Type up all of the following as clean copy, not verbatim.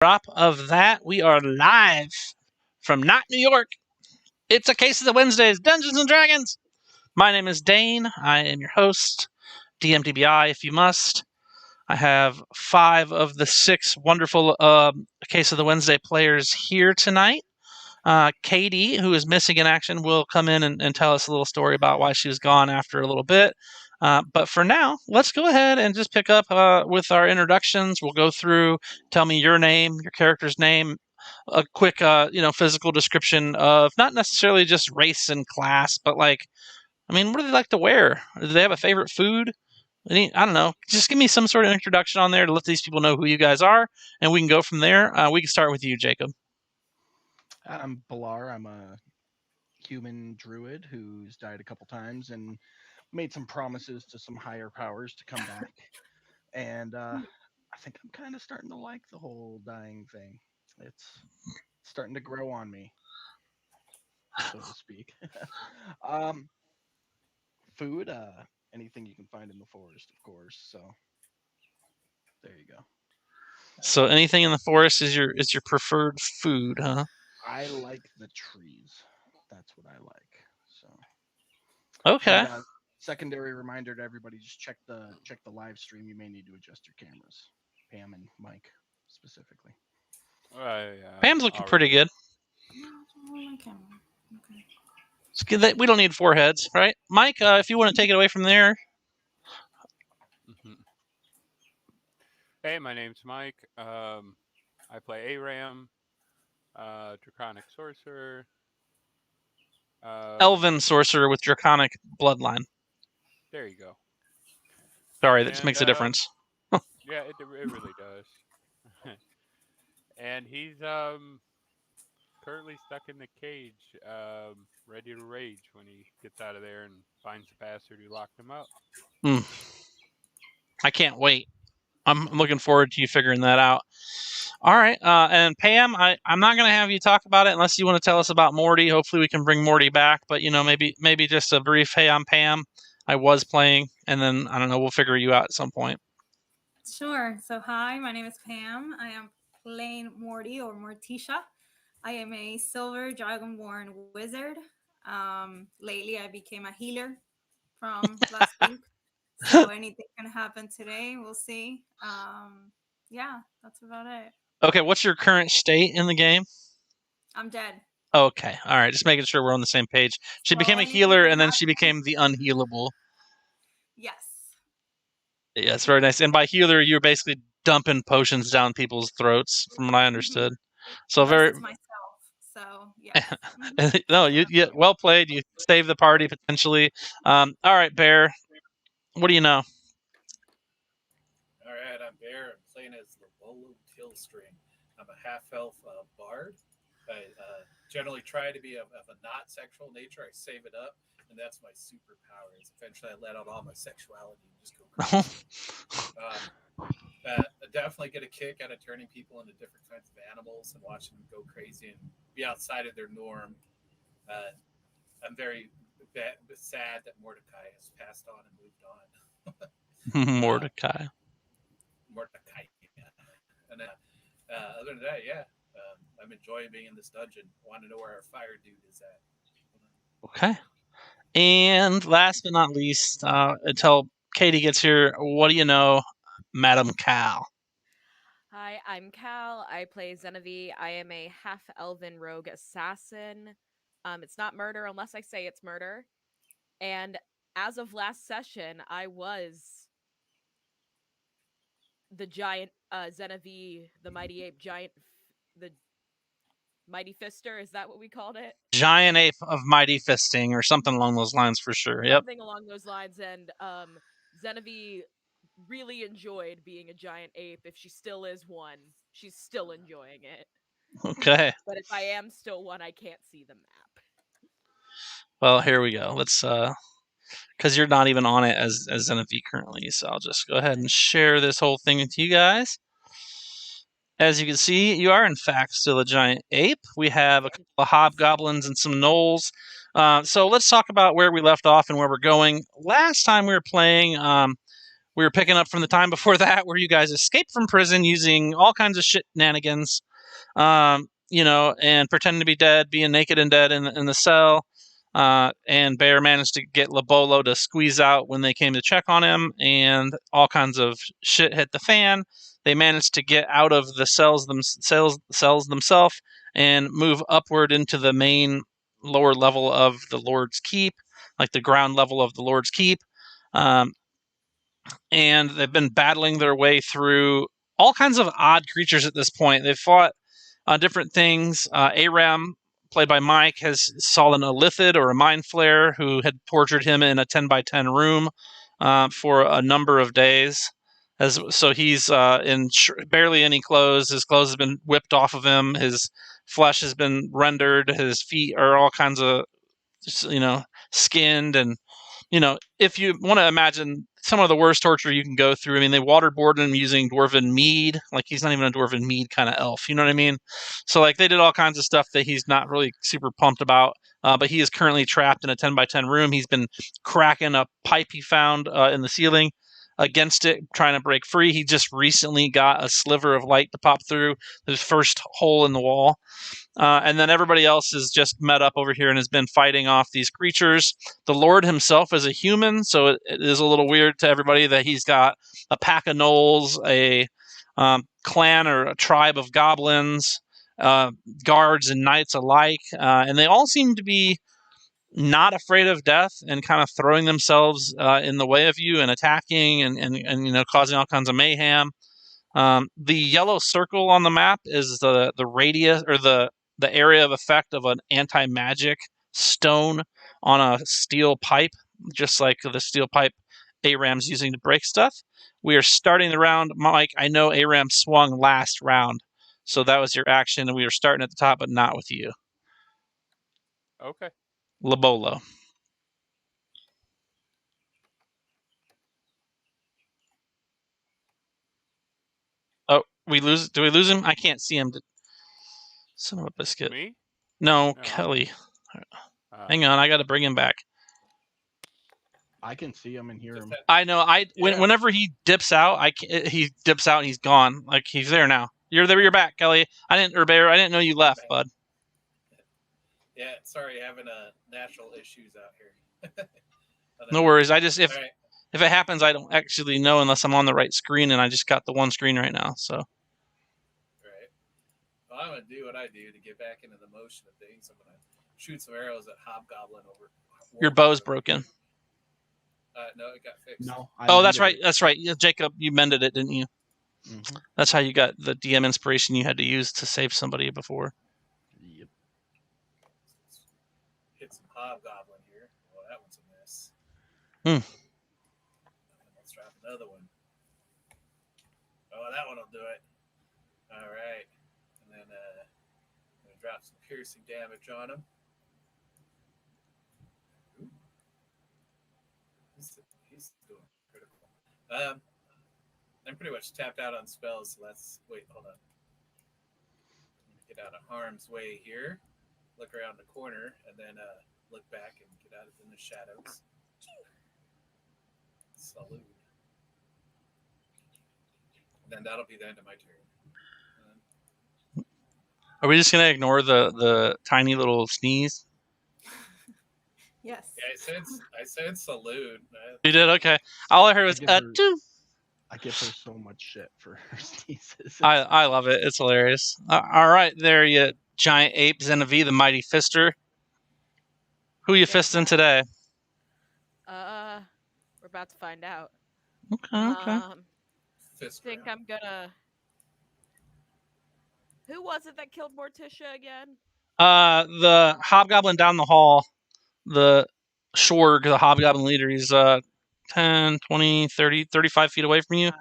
Drop of that, we are live from not New York. It's a case of the Wednesdays, Dungeons and Dragons. My name is Dane. I am your host, DMDBI if you must. I have 5 of the 6 wonderful Case of the Wednesday players here tonight. Katie, who is missing in action, will come in and tell us a little story about why she was gone after a little bit. But for now, let's go ahead and just pick up with our introductions. We'll go through, tell me your name, your character's name, a quick, physical description of not necessarily just race and class, but what do they like to wear? Do they have a favorite food? I don't know. Just give me some sort of introduction on there to let these people know who you guys are, and we can go from there. We can start with you, Jacob. I'm Balar. I'm a human druid who's died a couple times and made some promises to some higher powers to come back. And I think I'm kind of starting to like the whole dying thing. It's starting to grow on me, so to speak. Food, anything you can find in the forest, of course. So there you go. So anything in the forest is your preferred food, huh? I like the trees. That's what I like. So Okay. But secondary reminder to everybody: just check the live stream. You may need to adjust your cameras, Pam and Mike specifically. Pam's looking pretty good. My camera. Okay. We don't need 4 heads, right? Mike, if you want to take it away from there. Hey, my name's Mike. I play Aram, Draconic Sorcerer. Elven sorcerer with draconic bloodline. There you go. Sorry, that just makes a difference. Yeah, it really does. And he's currently stuck in the cage, ready to rage when he gets out of there and finds the bastard who locked him up. I can't wait. I'm looking forward to you figuring that out. All right, and Pam, I'm not going to have you talk about it unless you want to tell us about Morty. Hopefully we can bring Morty back, but maybe just a brief, hey, I'm Pam. I was playing, and then, I don't know, we'll figure you out at some point. Sure. So hi, my name is Pam. I am playing Morty or Morticia. I am a silver dragonborn wizard. Lately I became a healer from last week. So anything can happen today. We'll see. Yeah, that's about it. Okay, what's your current state in the game? I'm dead. Okay, all right. Just making sure we're on the same page. She became a healer, and then she became the unhealable. Yes. Yeah, it's very nice. And by healer, you're basically dumping potions down people's throats, from what I understood. So very. Myself. So yeah. No, you well played. You saved the party potentially. All right, Bear. What do you know? All right, I'm Bear. I'm playing as the Volo Killstring. I'm a half-elf bard. I generally try to be of a not sexual nature. I save it up, and that's my superpower. Is eventually I let out all my sexuality and just go crazy. I definitely get a kick out of turning people into different kinds of animals and watching them go crazy and be outside of their norm. I'm very sad that Mordecai has passed on and moved on. Mordecai. Yeah. And other than that, yeah, I'm enjoying being in this dungeon. Want to know where our fire dude is at? Okay. And last but not least, until Katie gets here, what do you know, Madam Cal? Hi, I'm Cal. I play Genevieve. I am a half-elven rogue assassin. It's not murder unless I say it's murder. And as of last session, I was the giant Genevieve, the mighty ape giant, the mighty fister. Is that what we called it? Giant-ape of mighty fisting, or something along those lines for sure. Yep. Something along those lines. And Genevieve really enjoyed being a giant ape. If she still is one, she's still enjoying it. Okay. But if I am still one, I can't see the map. Well, here we go. Let's because you're not even on it as Genevieve currently, so I'll just go ahead and share this whole thing with you guys. As you can see, you are in fact still a giant ape. We have a couple of hobgoblins and some gnolls. So let's talk about where we left off and where we're going. Last time we were playing, we were picking up from the time before that, where you guys escaped from prison using all kinds of shenanigans, and pretending to be dead, being naked and dead in the cell. And Bear managed to get Lobolo to squeeze out when they came to check on him, and all kinds of shit hit the fan. They managed to get out of the cells themselves and move upward into the main lower level of the Lord's Keep, like the ground level of the Lord's Keep. And they've been battling their way through all kinds of odd creatures at this point. They've fought different things. Aram, played by Mike, has stolen a Lithid or a Mind Flayer who had tortured him in a 10 by 10 room for a number of days. So he's in barely any clothes. His clothes have been whipped off of him. His flesh has been rendered. His feet are all kinds of, skinned. And, if you want to imagine some of the worst torture you can go through, I mean, they waterboarded him using dwarven mead. Like, he's not even a dwarven mead kind of elf. You know what I mean? So, like, they did all kinds of stuff that he's not really super pumped about. But he is currently trapped in a 10 by 10 room. He's been cracking a pipe he found in the ceiling against it, trying to break free. He just recently got a sliver of light to pop through his first hole in the wall. And then everybody else has just met up over here and has been fighting off these creatures. The Lord himself is a human, so it is a little weird to everybody that he's got a pack of gnolls, a clan or a tribe of goblins, guards and knights alike, and they all seem to be not afraid of death and kind of throwing themselves in the way of you and attacking and causing all kinds of mayhem. The yellow circle on the map is the radius or the area of effect of an anti-magic stone on a steel pipe, just like the steel pipe Aram's using to break stuff. We are starting the round. Mike, I know Aram swung last round, so that was your action, and we were starting at the top, but not with you. Okay. Lobolo. Oh, do we lose him? I can't see him. Son of a biscuit. Me? No, No. Kelly. Hang on, I got to bring him back. I can see him and hear him. I know. Whenever he dips out, he dips out and he's gone. Like, he's there now. You're there. You're back, Kelly. Bear. I didn't know you left, bud. Yeah, sorry, having natural issues out here. No worries. I just if All right. if it happens, I don't actually know unless I'm on the right screen, and I just got the one screen right now. So. Right. Well, I'm gonna do what I do to get back into the motion of things. I'm gonna shoot some arrows at hobgoblin over. Your bow's broken. No, it got fixed. No. Oh, that's right. That's right. Yeah, Jacob, you mended it, didn't you? Mm-hmm. That's how you got the DM inspiration you had to use to save somebody before. Yep. Hit some hobgoblin here. Well, that one's a miss. Let's drop another one. Oh, that one will do it. All right. And then I'm going to drop some piercing damage on him. Ooh. He's doing critical. I'm pretty much tapped out on spells, so wait, hold on. I'm going to get out of harm's way here. Look around the corner, and then look back and get out in the shadows. Salute. Then that'll be the end of my turn. Are we just gonna ignore the tiny little sneeze? Yes. Yeah, I said salute. You did? Okay. All I heard was I give her so much shit for her sneezes. I love it. It's hilarious. All right, there you giant-ape Zenavi, the mighty fister. Who you fisting today? We're about to find out. Okay. Fist Think round. I'm gonna. Who was it that killed Morticia again? The hobgoblin down the hall, the Shorg, the hobgoblin leader, he's 10, 20, 30, 35 feet away from you.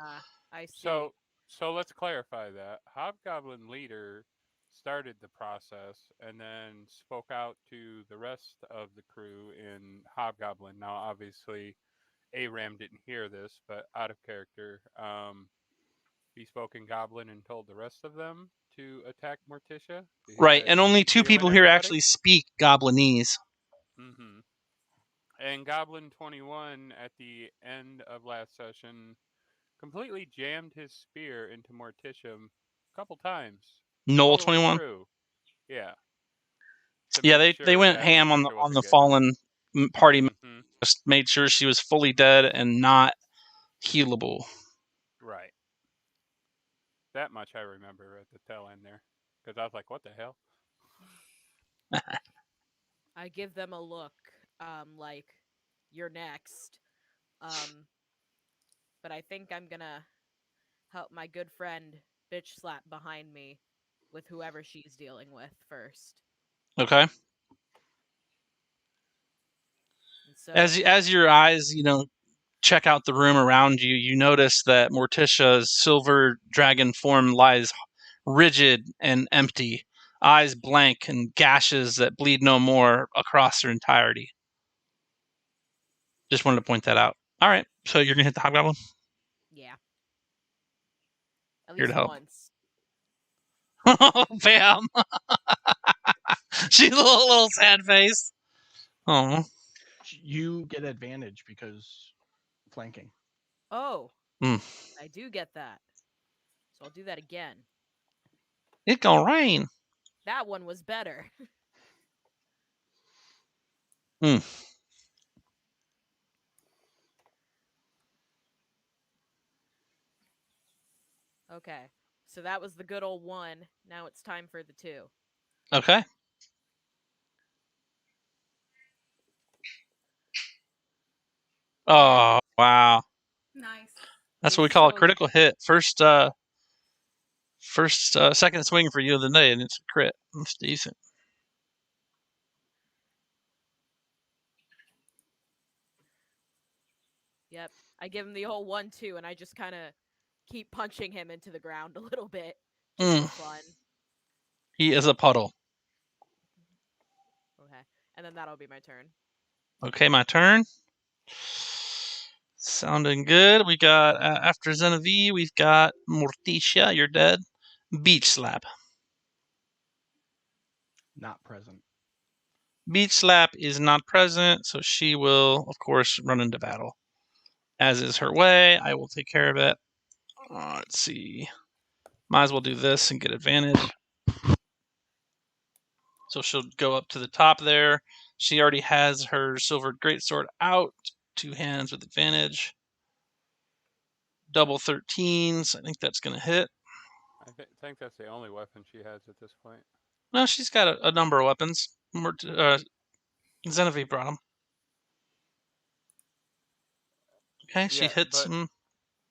I see. So let's clarify that. Hobgoblin leader started the process and then spoke out to the rest of the crew in Hobgoblin. Now, obviously, Aram didn't hear this, but out of character, he spoke in Goblin and told the rest of them to attack Morticia. Right, and only two people here actually speak Goblinese. Mm-hmm. And Goblin 21 at the end of last session completely jammed his spear into Morticia a couple times, Noel all the way 21. through. Yeah. To Yeah, make they sure went that ham on Morticia on wasn't the getting fallen party. Mm-hmm. Just made sure she was fully dead and not healable. Right. That much I remember at the tail end there, because I was like, "What the hell?" I give them a look, like, you're next. But I think I'm gonna help my good friend bitch slap behind me with whoever she's dealing with first. Okay. And so, As your eyes, check out the room around you, you notice that Morticia's silver dragon form lies rigid and empty, eyes blank and gashes that bleed no more across her entirety. Just wanted to point that out. All right, so you're gonna hit the hobgoblin. yeah. At Here to least help. once. Bam! She's a little sad face. Oh. You get advantage because flanking. Oh, Mm. I do get that. So I'll do that again. It gonna rain. That one was better. Mm. Okay. So that was the good old one. Now it's time for the 2. Okay. And Oh wow. Nice. That's what we it's call a so critical hit. Second swing for you of the day, and it's a crit. That's decent. Yep. I give him the old 1-2 and I just kind of keep punching him into the ground a little bit just for fun. He is a puddle. Okay. And then that'll be my turn. Okay, my turn. Sounding good. We got after Zenevieve, we've got Morticia. You're dead. Beach slap. Not present. Beach slap is not present, so she will, of course, run into battle. As is her way, I will take care of it. Let's see. Might as well do this and get advantage. So she'll go up to the top there. She already has her silver greatsword out. 2 hands with advantage. Double 13s. I think that's going to hit. I think that's the only weapon she has at this point. No, she's got a number of weapons. Zenevieve brought them. Okay, she hits him.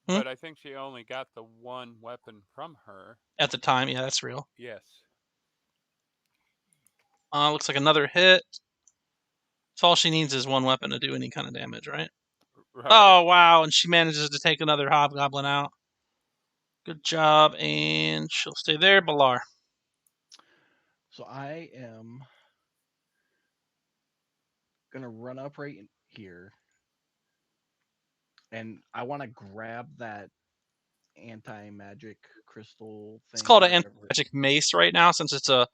But I think she only got the one weapon from her. At the time, yeah, that's real. Yes. Looks like another hit. So all she needs is one weapon to do any kind of damage, right? Right. Oh, wow, and she manages to take another hobgoblin out. Good job, and she'll stay there. Balar. So I am gonna run up right here, and I want to grab that anti-magic crystal thing. It's called or an whatever. anti-magic mace right now, since it's a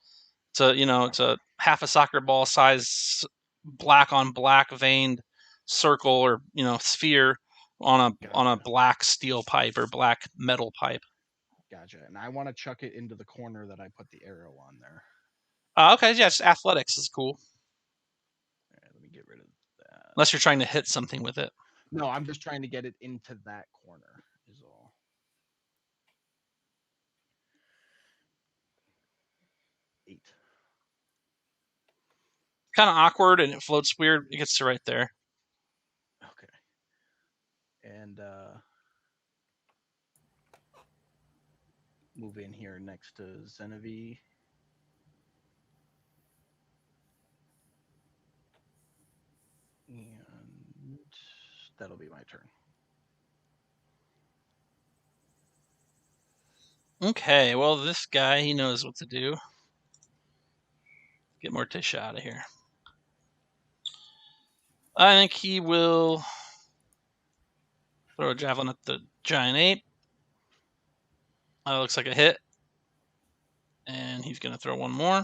half a soccer ball size black on black veined circle or sphere on a black steel pipe or black metal pipe. Gotcha. And I want to chuck it into the corner that I put the arrow on there. Okay, yeah, just athletics is cool. All right, let me get rid of that. Unless you're trying to hit something with it. No, I'm just trying to get it into that corner, is all. Eight. Kind of awkward and it floats weird. It gets to right there. Okay. And move in here next to Zenevieve. And that'll be my turn. Okay, well, this guy, he knows what to do. Get Morticia out of here. I think he will throw a javelin at the giant-ape. Looks like a hit. And he's going to throw one more.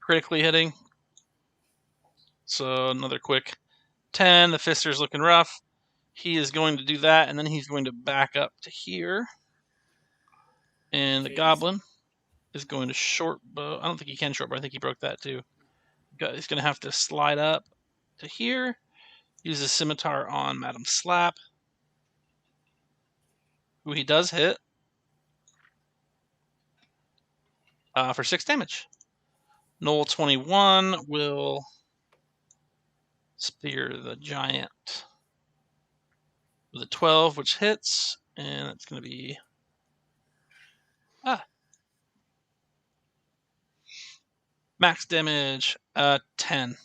Critically hitting. So another quick 10. The fister's looking rough. he is going to do that, and then he's going to back up to here. And the Jeez. goblin is going to short bow. I don't think he can short bow. I think he broke that too. He's going to have to slide up to here. Use a scimitar on Madam Slap, who he does hit for 6 damage. Knoll 21 will spear the giant with a 12, which hits, and it's going to be max damage 10.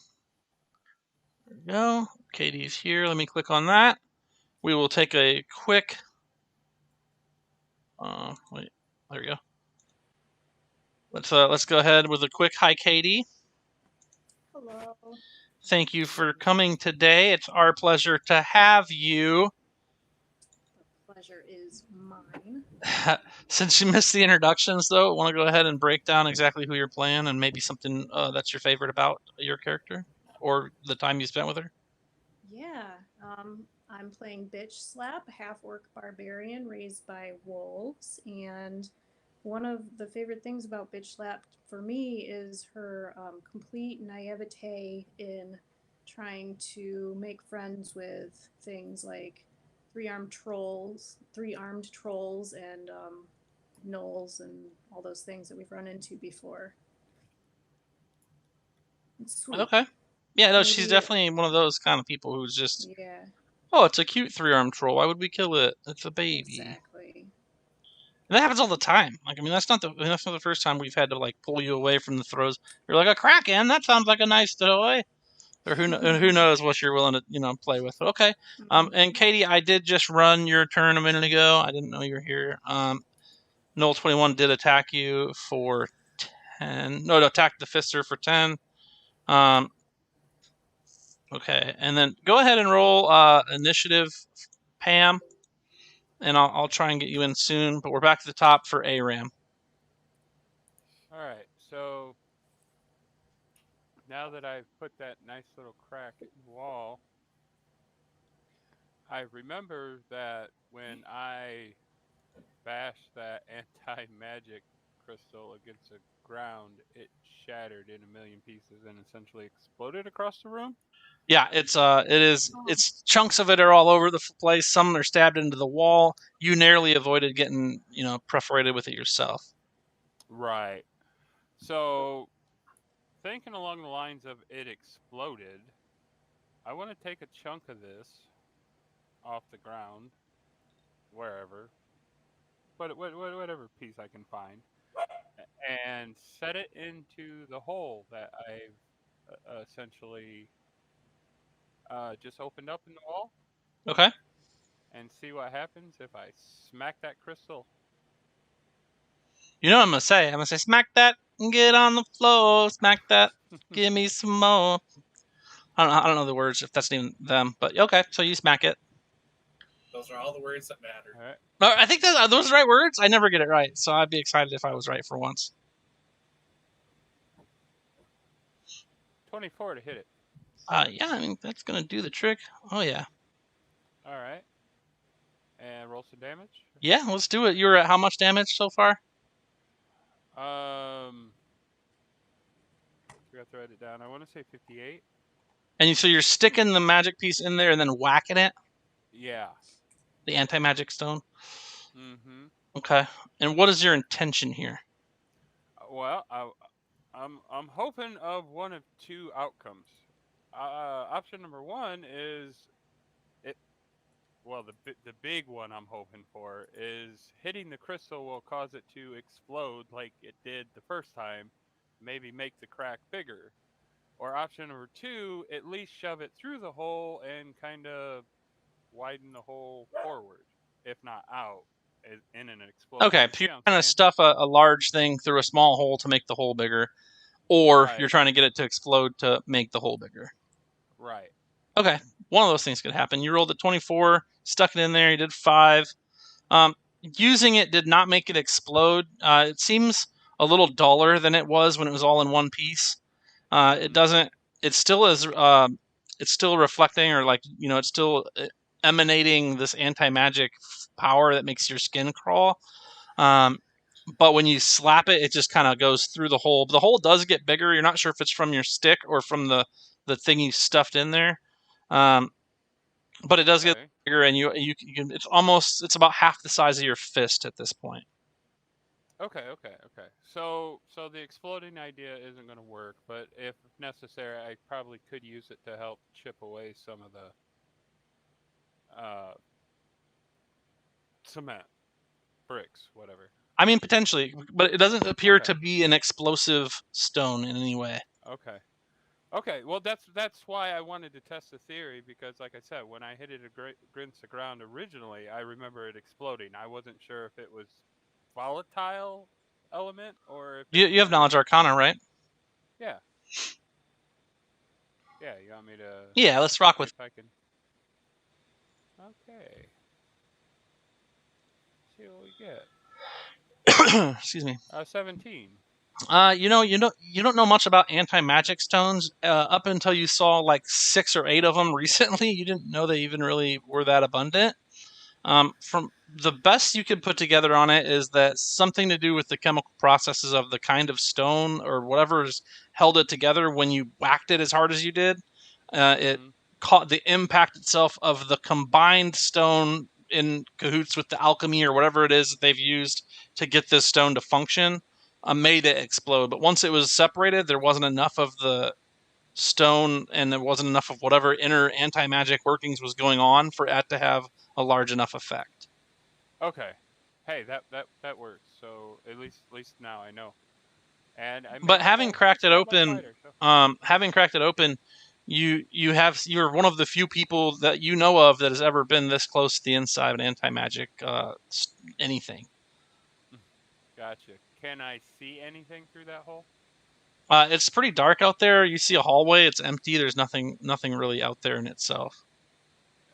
There we go. Katie's here. Let me click on that. We will take a quick. Wait, there we go. Let's go ahead with a quick hi, Katie. Hello. Thank you for coming today. It's our pleasure to have you. The pleasure is mine. Since you missed the introductions, though, I want to go ahead and break down exactly who you're playing and maybe something that's your favorite about your character or the time you spent with her. Yeah, I'm playing Bitch Slap, a half-orc barbarian raised by wolves, and one of the favorite things about Bitch Slap for me is her complete naivete in trying to make friends with things like three-armed trolls, and gnolls, and all those things that we've run into before. It's sweet. Okay. Yeah, no, she's Maybe- definitely one of those kind of people who's just, Yeah, oh, it's a cute 3-armed troll. Why would we kill it? It's a baby. exactly. And that happens all the time. Like, I mean, that's not the first time we've had to like pull you away from the throws. You're like, a kraken. That sounds like a nice toy. Or who knows what you're willing to play with. Okay. And Katie, I did just run your turn a minute ago. I didn't know you were here. Knoll 21 did attack you for 10. No, attack the Fister for 10. Okay, and then go ahead and roll initiative, Pam, and I'll try and get you in soon. But we're back to the top for ARAM. All right, so now that I've put that nice little crack in the wall, I remember that when I bashed that anti-magic crystal against the ground, it shattered in a million pieces and essentially exploded across the room. Yeah, it's chunks of it are all over the place. Some are stabbed into the wall. You narrowly avoided getting perforated with it yourself. Right. So, thinking along the lines of it exploded, I want to take a chunk of this off the ground, wherever, but whatever piece I can find, and set it into the hole that I've essentially just opened up in the wall. Okay. And see what happens if I smack that crystal. You know what I'm gonna say? I'm gonna say, smack that and get on the floor. Smack that, give me some more. I don't know the words if that's even them, but okay. So you smack it. Those are all the words that matter. All right. I think are those the right words. I never get it right, so I'd be excited if I was right for once. 24 to hit it. Yeah, I mean that's gonna do the trick. Oh yeah. All right. And roll some damage. Yeah, let's do it. You're at how much damage so far? Forgot to write it down. I want to say 58. And so you're sticking the magic piece in there and then whacking it? Yeah. The anti-magic stone? Mm-hmm. Okay. And what is your intention here? Well, I'm hoping of one of two outcomes. Option number one is it. Well, the big one I'm hoping for is hitting the crystal will cause it to explode like it did the first time, maybe make the crack bigger. Or option number two, at least shove it through the hole and kind of widen the hole forward, if not out, in an explosion. Okay, so you're trying to stuff a large thing through a small hole to make the hole bigger, or Right. you're trying to get it to explode to make the hole bigger. Right. Okay, one of those things could happen. You rolled a 24, stuck it in there, you did 5. Using it did not make it explode. It seems a little duller than it was when it was all in one piece. It doesn't. It still is. It's still reflecting, or like it's still emanating this anti-magic power that makes your skin crawl. But when you slap it, it just kind of goes through the hole. The hole does get bigger. You're not sure if it's from your stick or from the thing you stuffed in there. But it does get bigger, and you can, it's about half the size of your fist at this point. Okay. So the exploding idea isn't going to work, but if necessary, I probably could use it to help chip away some of the cement, bricks, whatever. I mean, potentially, but it doesn't appear to be an explosive stone in any way. Okay. Well, that's why I wanted to test the theory, because, like I said, when I hit it against the ground originally, I remember it exploding. I wasn't sure if it was volatile element or if you have knowledge arcana, right? Yeah. Yeah, you want me to? Yeah, let's rock with. If I can. Okay. See what we get. Excuse me. 17. You don't know much about anti-magic stones. Up until you saw like 6 or 8 of them recently, you didn't know they even really were that abundant. From the best you could put together on it is that something to do with the chemical processes of the kind of stone or whatever's held it together when you whacked it as hard as you did. It caught the impact itself of the combined stone in cahoots with the alchemy or whatever it is that they've used to get this stone to function, made it explode. But once it was separated, there wasn't enough of the stone and there wasn't enough of whatever inner anti-magic workings was going on for it to have a large enough effect. Okay. Hey, that works. So at least now I know. And but having cracked it open, you're one of the few people that you know of that has ever been this close to the inside of an anti-magic anything. Gotcha. Can I see anything through that hole? It's pretty dark out there. You see a hallway. It's empty. There's nothing really out there in itself.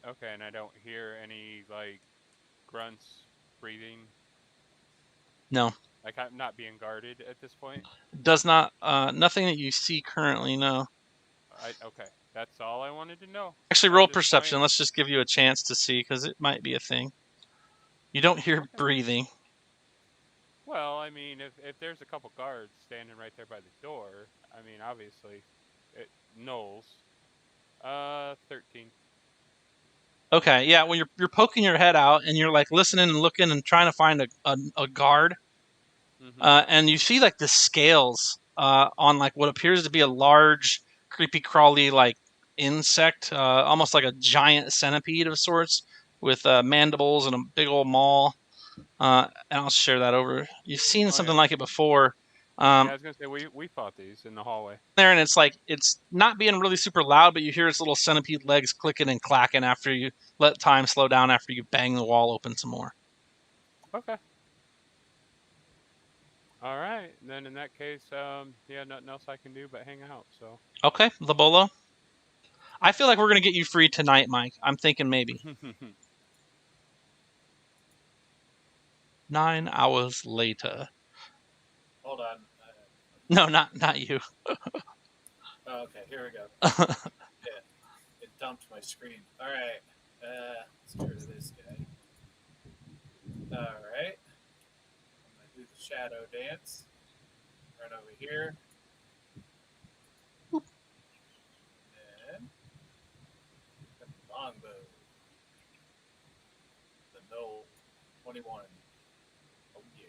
Okay, and I don't hear any like grunts, breathing. No. Like I'm not being guarded at this point. Does not. Nothing that you see currently. No. Okay, that's all I wanted to know. Actually, roll perception. Let's just give you a chance to see because it might be a thing. You don't hear breathing. Well, I mean, if there's a couple guards standing right there by the door, I mean, obviously, it knolls. 13. Okay, yeah. When you're poking your head out and you're like listening and looking and trying to find a guard, and you see like the scales on like what appears to be a large, creepy crawly like insect, almost like a giant centipede of sorts with mandibles and a big old maw. And I'll share that over. You've seen something like it before. Yeah, I was gonna say we fought these in the hallway. There, and it's like it's not being really super loud, but you hear its little centipede legs clicking and clacking after you let time slow down after you bang the wall open some more. Okay. All right, then in that case, yeah, nothing else I can do but hang out. So. Okay, Labolo. I feel like we're gonna get you free tonight, Mike. I'm thinking maybe. 9 hours later. Hold on. No, not you. Oh, okay, here we go. Yeah, it dumped my screen. All right, let's get rid of this guy. All right, I'm gonna do the shadow dance. Right over here. And the longbow. The knoll 21. Oh yeah.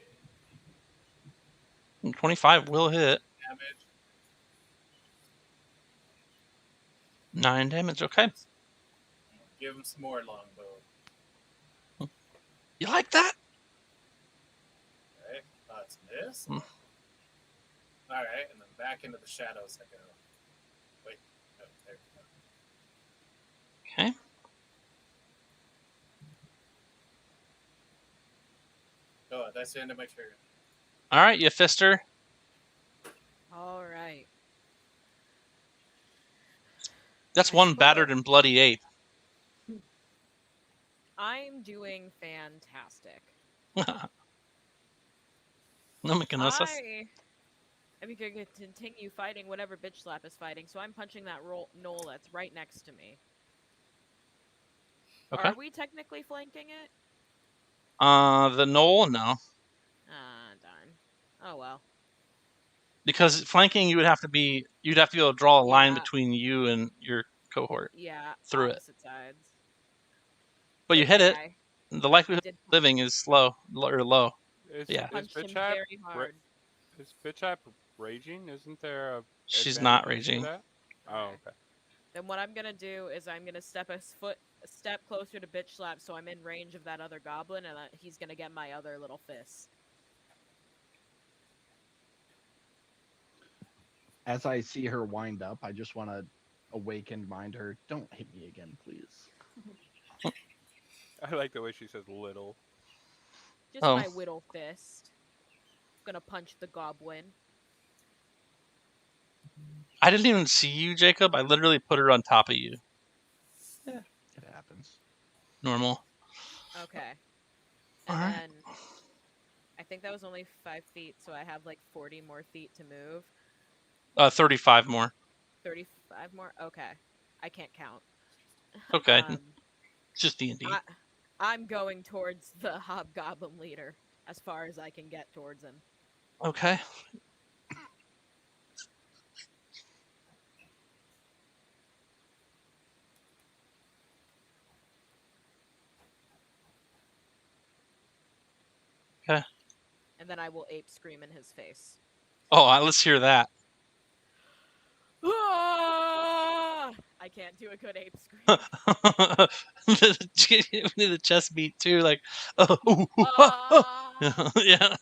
25 will hit. Damage. 9 damage. Okay. Give him some more longbow. You like that? All right, that's this. All right, and then back into the shadows I go. Wait, oh, there we go. Okay. Oh, that's the end of my turn. All right, you fister. All right. That's one battered and bloody ape. I'm doing fantastic. No me conoces. I'm going to continue fighting whatever bitch slap is fighting, so I'm punching that knoll that's right next to me. Okay. Are we technically flanking it? The knoll, no. Ah, darn. Oh well. Because flanking, you'd have to be able to draw a line Yeah. between you and your cohort Yeah, through it. opposite sides. But It's you hit okay, it. The likelihood did of living is low. Is Yeah. punch bitch him hype very hard. is bitch hype raging? Isn't there a She's advantage not raging. for that? Oh, okay. Then what I'm gonna do is I'm gonna step a step closer to bitch slap, so I'm in range of that other goblin, and he's gonna get my other little fist. As I see her wind up, I just want to awaken mind her. Don't hit me again, please. I like the way she says little. Just Oh. my whittle fist. Gonna punch the goblin. I didn't even see you, Jacob. I literally put her on top of you. Yeah, it happens. Normal. Okay. All And right. then I think that was only 5 feet, so I have like 40 more feet to move. 35 more. 35 more? Okay. I can't count. Okay. It's just D&D. I'm going towards the hobgoblin leader as far as I can get towards him. Okay. Okay. And then I will ape scream in his face. Oh, let's hear that. Ah! I can't do a good ape scream. the chest beat too, like, oh, yeah.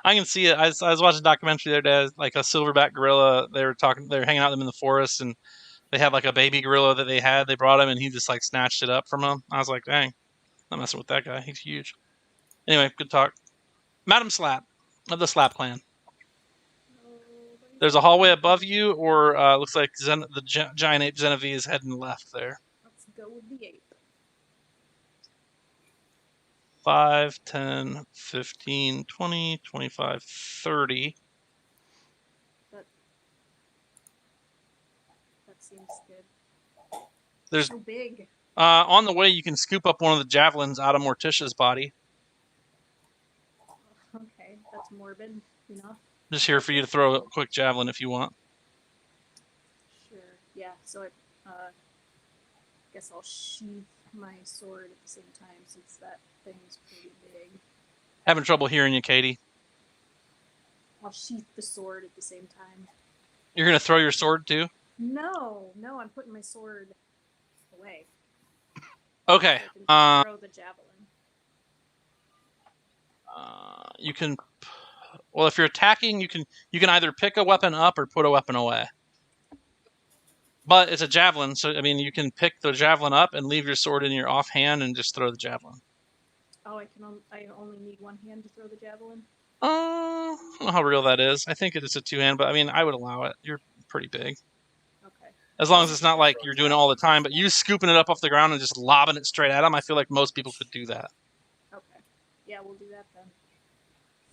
I can see it. I was watching a documentary the other day, like a silverback gorilla. They were hanging out with them in the forest, and they had like a baby gorilla that they brought him, and he just like snatched it up from him. I was like, dang, I'm messing with that guy. He's huge. Anyway, good talk. Madam Slap of the Slap Clan. There's a hallway above you, or looks like the giant ape Genevieve is heading left there. Let's go with the ape. 5, 10, 15, 20, 25, 30. That seems good. There's so big. on the way you can scoop up one of the javelins out of Morticia's body. Okay, that's morbid enough. Just here for you to throw a quick javelin if you want. Sure. Yeah. So I guess I'll sheath my sword at the same time since that thing's pretty big. Having trouble hearing you, Katie. I'll sheath the sword at the same time. You're gonna throw your sword too? No, I'm putting my sword away. Okay. So I can throw the javelin. You can. Well, if you're attacking, you can either pick a weapon up or put a weapon away. But it's a javelin, so I mean, you can pick the javelin up and leave your sword in your offhand and just throw the javelin. Oh, I only need one hand to throw the javelin. I don't know how real that is. I think it's a two-hand, but I mean, I would allow it. You're pretty big. Okay. As long as it's not like you're doing it all the time, but you scooping it up off the ground and just lobbing it straight at them, I feel like most people could do that. Okay. Yeah, we'll do that then.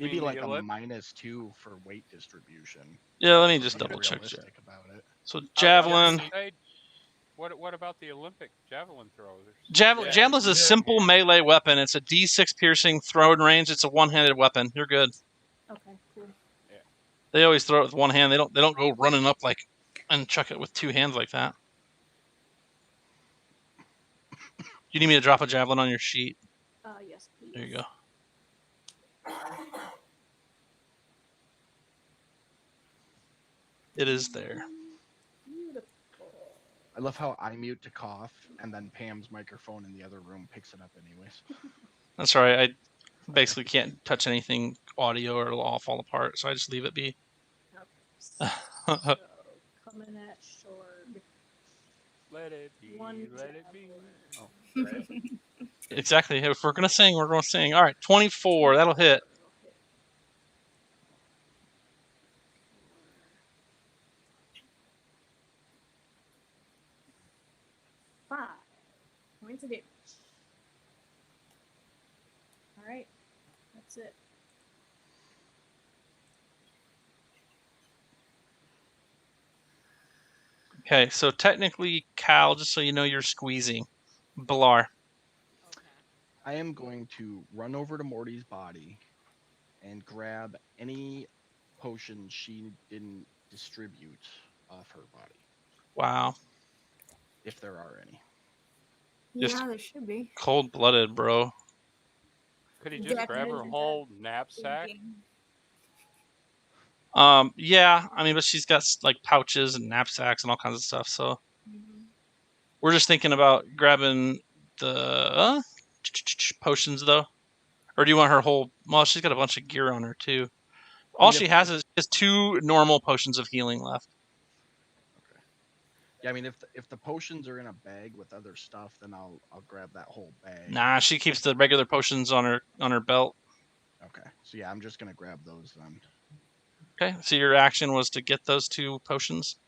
Maybe like a -2 for weight distribution. Yeah, let me just double check that. About it. So javelin. What about the Olympic javelin throwers? Javelin is a simple melee weapon. It's a D6 piercing thrown range. It's a one-handed weapon. You're good. Okay, cool. Yeah. They always throw it with one hand. They don't go running up like and chuck it with two hands like that. You need me to drop a javelin on your sheet? Yes, please. There you go. It is there. Beautiful. I love how I mute to cough, and then Pam's microphone in the other room picks it up anyways. That's all right. I basically can't touch anything audio or it'll all fall apart, so I just leave it be. Okay. So, coming at Shorg. Let it be. Let it be. Oh, Right. Exactly. If we're gonna sing, we're gonna sing. All right, 24. That'll hit. Five points of damage. All right, that's it. Okay, so technically, Cal, just so you know, you're squeezing. Blar. I am going to run over to Morty's body and grab any potions she didn't distribute off her body, Wow. if there are any. Just Yeah, there should be. cold-blooded, bro. Could he just grab her Definitely whole knapsack? thinking. Yeah, I mean, but she's got like pouches and knapsacks and all kinds of stuff. So Mhm. we're just thinking about grabbing the potions, though. Or do you want her whole? Well, she's got a bunch of gear on her too. I All mean, she has is 2 normal potions of healing left. okay. Yeah, I mean, if the potions are in a bag with other stuff, then I'll grab that whole bag. Nah, she keeps the regular potions on her belt. Okay. So yeah, I'm just gonna grab those then. Okay, so your action was to get those 2 potions.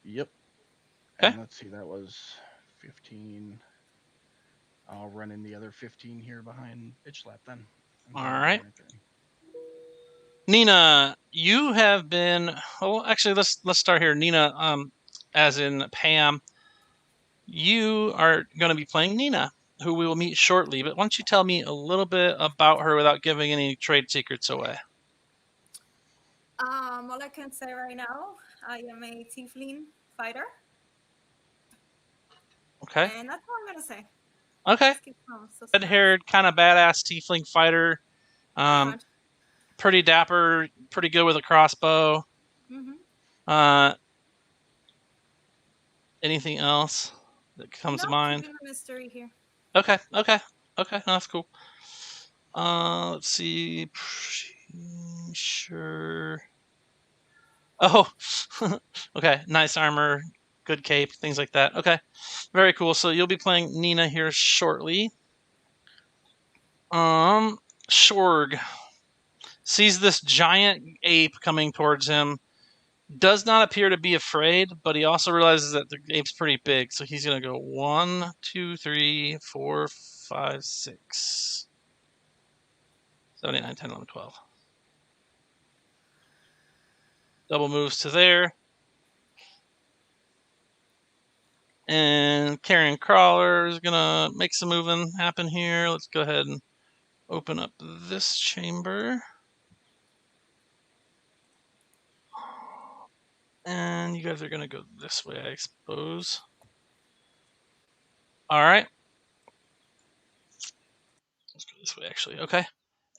Yep. Okay. And let's see, that was 15. I'll run in the other 15 here behind Bitch Slap then. All right. My turn. Nina, you have been. Well, actually, let's start here. Nina, as in Pam, you are going to be playing Nina, who we will meet shortly. But why don't you tell me a little bit about her without giving any trade secrets away? All I can say right now, I am a tiefling fighter, Okay. and that's all I'm gonna say. Okay. Just keep calm, suspense. Red-haired, kind of badass tiefling fighter. Pretty much. Pretty dapper, pretty good with a crossbow. Mm-hmm. Anything else that comes to No, mind? keeping a mystery here. Okay. No, that's cool. Let's see. Sure. Oh, okay. Nice armor, good cape, things like that. Okay, very cool. So you'll be playing Nina here shortly. Shorg sees this giant ape coming towards him. Does not appear to be afraid, but he also realizes that the ape's pretty big, so he's gonna go 1, 2, 3, 4, 5, 6, 7, 8, 9, 10, 11, 12. Double moves to there. And carrion crawler is gonna make some moving happen here. Let's go ahead and open up this chamber. And you guys are gonna go this way, I suppose. Alright. Let's go this way actually. Okay.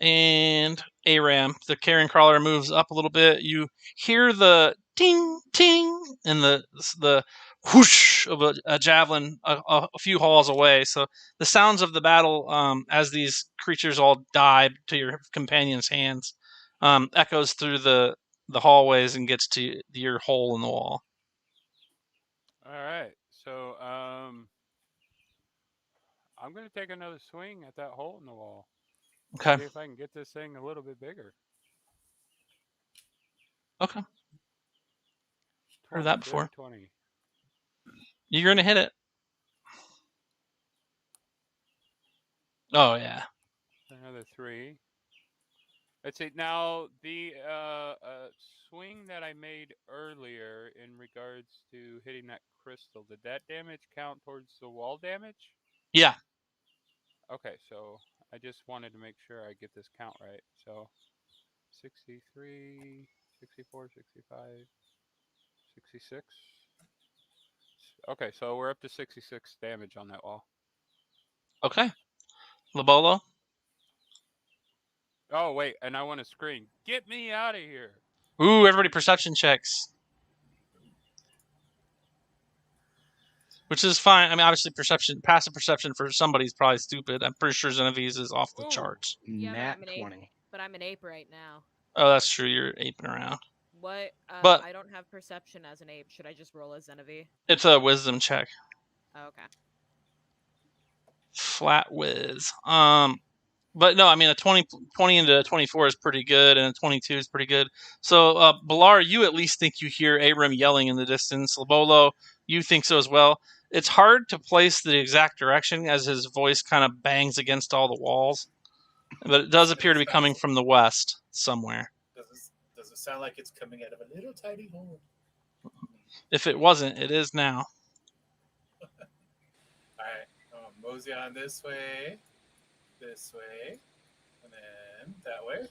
And Aram, the carrion crawler moves up a little bit. You hear the ting ting and the whoosh of a javelin a few halls away. So the sounds of the battle, as these creatures all die to your companion's hands, echoes through the hallways and gets to your hole in the wall. All right. So I'm gonna take another swing at that hole in the wall. Okay. See if I can get this thing a little bit bigger. Okay. 20, Heard that before. 20. You're gonna hit it. Oh yeah. Another 3. Let's see. Now the swing that I made earlier in regards to hitting that crystal, did that damage count towards the wall damage? Yeah. Okay, so I just wanted to make sure I get this count right. So 63, 64, 65, 66. Okay, so we're up to 66 damage on that wall. Okay. Labolo. Oh, wait, and I want to scream, "Get me out of here!" Ooh, everybody perception checks. Which is fine. I mean, obviously, passive perception for somebody is probably stupid. I'm pretty sure Genevieve's is off the Ooh. charts. Yeah, but Nat I'm an ape. 20. But I'm an ape right now. Oh, that's true. You're aping around. What? But- I don't have perception as an ape. Should I just roll as Genevieve? It's a wisdom check. Oh, okay. Flat whiz. But no, I mean, a 20 into a 24 is pretty good, and a 22 is pretty good. So, Balar, you at least think you hear Abram yelling in the distance. Labolo, you think so as well. It's hard to place the exact direction as his voice kind of bangs against all the walls, but it does appear to be coming from the west somewhere. Does it sound like it's coming out of a little tiny hole? If it wasn't, it is now. All right. mosey on this way, and then that way.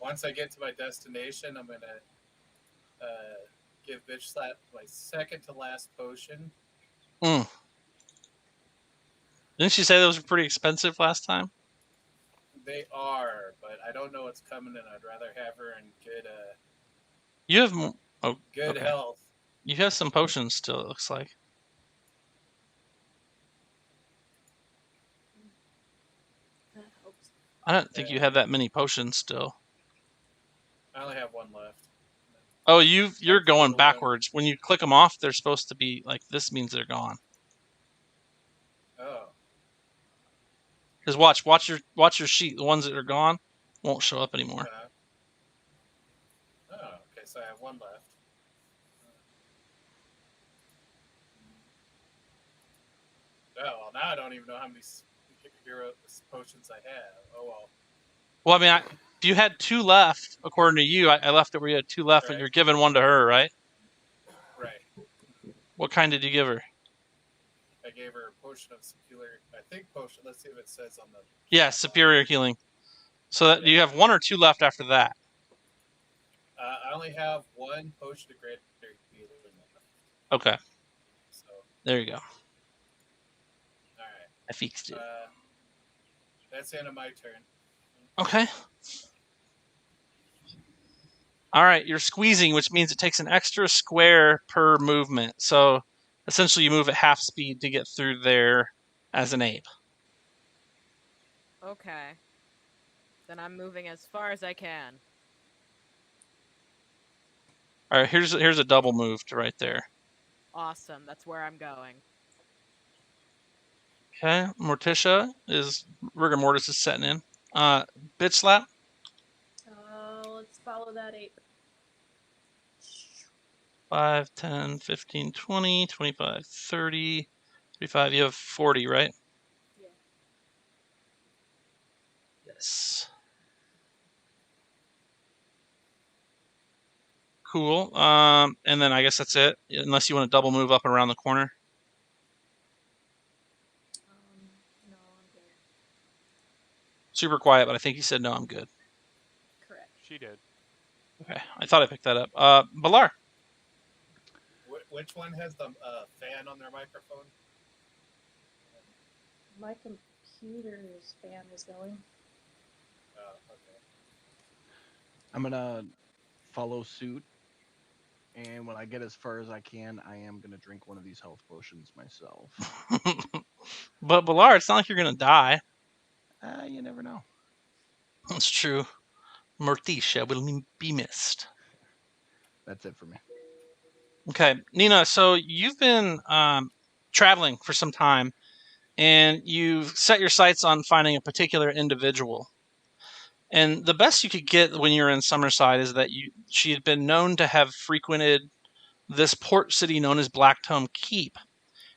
Once I get to my destination, I'm gonna give Bitch Slap my second to last potion. Didn't she say those were pretty expensive last time? They are, but I don't know what's coming, and I'd rather have her in You have good okay. health. You have some potions still. It looks like. That helps. I don't think you have that many potions still. I only have one left. Oh, you're going Little one. backwards. When you click them off, they're supposed to be like this. Means they're gone. Oh, Because watch your sheet. The ones that are gone won't show up anymore. oh, okay. So I have one left. Oh well, now I don't even know how many hero potions I have. Oh well. Well, I mean, if you had 2 left, according to you, I left it where you had 2 left, Right. and you're giving one to her, right? Right. What kind did you give her? I gave her a potion of superior. I think potion. Let's see if it says on the. Yeah, superior healing. So that you have 1 or 2 left after that. I only have 1 potion of greater healing left. Okay. So. There you go. All right. I fixed it. That's the end of my turn. Okay. All right, you're squeezing, which means it takes an extra square per movement. So essentially, you move at half speed to get through there as an ape. Okay. Then I'm moving as far as I can. All right, here's a double move to right there. Awesome. That's where I'm going. Okay, Morticia is rigor mortis is setting in. Bitch slap. Let's follow that ape. 5, 10, 15, 20, 25, 30, 35. You have 40, right? Yeah. Yes. Cool. And then I guess that's it. Unless you want to double move up and around the corner. No, I'm good. Super quiet, but I think he said no. I'm good. Correct. She did. Okay, I thought I picked that up. Balar. Which one has the fan on their microphone? My computer's fan is going. Oh, okay. I'm gonna follow suit, and when I get as far as I can, I am gonna drink one of these health potions myself. But Balar, it's not like you're gonna die. You never know. That's true. Morticia will be missed. That's it for me. Okay, Nina. So you've been traveling for some time, and you've set your sights on finding a particular individual. And the best you could get when you're in Summerside is that she had been known to have frequented this port city known as Blacktome Keep.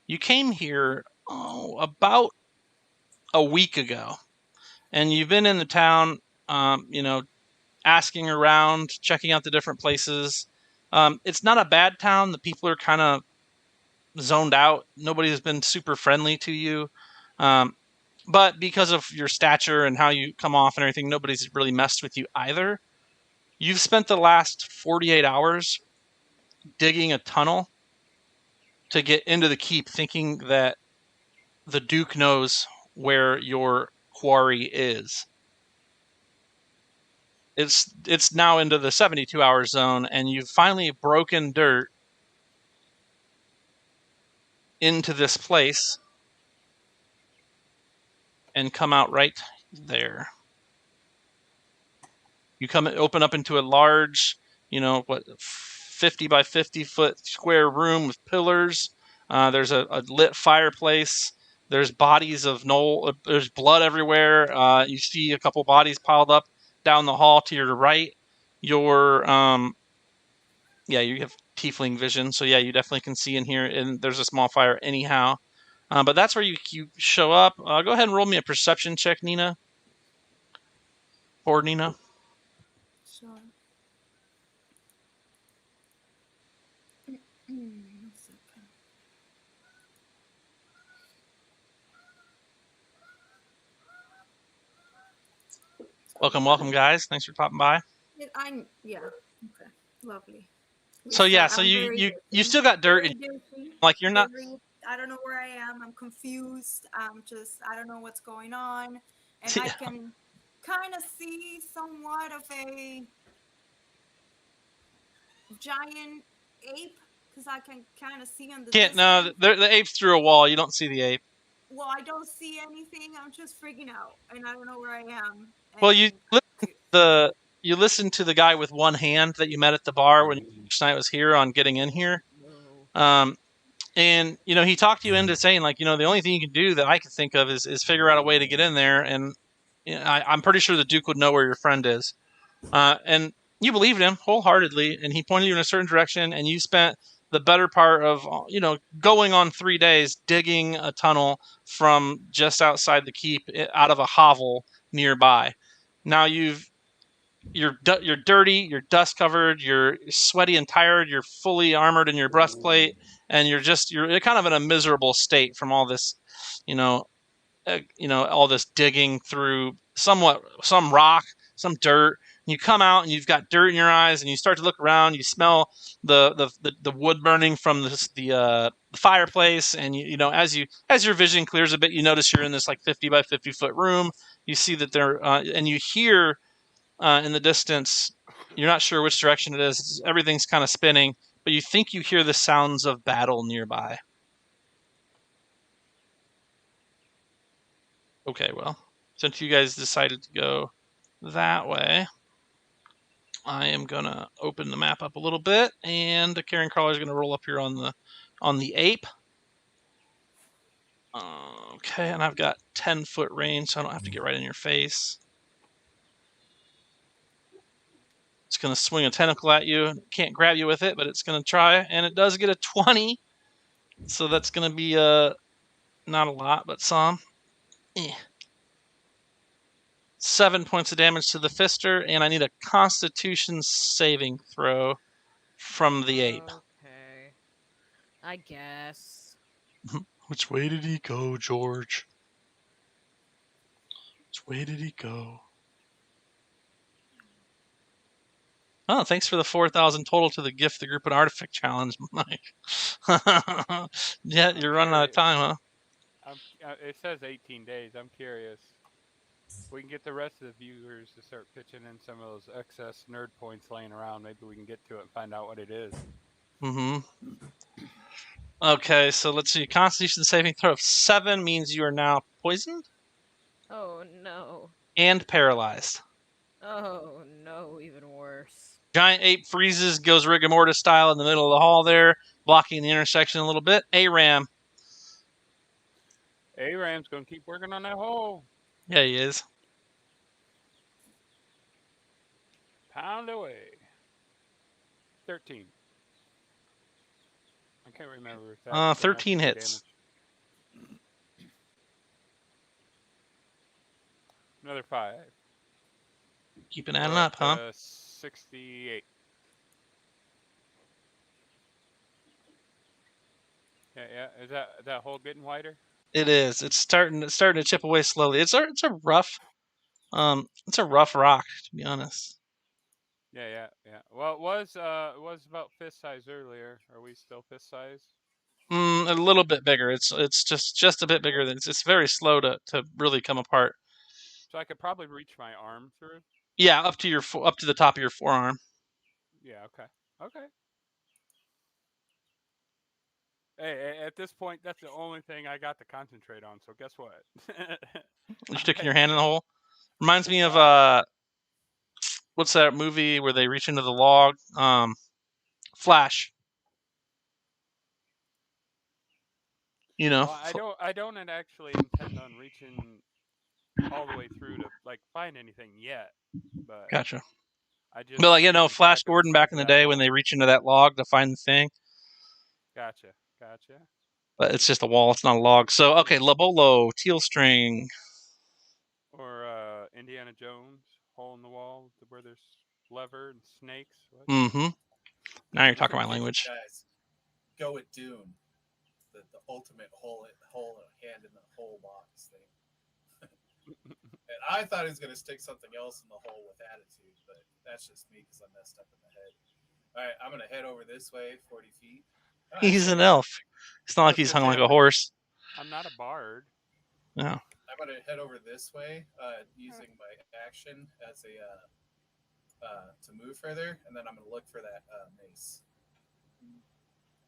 You came here about a week ago, and you've been in the town, asking around, checking out the different places. It's not a bad town. The people are kind of zoned out. Nobody has been super friendly to you. But because of your stature and how you come off and everything, nobody's really messed with you either. You've spent the last 48 hours digging a tunnel to get into the keep, thinking that the Duke knows where your quarry is. It's now into the 72-hour zone, and you've finally broken dirt into this place and come out right there. You open up into a large, 50 by 50 foot square room with pillars. There's a lit fireplace. There's bodies of there's blood everywhere. You see a couple bodies piled up down the hall to your right. You have tiefling vision, so yeah, you definitely can see in here. And there's a small fire anyhow. But that's where you show up. Go ahead and roll me a perception check, Nina. Or Nina. Sure. Welcome, guys. Thanks for popping by. Yeah. Okay. Lovely. So yeah, so I'm you still got dirt, very dirty. like you're not. I don't know where I am. I'm confused. I don't know what's going on, and I can kind of see somewhat of a giant ape because I can kind of see on the Can't distance. no, the ape's through a wall. You don't see the ape. Well, I don't see anything. I'm just freaking out, and I don't know where I am. Well, you listened to the guy with one hand that you met at the bar when Night was here on getting in here. No. And he talked you into saying, like, the only thing you can do that I can think of is figure out a way to get in there. And I'm pretty sure the Duke would know where your friend is. And you believed him wholeheartedly, and he pointed you in a certain direction, and you spent the better part of going on 3 days digging a tunnel from just outside the keep out of a hovel nearby. Now you're dirty, you're dust covered, you're sweaty and tired, you're fully armored in your breastplate, and you're kind of in a miserable state from all this, all this digging through some rock, some dirt. And you come out and you've got dirt in your eyes, and you start to look around. You smell the wood burning from the fireplace, and as your vision clears a bit, you notice you're in this like 50 by 50 foot room. You see that and you hear in the distance. You're not sure which direction it is. Everything's kind of spinning, but you think you hear the sounds of battle nearby. Okay, well, since you guys decided to go that way, I am gonna open the map up a little bit, and the carrion crawler is gonna roll up here on the ape. Okay, and I've got 10-foot range, so I don't have to get right in your face. It's going to swing a tentacle at you. Can't grab you with it, but it's going to try, and it does get a 20. So that's going to be not a lot, but some. 7 points of damage to the fister, and I need a Constitution saving throw from the ape. Okay. I guess. Which way did he go, George? Which way did he go? Oh, thanks for the 4,000 total to the gift, the group, and artifact challenge, Mike. Yeah, you're running out of time, huh? It says 18 days. I'm curious. We can get the rest of the viewers to start pitching in some of those excess nerd points laying around. Maybe we can get to it and find out what it is. Mm-hmm. Okay, so let's see. Constitution saving throw of 7 means you are now poisoned. Oh no. And paralyzed. Oh no, even worse. Giant ape freezes, goes rigor mortis style in the middle of the hall there, blocking the intersection a little bit. Aram. Aram's going to keep working on that hole. Yeah, he is. Pound away. 13. I can't remember if that's 13 hits. Damage. Another 5. Keeping adding up, huh? 68. Yeah. Is that hole getting wider? It is. It's starting to chip away slowly. It's a rough rock, to be honest. Yeah. Well, it was about fist size earlier. Are we still fist size? A little bit bigger. It's just a bit bigger. It's very slow to really come apart. So I could probably reach my arm through. Yeah, up to the top of your forearm. Yeah. Okay. Hey, at this point, that's the only thing I got to concentrate on. So guess what? You're sticking your hand in the hole. Reminds me of what's that movie where they reach into the log? Flash. Well, I don't actually intend on reaching all the way through to like find anything yet. But gotcha. But like Flash Gordon back in the day when they reach into that log to find the thing. Gotcha. But it's just a wall. It's not a log. So okay, Lobolo, teal string. Or Indiana Jones, hole in the wall where there's lever and snakes. What? Mm-hmm. Now you're talking my language. Guys, go with Dune, the ultimate hole in a hand in the hole box thing. And I thought he was going to stick something else in the hole with attitude, but that's just me because I'm messed up in the head. All right, I'm going to head over this way, 40 feet. He's an elf. It's not like he's hung like a horse. I'm not a bard. No. I'm going to head over this way using my action as a to move further, and then I'm going to look for that mace.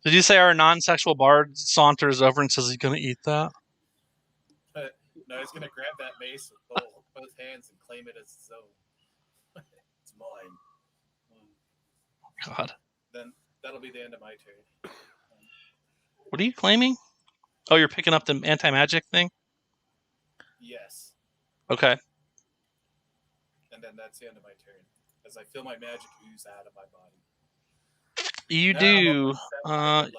Did you say our non-sexual bard saunters over and says he's going to eat that? No, he's going to grab that mace with both hands and claim it as his own. It's mine. God. Then that'll be the end of my turn. What are you claiming? Oh, you're picking up the anti-magic thing? Yes. Okay. And then that's the end of my turn, as I feel my magic ooze out of my body. You Now do. I'm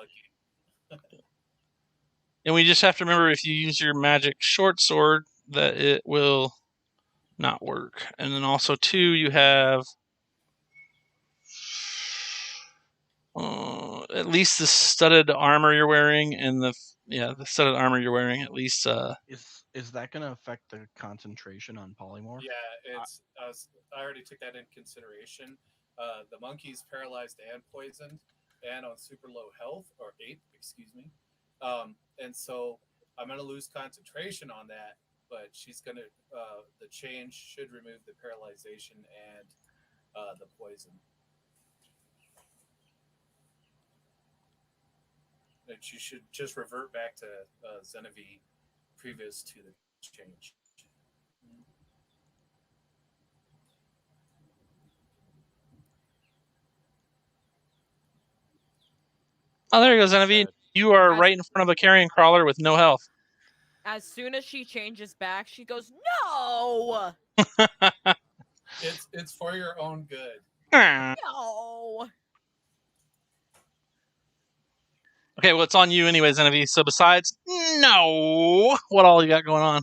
lucky. And we just have to remember if you use your magic short sword that it will not work. And then also, too, you have at least the studded armor you're wearing, and the studded armor you're wearing at least. Is that going to affect the concentration on polymorph? Yeah, I already took that into consideration. The monkey's paralyzed and poisoned, and on super low health, or ape, excuse me. And so I'm going to lose concentration on that, but she's going to, the change should remove the paralyzation and the poison. And she should just revert back to Xenavie previous to the change. Oh, there you go, Xenavie. You are right in front of a carrion crawler with no health. As soon as she changes back, she goes, "No!" It's for your own good. No. Okay, well, it's on you anyway, Xenavie. So besides, no, what all you got going on?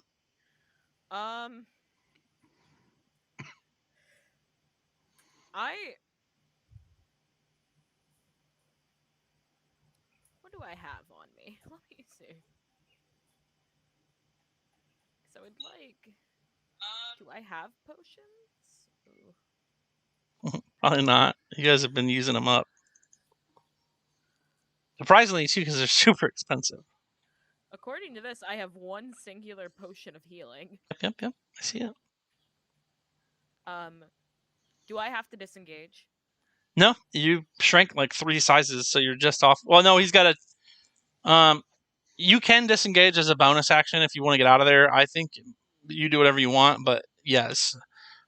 What do I have on me? Let me see. So I would like. Do I have potions? Ooh. Probably not. You guys have been using them up. Surprisingly, too, because they're super expensive. According to this, I have one singular potion of healing. Yep. I see it. Do I have to disengage? No, you shrank like 3 sizes, so you're just off. Well, no, he's got a. You can disengage as a bonus action if you want to get out of there. I think you do whatever you want, but yes,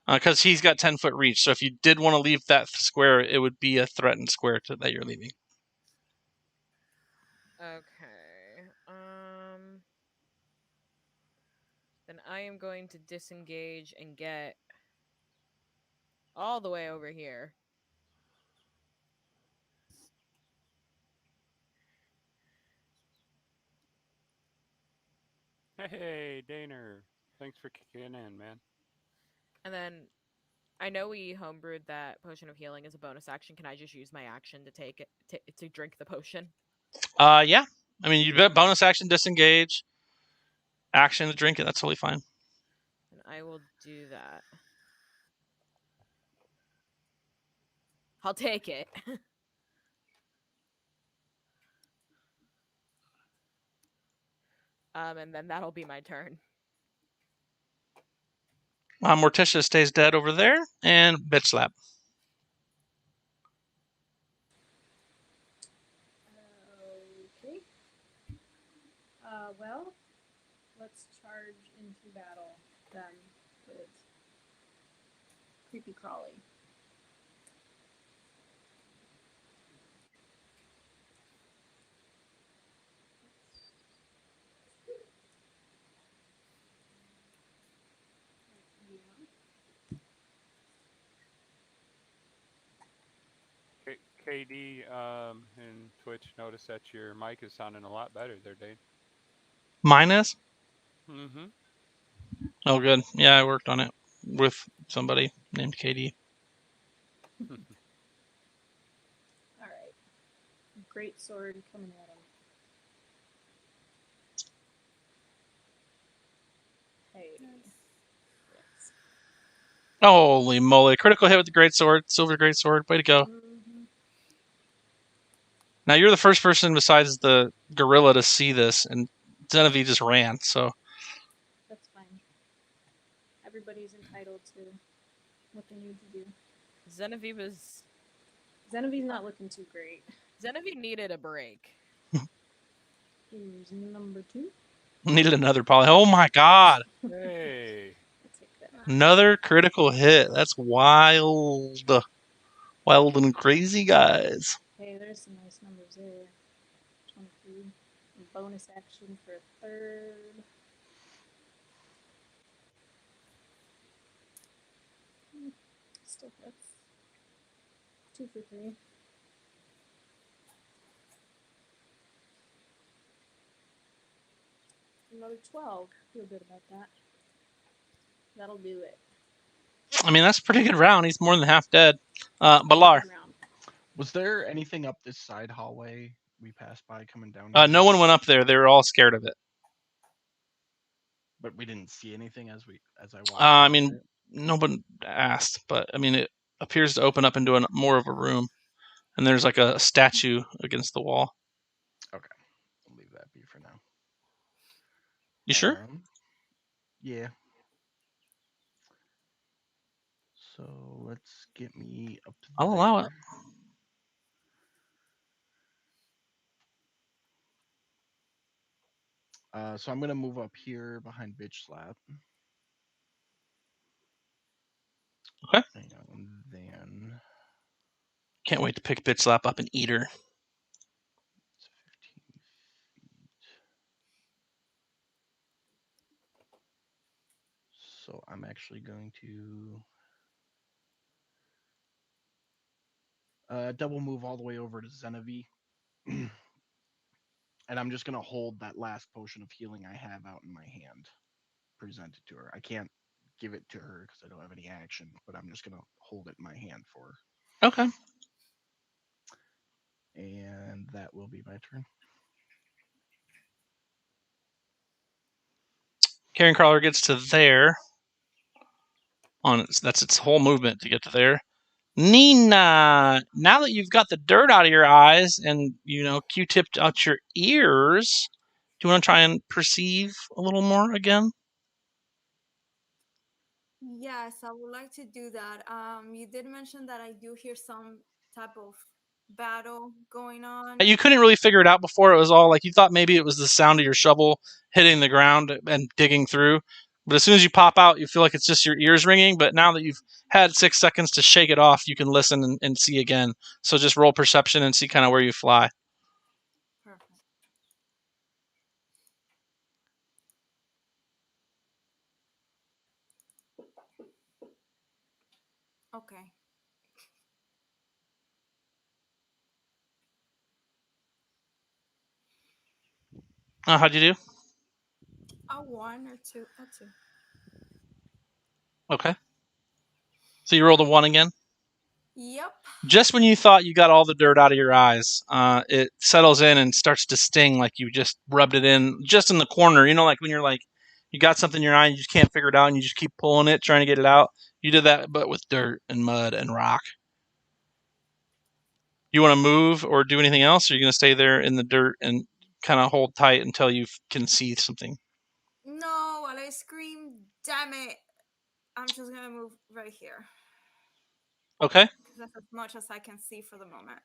because he's got 10-foot reach. So if you did want to leave that square, it would be a threatened square that you're leaving. Okay. Then I am going to disengage and get all the way over here. Hey, Daner. Thanks for kicking in, man. And then I know we homebrewed that potion of healing as a bonus action. Can I just use my action to take it to drink the potion? Yeah. I mean, you bet bonus action disengage, action to drink it. That's totally fine. And I will do that. I'll take it. And then that'll be my turn. Morticia stays dead over there, and bitch slap. Okay. Well, let's charge into battle then with Creepy Crawly. KD and Twitch noticed that your mic is sounding a lot better there, Dane. Mine is? Mm-hmm. Oh, good. Yeah, I worked on it with somebody named Katie. All right. Great sword coming at him. Hey. Yes. Holy moly! Critical hit with the greatsword, silver greatsword. Way to go! Now you're the first person besides the gorilla to see this, and Genevieve just ran. So That's fine. Everybody's entitled to what they need to do. Genevieve's Genevieve's not looking too great. Genevieve needed a break. Here's number 2. needed another poly. Oh my god! Hey. I'll take that. Another critical hit. That's wild, wild and crazy, guys. Hey, there's some nice numbers there. 23. Bonus action for a third. Still hits. 2 for 3. Another 12. Feel good about that. That'll do it. I mean, that's a pretty good round. He's more than half dead. Balar. Good round. Was there anything up this side hallway we passed by coming down? No one went up there. They were all scared of it. But we didn't see anything as I walked. I mean, no one asked, but I mean, it appears to open up into more of a room, and there's like a statue against the wall. Okay, I'll leave that be for now. You sure? Yeah. So let's get me up to I'll allow it. So I'm gonna move up here behind Bitch Slap. Okay. And then Can't wait to pick Bitch Slap up and eat her. it's 15 feet. So I'm actually going to double move all the way over to Genevieve. And I'm just going to hold that last potion of healing I have out in my hand, present it to her. I can't give it to her because I don't have any action, but I'm just going to hold it in my hand for her. Okay. And that will be my turn. Carrion Crawler gets to there. That's its whole movement to get to there. Nina, now that you've got the dirt out of your eyes and, Q-tipped out your ears, do you want to try and perceive a little more again? Yes, I would like to do that. You did mention that I do hear some type of battle going on. You couldn't really figure it out before. It was all like you thought maybe it was the sound of your shovel hitting the ground and digging through. But as soon as you pop out, you feel like it's just your ears ringing. But now that you've had 6 seconds to shake it off, you can listen and see again. So just roll perception and see kind of where you fly. Perfect. Okay. How'd you do? A 1 or 2. A 2. Okay. So you rolled a 1 again? Yep. Just when you thought you got all the dirt out of your eyes, it settles in and starts to sting like you just rubbed it in just in the corner. Like when you're like, you got something in your eye and you just can't figure it out and you just keep pulling it, trying to get it out. You did that, but with dirt and mud and rock. You want to move or do anything else, or are you going to stay there in the dirt and kind of hold tight until you can see something? No, while I scream, damn it, I'm just going to move right here. Okay. That's as much as I can see for the moment.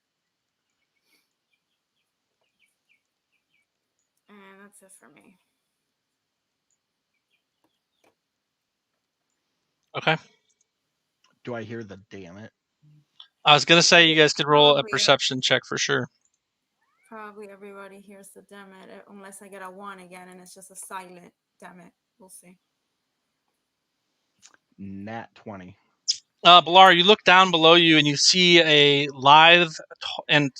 And that's it for me. Okay. Do I hear the damn it? I was going to say you guys could roll a Probably. perception check for sure. Probably everybody hears the damn it, unless I get a 1 again and it's just a silent damn it. We'll see. Nat 20. Balar, you look down below you and you see a lithe and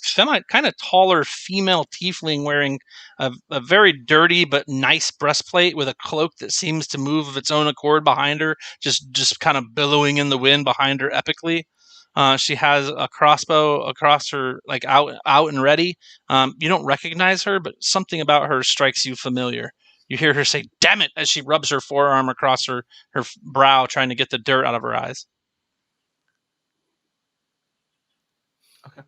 kind of taller female tiefling wearing a very dirty but nice breastplate with a cloak that seems to move of its own accord behind her, just kind of billowing in the wind behind her epically. She has a crossbow across her, like out and ready. You don't recognize her, but something about her strikes you familiar. You hear her say, "Damn it," as she rubs her forearm across her brow, trying to get the dirt out of her eyes. Okay.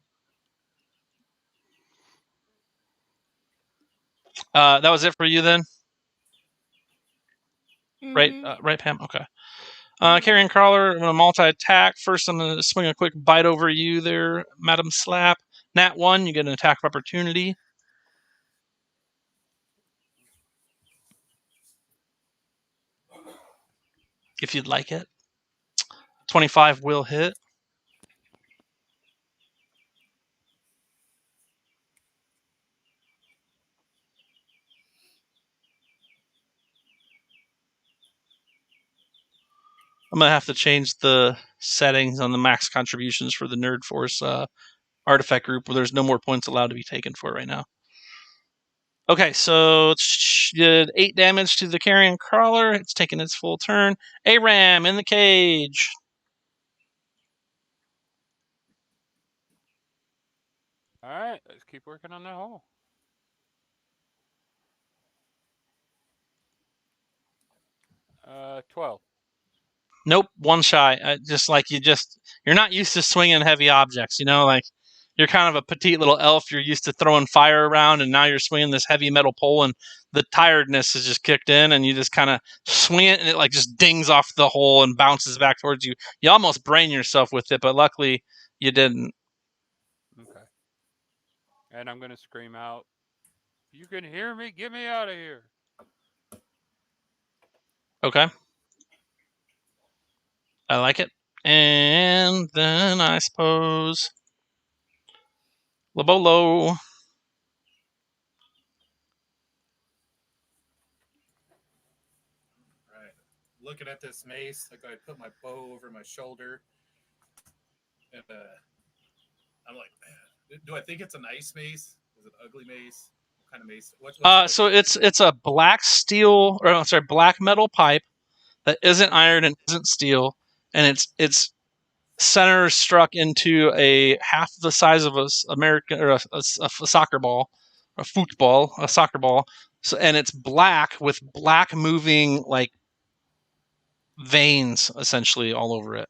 That was it for you then? Right, Mhm. right, Pam? Okay. Mhm. Carrion Crawler, I'm going to multi-attack. First, I'm going to swing a quick bite over you there, Madam Slap. Nat 1, you get an attack of opportunity. If you'd like it. 25 will hit. I'm going to have to change the settings on the max contributions for the Nerd Force artifact group where there's no more points allowed to be taken for it right now. Okay, so did 8 damage to the Carrion Crawler. It's taken its full turn. Aram in the cage. All right, let's keep working on that hole. Uh, 12. Nope, one shy. Just like you're not used to swinging heavy objects, like you're kind of a petite little elf. You're used to throwing fire around, and now you're swinging this heavy metal pole, and the tiredness has just kicked in, and you just kind of swing it, and it like just dings off the hole and bounces back towards you. You almost brain yourself with it, but luckily you didn't. Okay. And I'm gonna scream out, "You can hear me? Get me out of here!" Okay. I like it. And then I suppose Labolo. Right. Looking at this mace, I go ahead and put my bow over my shoulder, and I'm like, man, do I think it's a nice mace? Is it an ugly mace? What kind of mace? What's So it's a black steel, or I'm sorry, black metal pipe that isn't iron and isn't steel, and it's center struck into a half the size of a American or a soccer ball, a football, a soccer ball. So, and it's black with black moving like veins essentially all over it.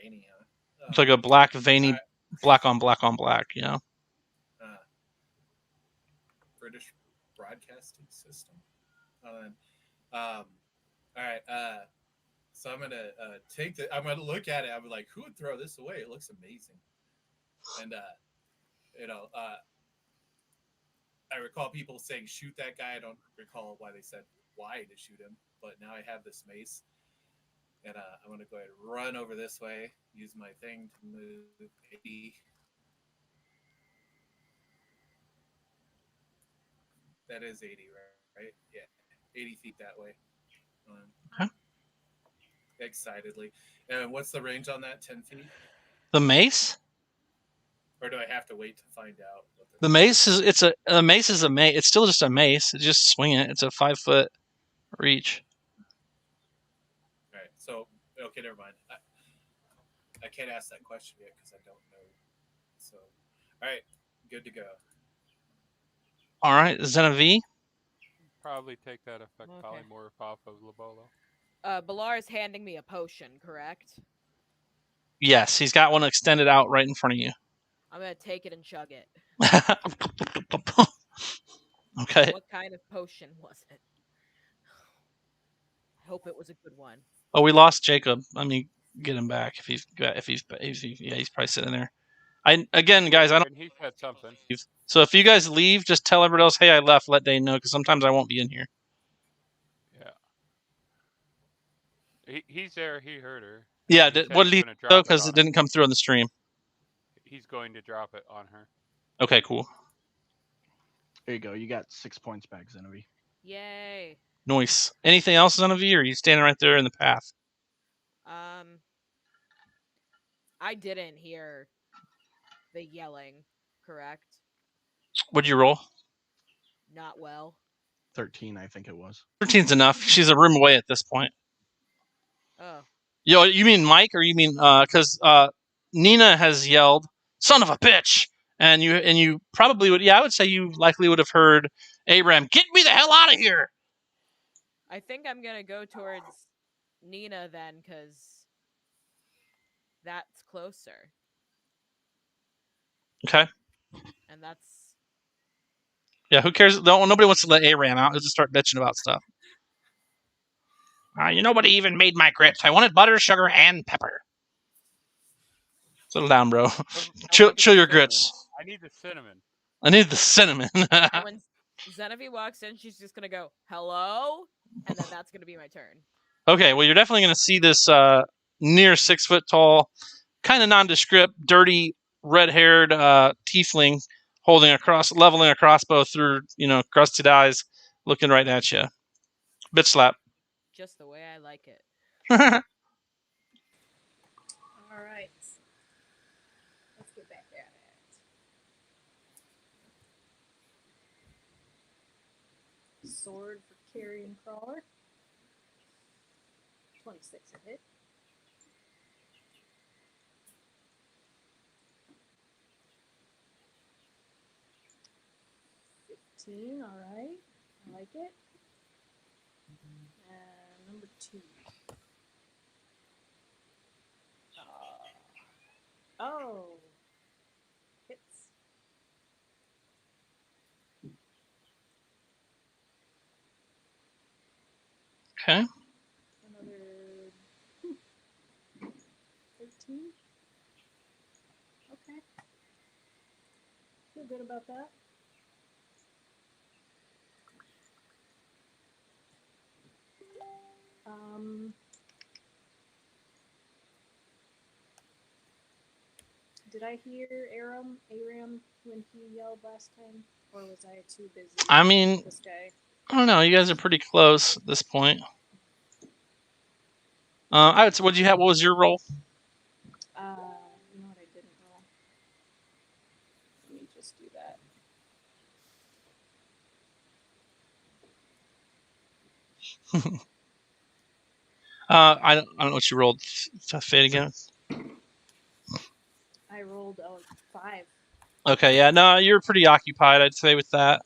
veiny, huh? It's like a black veiny, right. black on black on black. British broadcasting system. All right. So I'm gonna take the. I'm gonna look at it. I'm like, who would throw this away? It looks amazing. And I recall people saying shoot that guy. I don't recall why they said why to shoot him, but now I have this mace, and I'm gonna go ahead and run over this way. Use my thing to move 80. That is 80, right? Yeah, 80 feet that way. Okay. Excitedly. And what's the range on that? 10 feet? The mace. Or do I have to wait to find out? The mace is a mace is a mace. It's still just a mace. It's just swing it. It's a 5-foot reach. All right. So okay, never mind. I can't ask that question yet because I don't know. So, all right, good to go. All right, Zenavi. Probably take that effect Okay. polymorph off of Labolo. Balar is handing me a potion, correct? Yes, he's got one extended out right in front of you. I'm gonna take it and chug it. Okay. What kind of potion was it? I hope it was a good one. Oh, we lost Jacob. Let me get him back if he's probably sitting there. Guys, I don't. And he said something. So if you guys leave, just tell everybody else, hey, I left. Let Dane know because sometimes I won't be in here. Yeah. He's there. He heard her. Yeah. He What did he do? Because it didn't come through on the stream. He's going to drop it on her. Okay, cool. There you go. You got 6 points back, Zenobi. Yay. Nice. Anything else, Zenavi, or are you standing right there in the path? I didn't hear the yelling, correct? What'd you roll? Not well. 13, I think it was. 13's enough. She's a room away at this point. Oh. Yo, you mean Mike, or you mean because Nina has yelled, "Son of a bitch!" and you probably would. Yeah, I would say you likely would have heard Abraham, get me the hell out of here! I think I'm gonna go towards Nina then, because that's closer. Okay. And that's... Yeah, who cares? Nobody wants to let Aram out. He'll just start bitching about stuff. Nobody even made my grits. I wanted butter, sugar, and pepper. Settle down, bro. Chill your grits. I need the cinnamon. I need the cinnamon. And when Zenevie walks in, she's just gonna go, hello? And then that's gonna be my turn. Okay, well, you're definitely going to see this near 6 foot tall, kind of nondescript, dirty, red-haired tiefling leveling a crossbow through, crusted eyes, looking right at you. Bitch slap. Just the way I like it. All right. Let's get back at it. Sword for carrion crawler. 26 a hit. All right. I like it. And number 2. Oh. Hits. Okay. Another 13. Okay. Feel good about that. Did I hear Aram when he yelled last time? Or was I too busy I mean, with this guy? I don't know. You guys are pretty close at this point. I would say, what was your roll? You know what I didn't roll? Let me just do that. I don't know what you rolled. Fade again. I rolled a 5. Okay, yeah, no, you're pretty occupied, I'd say, with that.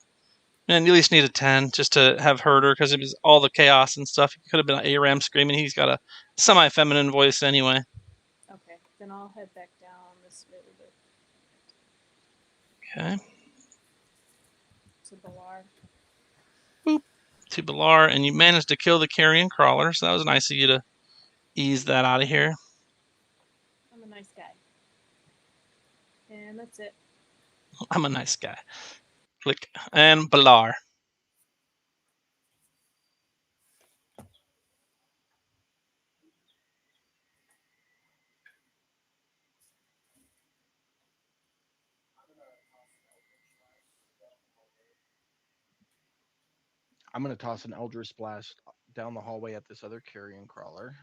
And you at least need a 10 just to have heard her, because it was all the chaos and stuff. It could have been Aram screaming. He's got a semi-feminine voice anyway. Okay, then I'll head back down this way a bit. Okay. To Balar. Boop. To Balar, and you managed to kill the carrion crawler, so that was nice of you to ease that out of here. I'm a nice guy. And that's it. I'm a nice guy. Click. And Balar. I'm going to toss an Eldritch Blast down the hallway at this other carrion crawler.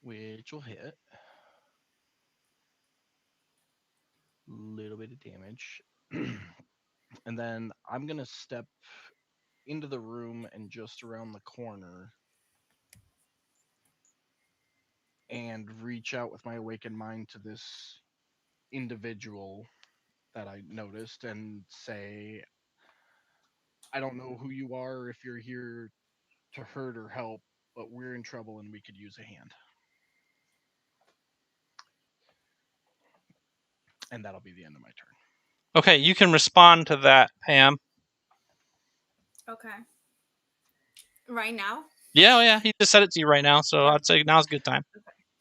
Which will hit. Little bit of damage. And then I'm going to step into the room and just around the corner and reach out with my awakened mind to this individual that I noticed and say, I don't know who you are or if you're here to hurt or help, but we're in trouble and we could use a hand. And that'll be the end of my turn. Okay, you can respond to that, Pam. Okay. Right now? Yeah, he just said it to you right now, so I'd say now's a good time.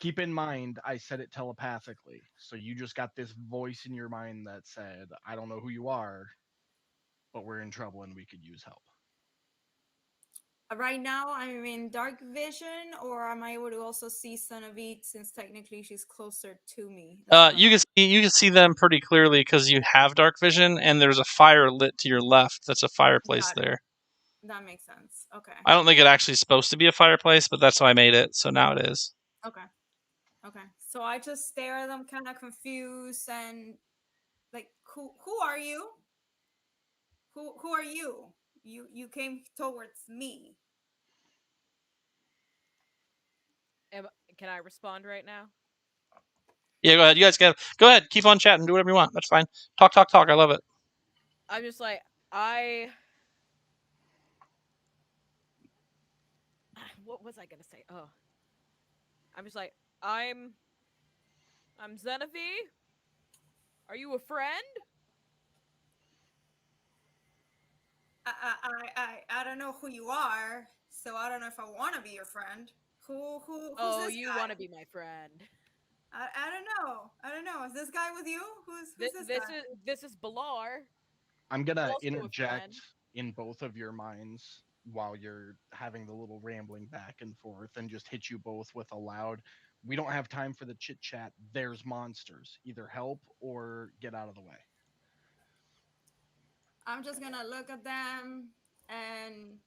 Keep in mind, I said it telepathically. So you just got this voice in your mind that said, I don't know who you are, but we're in trouble and we could use help. Right now, I'm in dark vision, or am I able to also see Zenevie, since technically she's closer to me? You can see them pretty clearly because you have dark vision, and there's a fire lit to your left. That's a fireplace there. That makes sense. Okay. I don't think it actually is supposed to be a fireplace, but that's how I made it, so now it is. Okay. So I just stare at them, kind of confused, and like, who are you? Who are you? You came towards me. Can I respond right now? Yeah, go ahead. You guys go ahead. Keep on chatting. Do whatever you want. That's fine. Talk. I love it. I'm just like, what was I gonna say? Oh, I'm just like, I'm Xenophi. Are you a friend? I don't know who you are, so I don't know if I want to be your friend. Who's Oh, this you guy? want to be my friend? I don't know. I don't know. Is this guy with you? Who's This, this this guy? is this is Balar. I'm gonna Also a interject friend. in both of your minds while you're having the little rambling back and forth and just hit you both with a loud, we don't have time for the chit chat. There's monsters. Either help or get out of the way. I'm just gonna look at them and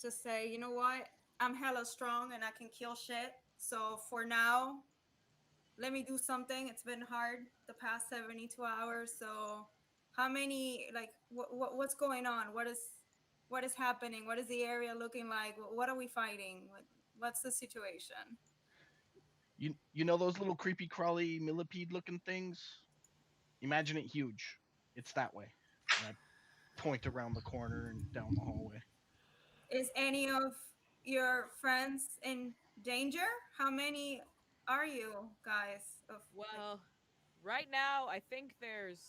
just say, you know what? I'm hella strong and I can kill shit. So for now, let me do something. It's been hard the past 72 hours. So how many what's going on? What is happening? What is the area looking like? What are we fighting? What's the situation? You know those little creepy crawly millipede looking things? Imagine it huge. It's that way. And I point around the corner and down the hallway. Is any of your friends in danger? How many are you guys of like Well, right now I think there's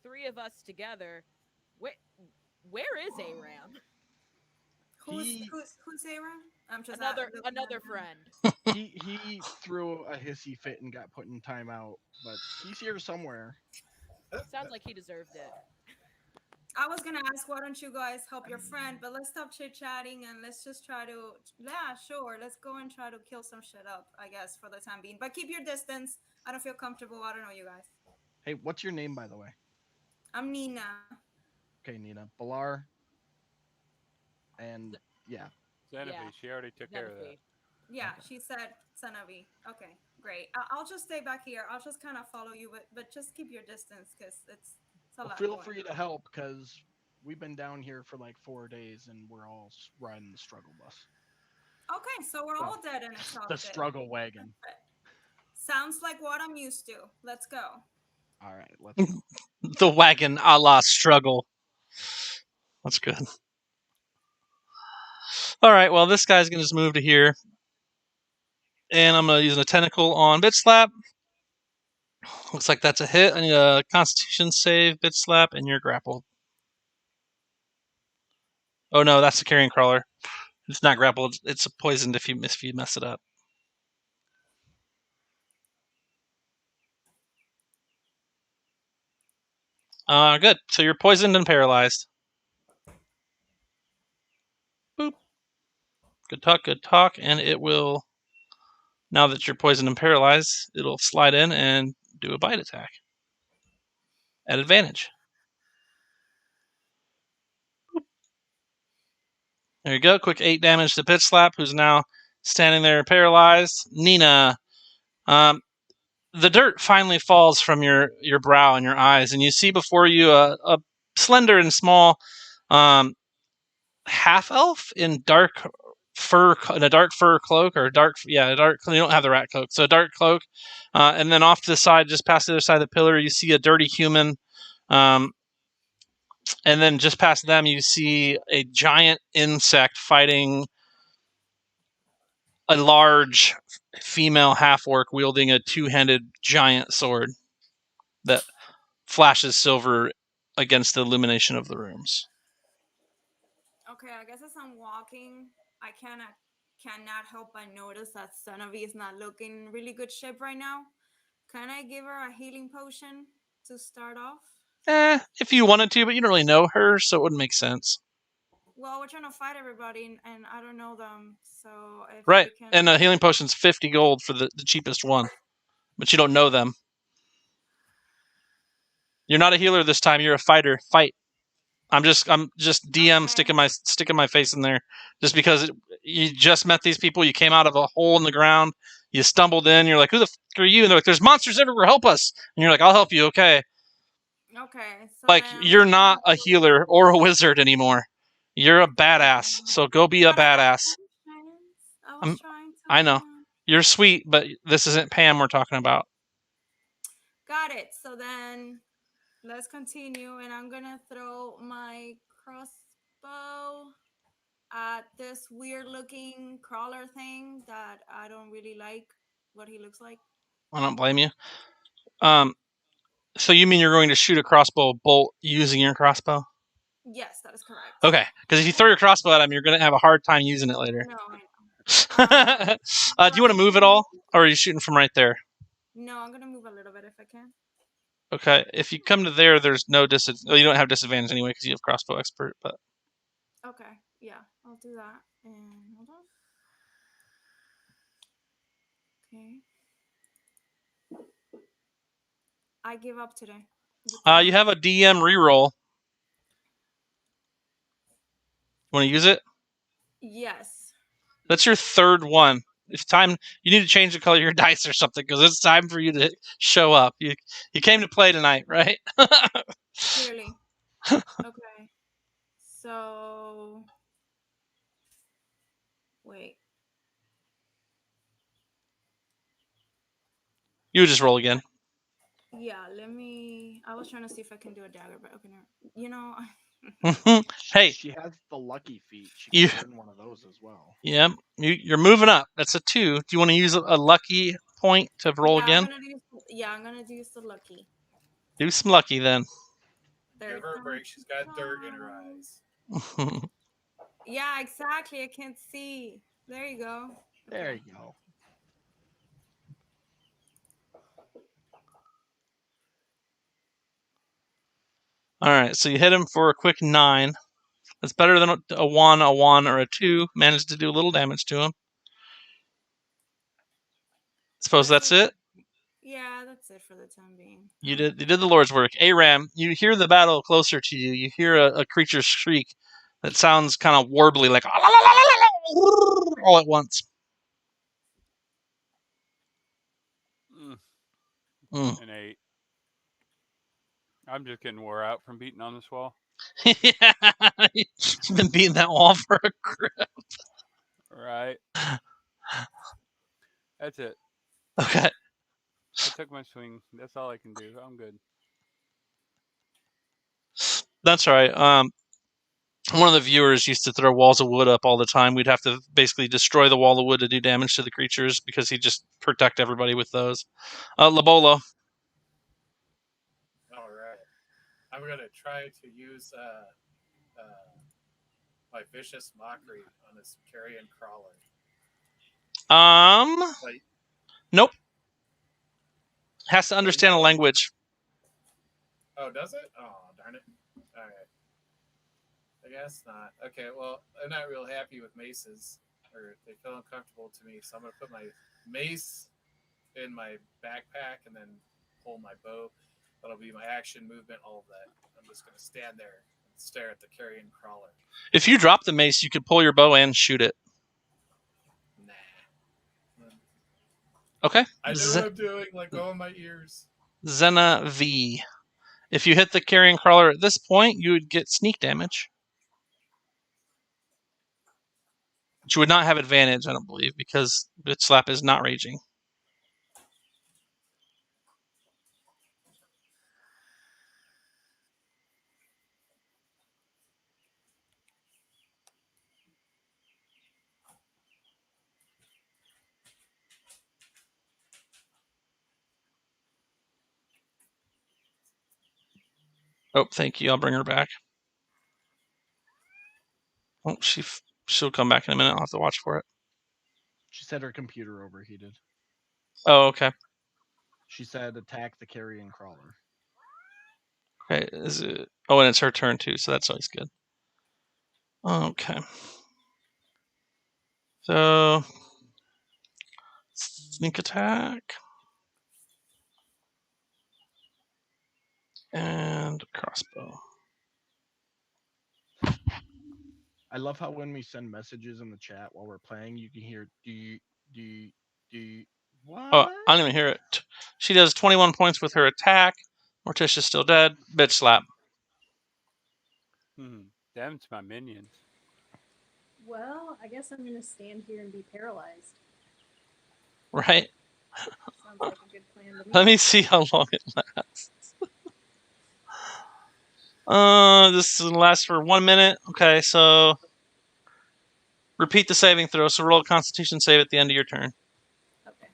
3 of us together. Wait, where is Aram? who's He who's who's Aaron? I'm just looking at Another him. friend. he threw a hissy fit and got put in timeout, but he's here somewhere. Sounds like he deserved it. I was gonna ask, why don't you guys help your friend? But let's stop chit chatting and let's just try to. Yeah, sure. Let's go and try to kill some shit up. I guess for the time being. But keep your distance. I don't feel comfortable. I don't know you guys. Hey, what's your name, by the way? I'm Nina. Okay, Nina. Balar. And yeah. Xenophi, Yeah. she already took care of that. Xenophi. Yeah, Okay. she said Sanavi. Okay, great. I'll just stay back here. I'll just kind of follow you, but just keep your distance because it's a Well, lot feel going free on. to help because we've been down here for like 4 days and we're all riding the struggle bus. Okay, so we're all dead and The exhausted. struggle wagon. Sounds like what I'm used to. Let's go. All right, let's go. The wagon a la struggle. That's good. All right, well, this guy's going to just move to here. And I'm going to use a tentacle on Bit Slap. Looks like that's a hit. I need a Constitution save, Bit Slap, and you're grappled. Oh no, that's the carrion crawler. It's not grappled. It's poisoned if you mess it up. Good. So you're poisoned and paralyzed. Boop. Good talk. And it will, now that you're poisoned and paralyzed, it'll slide in and do a bite attack at advantage. Boop. There you go. Quick 8 damage to Pit Slap, who's now standing there paralyzed. Nina, the dirt finally falls from your brow and your eyes, and you see before you a slender and small half elf in a dark fur cloak, or a dark. You don't have the rat cloak, so a dark cloak, and then off to the side, just past the other side of the pillar, you see a dirty human, and then just past them, you see a giant insect fighting a large female half orc wielding a 2-handed giant sword that flashes silver against the illumination of the rooms. Okay, I guess as I'm walking, I cannot help but notice that Sanavi is not looking in really good shape right now. Can I give her a healing potion to start off? If you wanted to, but you don't really know her, so it wouldn't make sense. Well, we're trying to fight everybody, and I don't know them, so if Right, we can. and a healing potion's 50 gold for the cheapest one, but you don't know them. You're not a healer this time. You're a fighter. Fight. I'm just DM Okay. sticking my face in there, just because you just met these people. You came out of a hole in the ground. You stumbled in. You're like, who the f are you? And they're like, there's monsters everywhere. Help us! And you're like, I'll help you. Okay. Okay, so Like, then I'm you're just gonna not a healer or a wizard anymore. You're a badass. So go be a But I have badass. potions. I was trying to, I know. You're sweet, but this isn't Pam we're talking about. Got it. So then let's continue, and I'm gonna throw my crossbow at this weird looking crawler thing that I don't really like what he looks like. I don't blame you. So you mean you're going to shoot a crossbow bolt using your crossbow? Yes, that is correct. Okay, because if you throw your crossbow at him, you're going to have a hard time using it later. No, I know. Do you want to move at all, or are you shooting from right there? No, I'm gonna move a little bit if I can. Okay, if you come to there, there's no you don't have disadvantage anyway because you have crossbow expert. But Okay, yeah, I'll do that. And hold on. Okay. I give up today. you have a DM reroll. Want to use it? Yes. That's your third one. It's time. You need to change the color of your dice or something because it's time for you to show up. You came to play tonight, right? Clearly. Okay. So wait. You just roll again. Yeah, let me. I was trying to see if I can do a dagger, but okay, you know. Hey, She has the lucky feat. She You- can learn one of those as well. yeah, you're moving up. That's a 2. Do you want to use a lucky point to roll Yeah, again? I'm gonna use the lucky. Do some lucky then. Give her a break. She's got dirt in her eyes. Yeah, exactly. I can't see. There you go. There Okay. you go. All right, so you hit him for a quick 9. That's better than a 1, or a 2. Managed to do a little damage to him. Suppose that's it. Yeah, that's it for the time being. You did the Lord's work. Aram, you hear the battle closer to you. You hear a creature shriek that sounds kind of warbly, like all at once. An 8. I'm just getting wore out from beating on this wall. Yeah, you've been beating that wall for a grip. Right. That's it. Okay. I took my swing. That's all I can do. I'm good. That's all right. One of the viewers used to throw walls of wood up all the time. We'd have to basically destroy the wall of wood to do damage to the creatures because he'd just protect everybody with those. Labolo. All right. I'm gonna try to use my vicious mockery on this carrion crawler. Like, Nope. Has to understand a language. oh, does it? Oh, darn it. All right. I guess not. Okay, well, I'm not real happy with maces, or they feel uncomfortable to me, so I'm gonna put my mace in my backpack and then pull my bow. That'll be my action, movement, all of that. I'm just gonna stand there and stare at the carrion crawler. If you drop the mace, you could pull your bow and shoot it. Nah. Okay. I know what I'm doing, like go in my ears. Zena V. If you hit the carrion crawler at this point, you would get sneak damage. But you would not have advantage, I don't believe, because Bitch Slap is not raging. Oh, thank you. I'll bring her back. Oh, she'll come back in a minute. I'll have to watch for it. She said her computer overheated. Oh, okay. She said attack the carrion crawler. Okay, is it? Oh, and it's her turn too, so that's always good. Okay. So sneak attack and crossbow. I love how when we send messages in the chat while we're playing, you can hear what? Oh, I didn't even hear it. She does 21 points with her attack. Morticia's still dead. Bitch slap. Them's my minions. Well, I guess I'm gonna stand here and be paralyzed. Right? Sounds like a good plan to me. Let me see how long it lasts. This lasts for 1 minute. Okay, so repeat the saving throw. So roll a Constitution save at the end of your turn. Okay.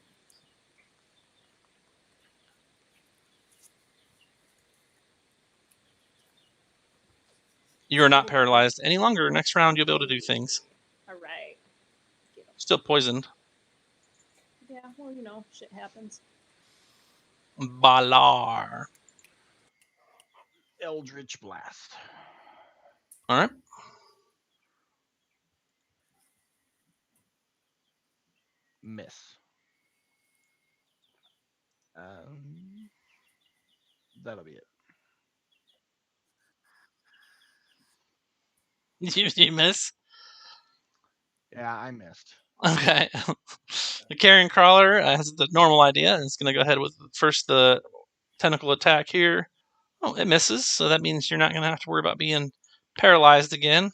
You are not paralyzed any longer. Next round, you'll be able to do things. All right. Still poisoned. Yeah, well, you know, shit happens. Balar. Eldritch Blast. All right. Miss. That'll be it. You miss? Yeah, I missed. Okay. The carrion crawler has the normal idea, and it's going to go ahead with first the tentacle attack here. Oh, it misses, so that means you're not going to have to worry about being paralyzed again.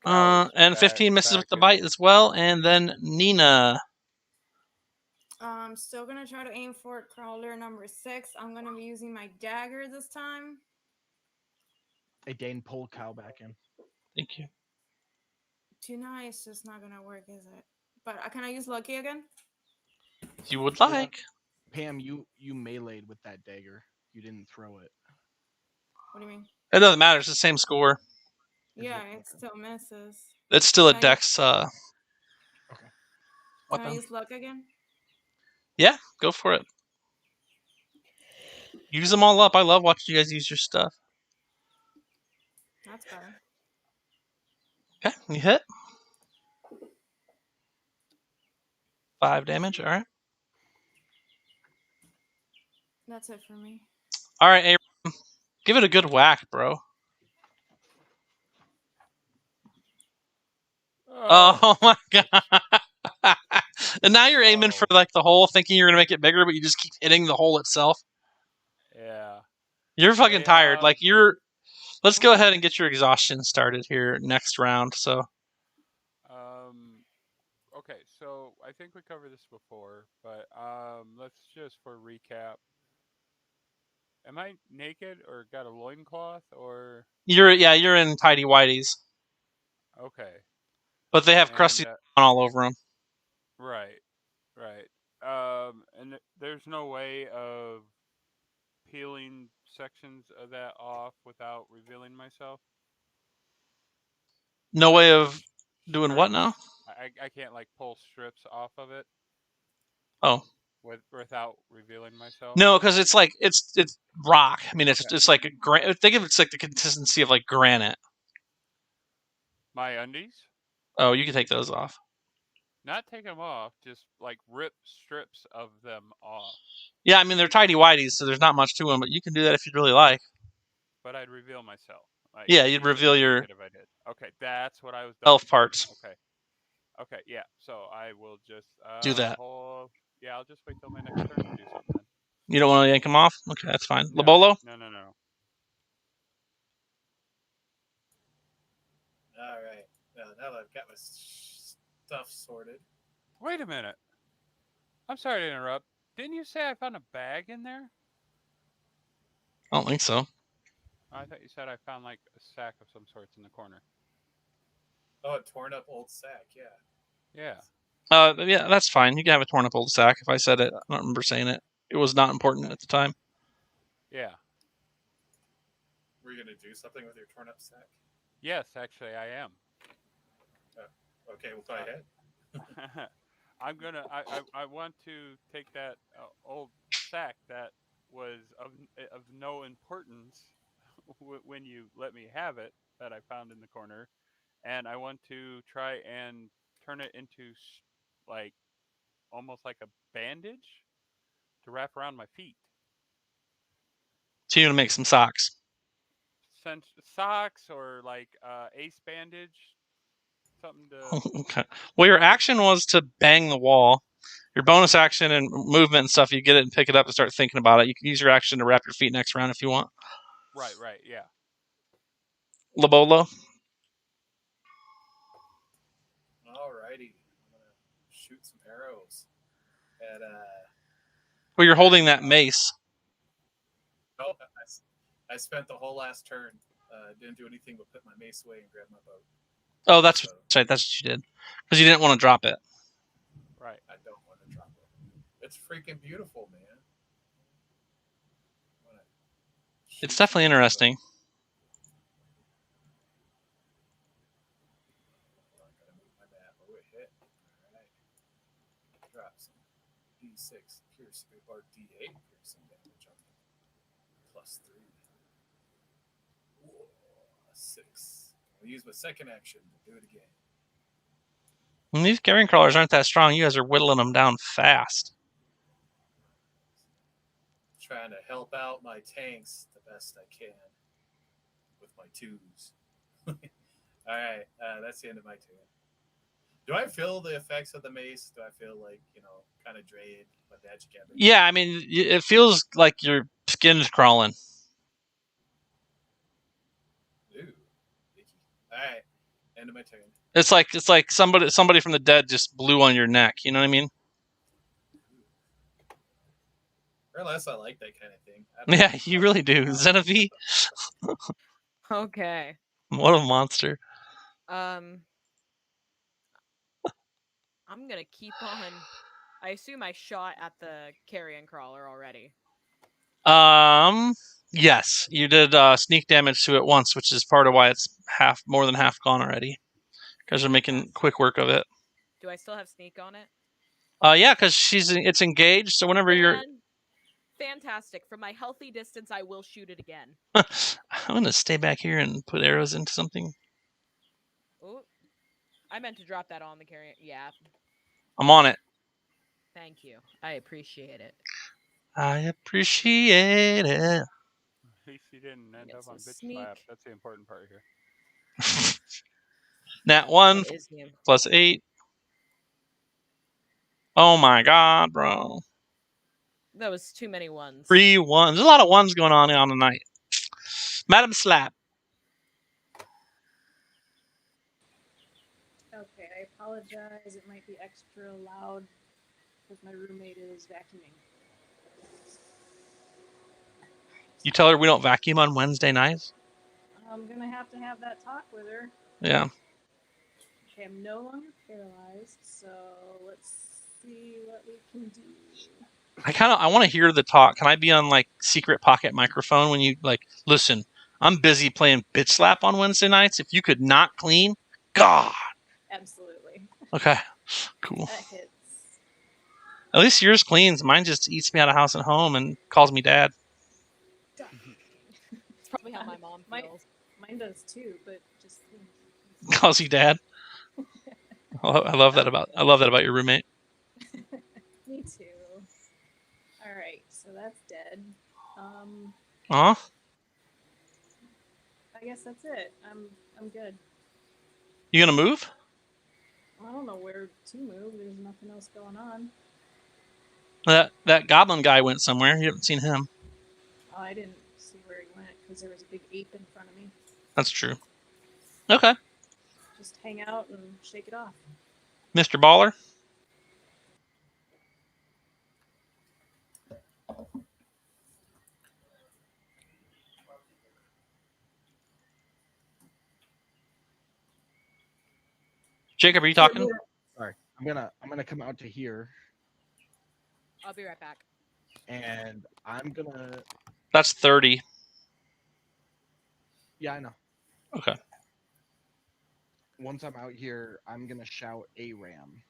And 15 misses with the bite as well, and then Nina. I'm still gonna try to aim for crawler number 6. I'm gonna be using my dagger this time. Hey, Dane, pull Kyle back in. Thank you. Tonight it's just not gonna work, is it? But can I use lucky again? If you would like. Pam, you meleeed with that dagger. You didn't throw it. What do you mean? It doesn't matter. It's the same score. Yeah, it still misses. It's still a dex Okay. Can I use luck again? Yeah, go for it. Use them all up. I love watching you guys use your stuff. That's better. Okay, you hit. 5 damage, all right. That's it for me. All right, Abram. Give it a good whack, bro. Oh my god. And now you're aiming for like the hole, thinking you're going to make it bigger, but you just keep hitting the hole itself. Yeah. You're fucking tired. Like let's go ahead and get your exhaustion started here next round. So Okay, so I think we covered this before, but let's just for recap. Am I naked or got a loincloth or you're in tidy whities. Okay. But they have crusty all over them. Right. And there's no way of peeling sections of that off without revealing myself. No way of doing what now? I can't like pull strips off of it. Oh. Without revealing myself. No, because it's like it's rock. I mean, it's like think of it's like the consistency of like granite. My undies? Oh, you can take those off. Not take them off, just like rip strips of them off. Yeah, I mean they're tidy whities, so there's not much to them, but you can do that if you'd really like. But I'd reveal myself. Like, yeah, you'd reveal your. If I did. Okay, that's what I was. Elf parts. Okay, yeah. So I will just do that. Yeah, I'll just wait till my next turn to do something. Then. You don't want to yank them off? Okay, that's fine. No, Labolo? No. All right. Now that I've got my stuff sorted. Wait a minute. I'm sorry to interrupt. Didn't you say I found a bag in there? I don't think so. I thought you said I found like a sack of some sorts in the corner. Oh, a torn up old sack, yeah. Yeah. Yeah, that's fine. You can have a torn up old sack. If I said it, I don't remember saying it. It was not important at the time. Yeah. Were you going to do something with your torn up sack? Yes, actually, I am. Okay, well, go ahead. I'm gonna. I want to take that old sack that was of no importance when you let me have it, that I found in the corner, and I want to try and turn it into like almost like a bandage to wrap around my feet. So you're gonna make some socks. Socks or like ace bandage, something to. Okay. Well, your action was to bang the wall. Your bonus action and movement and stuff, you get it and pick it up and start thinking about it. You can use your action to wrap your feet next round if you want. Right, yeah. Labolo? Alrighty. I'm going to shoot some arrows. Well, you're holding that mace. Oh, I spent the whole last turn. Didn't do anything but put my mace away and grab my bow. Oh, that's right. That's what you did. Because you didn't want to drop it. Right. I don't want to drop it. It's freaking beautiful, man. It's definitely interesting. Drop some D6 piercing or D8 piercing damage on it. +3. Whoa, 6. I'll use my second action to do it again. When these carrion crawlers aren't that strong, you guys are whittling them down fast. Trying to help out my tanks the best I can with my 2s. All right, that's the end of my turn. Do I feel the effects of the mace? Do I feel like, kind of drained, my magic energy? Yeah, I mean, it feels like your skin's crawling. Ooh, icky. All right, end of my turn. It's like somebody from the dead just blew on your neck. You know what I mean? Or unless I like that kind of thing. Yeah, you really do. Xenovi, Okay. what a monster. I'm gonna keep on. I assume I shot at the carrion crawler already. Yes, you did sneak damage to it once, which is part of why it's more than half gone already. Because they're making quick work of it. Do I still have sneak on it? Yeah, because it's engaged. So whenever you're fantastic. From my healthy distance, I will shoot it again. I'm gonna stay back here and put arrows into something. Oh, I meant to drop that on the carrion. Yeah. I'm on it. Thank you. I appreciate it. I appreciate it. At least you didn't end up on bitch sneak. slap. That's the important part here. Nat 1 plus 8. Oh my god, bro. That was too many ones. 3 1s. There's a lot of ones going on tonight. Madam Slap. Okay, I apologize. It might be extra loud because my roommate is vacuuming. You tell her we don't vacuum on Wednesday nights? I'm going to have that talk with her. Yeah. Okay, I'm no longer paralyzed, so let's see what we can do. I want to hear the talk. Can I be on like secret pocket microphone when you listen? I'm busy playing bitch slap on Wednesday nights. If you could not clean, God. Absolutely. Okay, cool. That hits. At least yours cleans. Mine just eats me out of house and home and calls me dad. It's probably how my mom feels. Mine does too, but just calls you dad. I love that about your roommate. Me too. All right, so that's dead. I guess that's it. I'm good. You gonna move? I don't know where to move. There's nothing else going on. That goblin guy went somewhere. You haven't seen him. Oh, I didn't see where he went because there was a big ape in front of me. That's true. Okay. Just hang out and shake it off. Mr. Baller? Jacob, are you talking? Sorry, I'm gonna come out to here. I'll be right back. And I'm gonna. That's 30. Yeah, I know. Okay. Once I'm out here, I'm gonna shout "Aram"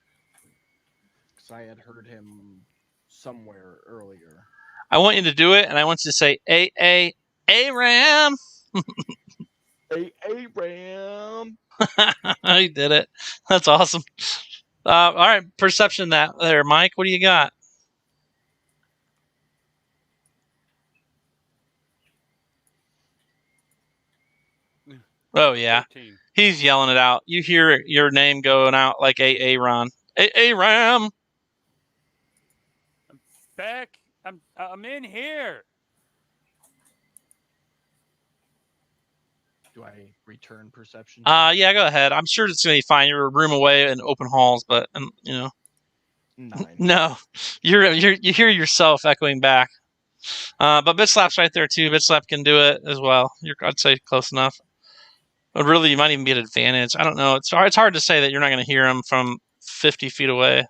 because I had heard him somewhere earlier. I want you to do it, and I want you to say Aram. Aram. You did it. That's awesome. All right, perception that there, Mike. What do you got? Oh yeah, 13. He's yelling it out. You hear your name going out like Aaron. Aram. I'm back. I'm in here. Do I return perception? Yeah, go ahead. I'm sure it's gonna be fine. You're a room away in open halls, but 9. No, you hear yourself echoing back. But Bitch Slap's right there too. Bitch Slap can do it as well. I'd say close enough. But really, you might even be at advantage. I don't know. It's hard to say that you're not going to hear him from 50 feet away.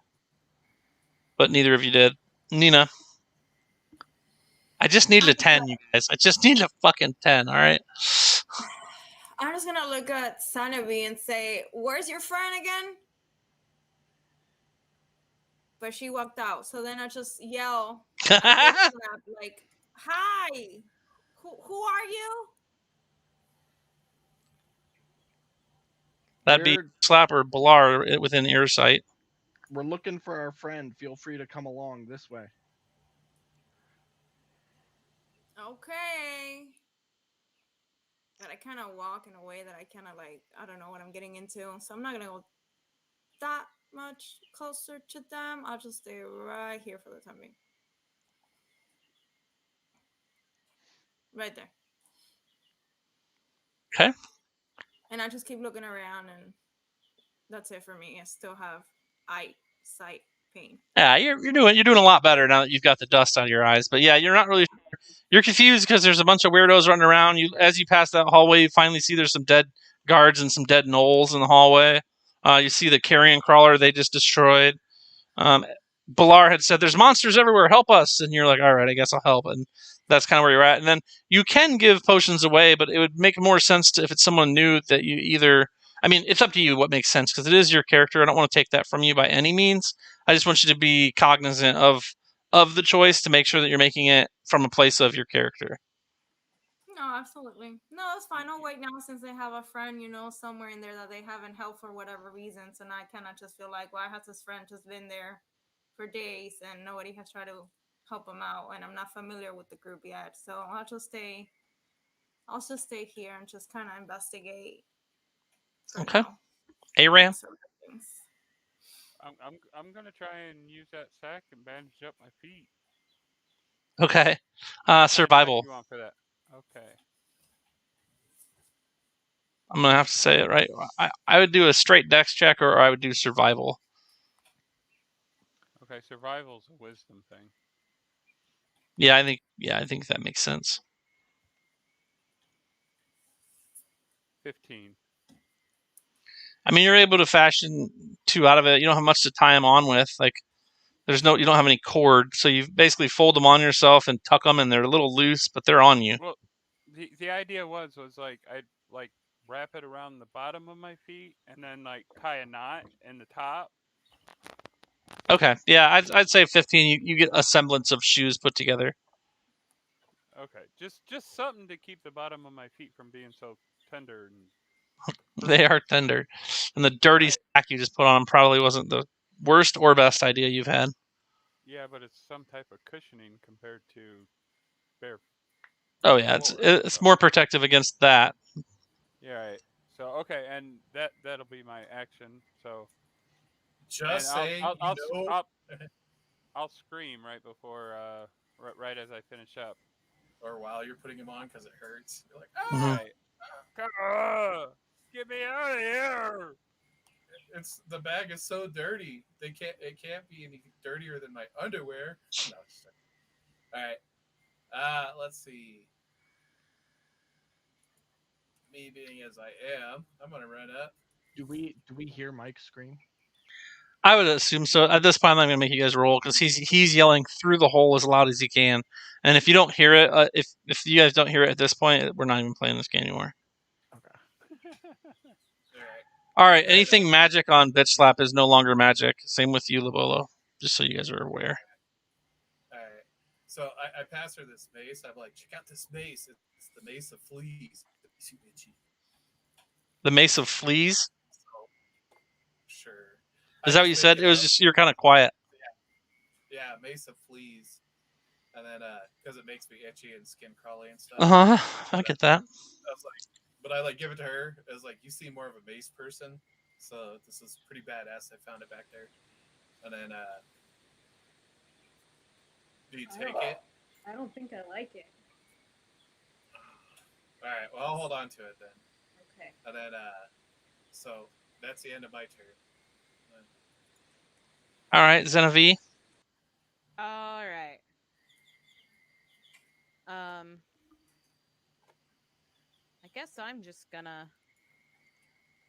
But neither of you did. Nina. I just needed a 10, you guys. I just needed a fucking 10, all right? I'm just gonna look at Sanavi and say, "Where's your friend again?" But she walked out. So then I just yell at Bitch Slap, like, "Hi, who are you?" That'd be Slap or Balar within earsight. We're looking for our friend. Feel free to come along this way. Okay. But I kind of walk in a way that I kind of like, I don't know what I'm getting into. So I'm not going to go that much closer to them. I'll just stay right here for the time being. Right there. Okay. And I just keep looking around, and that's it for me. I still have eyesight pain. Yeah, you're doing a lot better now that you've got the dust out of your eyes. But yeah, you're not really. You're confused because there's a bunch of weirdos running around. As you pass that hallway, you finally see there's some dead guards and some dead gnolls in the hallway. You see the carrion crawler they just destroyed. Balar had said, "There's monsters everywhere. Help us!" And you're like, "All right, I guess I'll help." And that's kind of where you're at. And then you can give potions away, but it would make more sense if it's someone new that you either. I mean, it's up to you what makes sense because it is your character. I don't want to take that from you by any means. I just want you to be cognizant of the choice to make sure that you're making it from a place of your character. No, absolutely. No, that's fine. I'll wait now since they have a friend, somewhere in there that they haven't helped for whatever reasons. And I kind of just feel like, well, I have this friend just been there for days and nobody has tried to help him out. And I'm not familiar with the group yet. So I'll just stay here and just kind of investigate for Okay. now. Aram? I'm gonna try and use that sack and bandage up my feet. Okay. Survival. You want for that? Okay. I'm gonna have to say it right. I would do a straight dex check, or I would do survival. Okay, survival's a wisdom thing. Yeah, I think that makes sense. 15. I mean, you're able to fashion 2 out of it. You don't have much to tie them on with. Like, you don't have any cord, so you basically fold them on yourself and tuck them, and they're a little loose, but they're on you. Well, the idea was like I'd like wrap it around the bottom of my feet and then like tie a knot in the top. Okay, yeah, I'd say 15. You get a semblance of shoes put together. Okay, just something to keep the bottom of my feet from being so tender and. They are tender, and the dirty sack you just put on them probably wasn't the worst or best idea you've had. Yeah, but it's some type of cushioning compared to bare. Oh yeah, it's more protective against that. Yeah. Right. So okay, and that'll be my action. So. Just saying, I'll scream right before, right as I finish up, or while you're putting him on because it hurts. You're like, ah, right. Get me out of here! The bag is so dirty. It can't be any dirtier than my underwear. No, all right. Let's see. Me being as I am, I'm gonna run up. Do we hear Mike scream? I would assume so. At this point, I'm going to make you guys roll because he's yelling through the hole as loud as he can. And if you don't hear it, if you guys don't hear it at this point, we're not even playing this game anymore. Okay. All right. Anything magic on Bitch Slap is no longer magic. Same with you, Labolo. Just so you guys are aware. All right. So I pass her this mace. I'm like, check out this mace. It's the mace of fleas. It's too itchy. The Mace of Fleas? Sure. Is that what you said? It was just, you're kind of quiet. Yeah, Mace of Fleas. And then, because it makes me itchy and skin crawly and stuff. I get that. I was like, but I like give it to her. I was like, you seem more of a mace person. So this is pretty badass. I found it back there. And then, do you take it? I don't think I like it. All right. Well, I'll hold on to it then. Okay. And then, so that's the end of my turn. All right, Zenevieve. All right. I guess I'm just gonna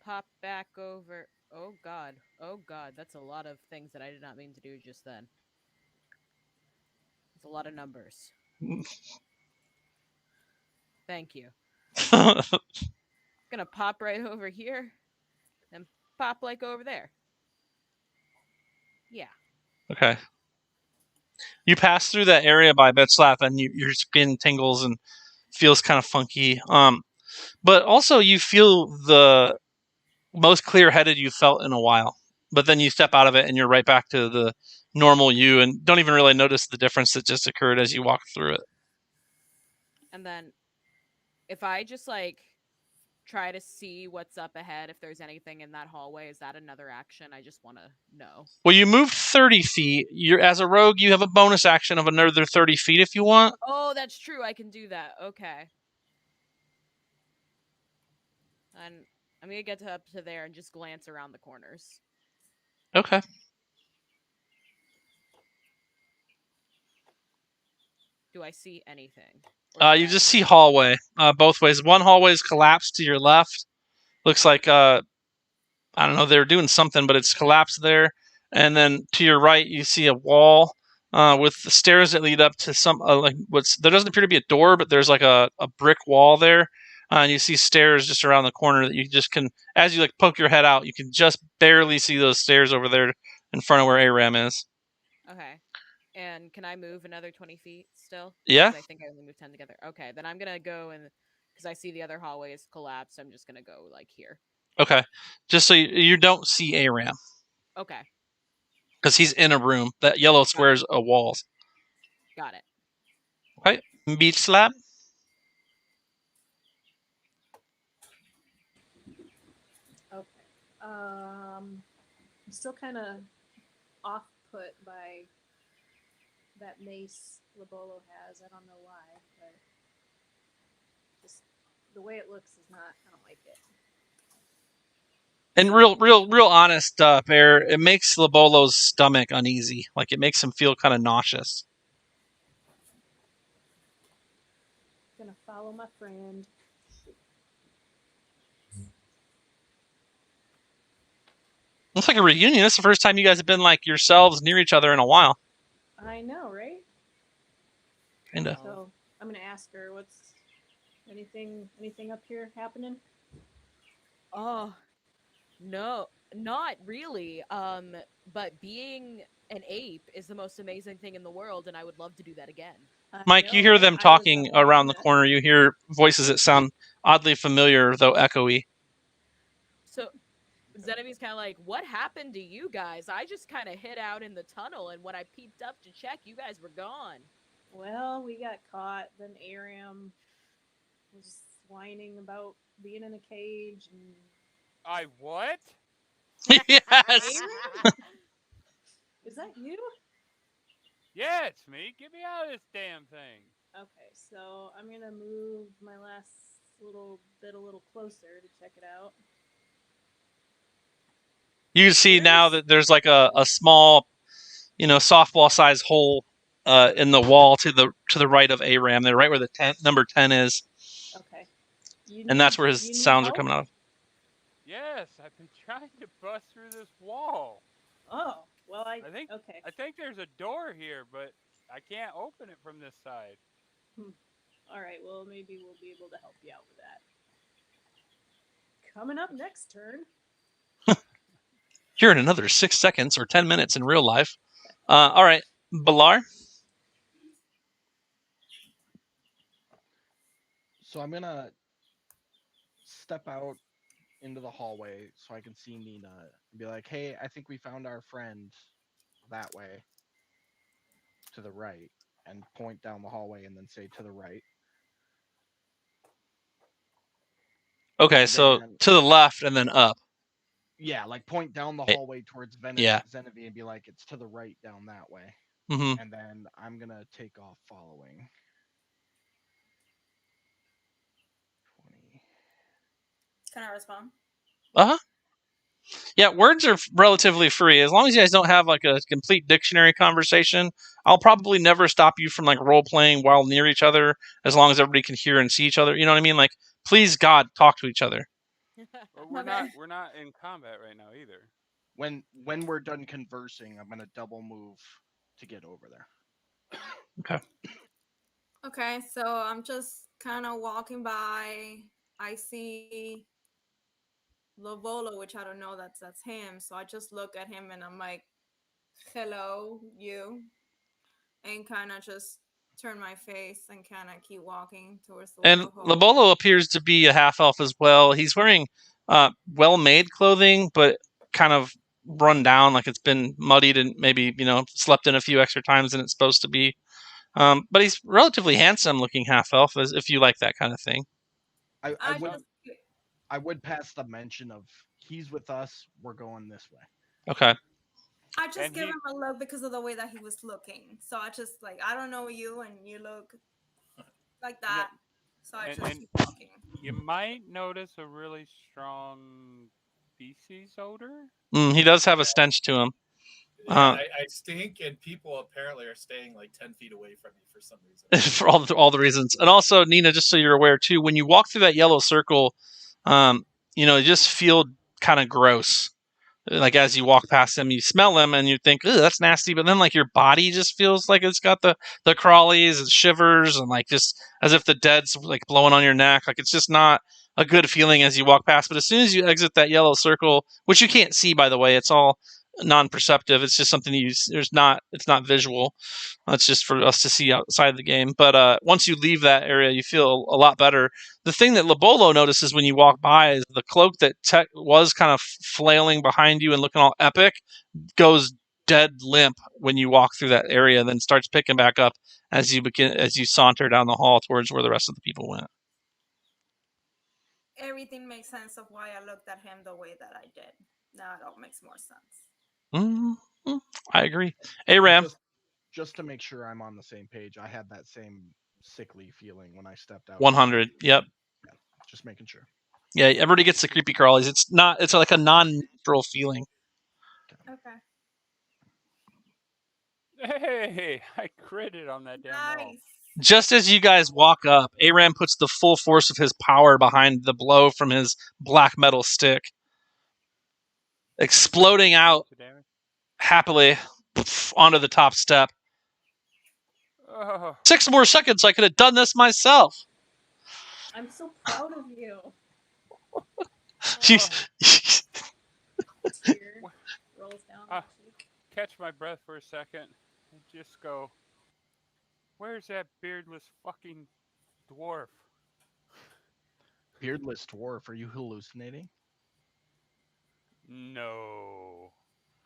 pop back over. Oh god. Oh god. That's a lot of things that I did not mean to do just then. It's a lot of numbers. Thank you. Gonna pop right over here and pop like over there. Yeah. Okay. You pass through that area by Bed Slap, and your skin tingles and feels kind of funky. But also you feel the most clear-headed you've felt in a while. But then you step out of it, and you're right back to the normal you, and don't even really notice the difference that just occurred as you walk through it. And then if I just like try to see what's up ahead, if there's anything in that hallway, is that another action? I just want to know. Well, you moved 30 feet. You're as a rogue, you have a bonus action of another 30 feet if you want. Oh, that's true. I can do that. Okay. And I'm gonna get up to there and just glance around the corners. Okay. Do I see anything? You just see hallway both ways. One hallway is collapsed to your left. Looks like I don't know, they're doing something, but it's collapsed there. And then to your right, you see a wall with the stairs that lead up to some like there doesn't appear to be a door, but there's like a brick wall there. And you see stairs just around the corner that you just can, as you like poke your head out, you can just barely see those stairs over there in front of where Aram is. Okay. And can I move another 20 feet still? Yeah. I think I only moved 10 together. Okay, then I'm gonna go and because I see the other hallway is collapsed, I'm just gonna go like here. Okay. Just so you don't see Aram. Okay. Because he's in a room. That yellow square's a walls. Got it. Okay. Beach slap. Okay. I'm still kind of off put by that mace Labolo has. I don't know why, but just the way it looks is not. I don't like it. And real honest, Bear, it makes Labolo's stomach uneasy. Like it makes him feel kind of nauseous. Gonna follow my friend. Looks like a reunion. It's the first time you guys have been like yourselves near each other in a while. I know, right? Kinda. So I'm gonna ask her, what's anything up here happening? Oh, no, not really. But being an ape is the most amazing thing in the world, and I would love to do that again. Mike, you hear them talking around the corner. You hear voices that sound oddly familiar, though echoey. So Zenevieve's kind of like, what happened to you guys? I just kind of hid out in the tunnel, and when I peeped up to check, you guys were gone. Well, we got caught. Then Aram was whining about being in a cage. And I what? Yes. is that you? Yeah, it's me. Get me out of this damn thing. Okay, so I'm gonna move my last little bit a little closer to check it out. You see now that there's like a small, softball-sized hole in the wall to the right of Aram. They're right where the number 10 is. Okay. And that's where his sounds are coming out of. Yes, I've been trying to bust through this wall. Oh, well, I think okay. I think there's a door here, but I can't open it from this side. All right, well, maybe we'll be able to help you out with that. Coming up next turn. Here in another 6 seconds or 10 minutes in real life. All right, Balar. So I'm gonna step out into the hallway so I can see Nina and be like, hey, I think we found our friend that way to the right, and point down the hallway and then say to the right. Okay, and so then, to the left and then up. Yeah, like point down the hallway towards Yeah. Zenevieve and be like, it's to the right down that way. Mm-hmm. And then I'm going to take off following. 20. Can I respond? Uh-huh. Yeah, words are relatively free. As long as you guys don't have like a complete dictionary conversation, I'll probably never stop you from like role playing while near each other, as long as everybody can hear and see each other. You know what I mean? Like, please God, talk to each other. Well, Okay. we're not in combat right now either. When we're done conversing, I'm gonna double move to get over there. Okay, so I'm just kind of walking by. I see Lovolo, which I don't know that's him. So I just look at him and I'm like, "Hello, you," and kind of just turn my face and kind of keep walking towards the And little hole. Labolo appears to be a half elf as well. He's wearing well-made clothing, but kind of run down, like it's been muddied and maybe slept in a few extra times than it's supposed to be. But he's relatively handsome-looking half elf, as if you like that kind of thing. I I would just I would pass the mention of he's with us. We're going this way. Okay. I just And give he him a look because of the way that he was looking. So I just like I don't know you and you look like that. So I just and keep walking. you might notice a really strong feces odor. He does have a stench to him. Yeah, I stink, and people apparently are staying like 10 feet away from me for some reason. For all the reasons. And also, Nina, just so you're aware too, when you walk through that yellow circle, you just feel kind of gross. Like as you walk past them, you smell them and you think, "Ooh, that's nasty." But then like your body just feels like it's got the crawlies and shivers and like just as if the dead's like blowing on your neck. Like it's just not a good feeling as you walk past. But as soon as you exit that yellow circle, which you can't see by the way, it's all non-perceptive. It's just something it's not visual. That's just for us to see outside the game. But once you leave that area, you feel a lot better. The thing that Labolo notices when you walk by is the cloak that was kind of flailing behind you and looking all epic goes dead limp when you walk through that area, and then starts picking back up as you saunter down the hall towards where the rest of the people went. Everything makes sense of why I looked at him the way that I did. Now it all makes more sense. Mm-hmm. I agree. Hey, Ram. Just to make sure I'm on the same page, I had that same sickly feeling when I stepped out. 100. Yep. Yeah, just making sure. Yeah, everybody gets the creepy crawlies. It's like a non-natural feeling. Okay. Hey, I critted on that damn wall. Nice. Just as you guys walk up, Aram puts the full force of his power behind the blow from his black metal stick, exploding out happily onto the top step. Oh, 6 more seconds, I could have done this myself. I'm so proud of you. You- Tear rolls down my cheek. catch my breath for a second and just go, where's that beardless fucking dwarf? Beardless dwarf, are you hallucinating? No.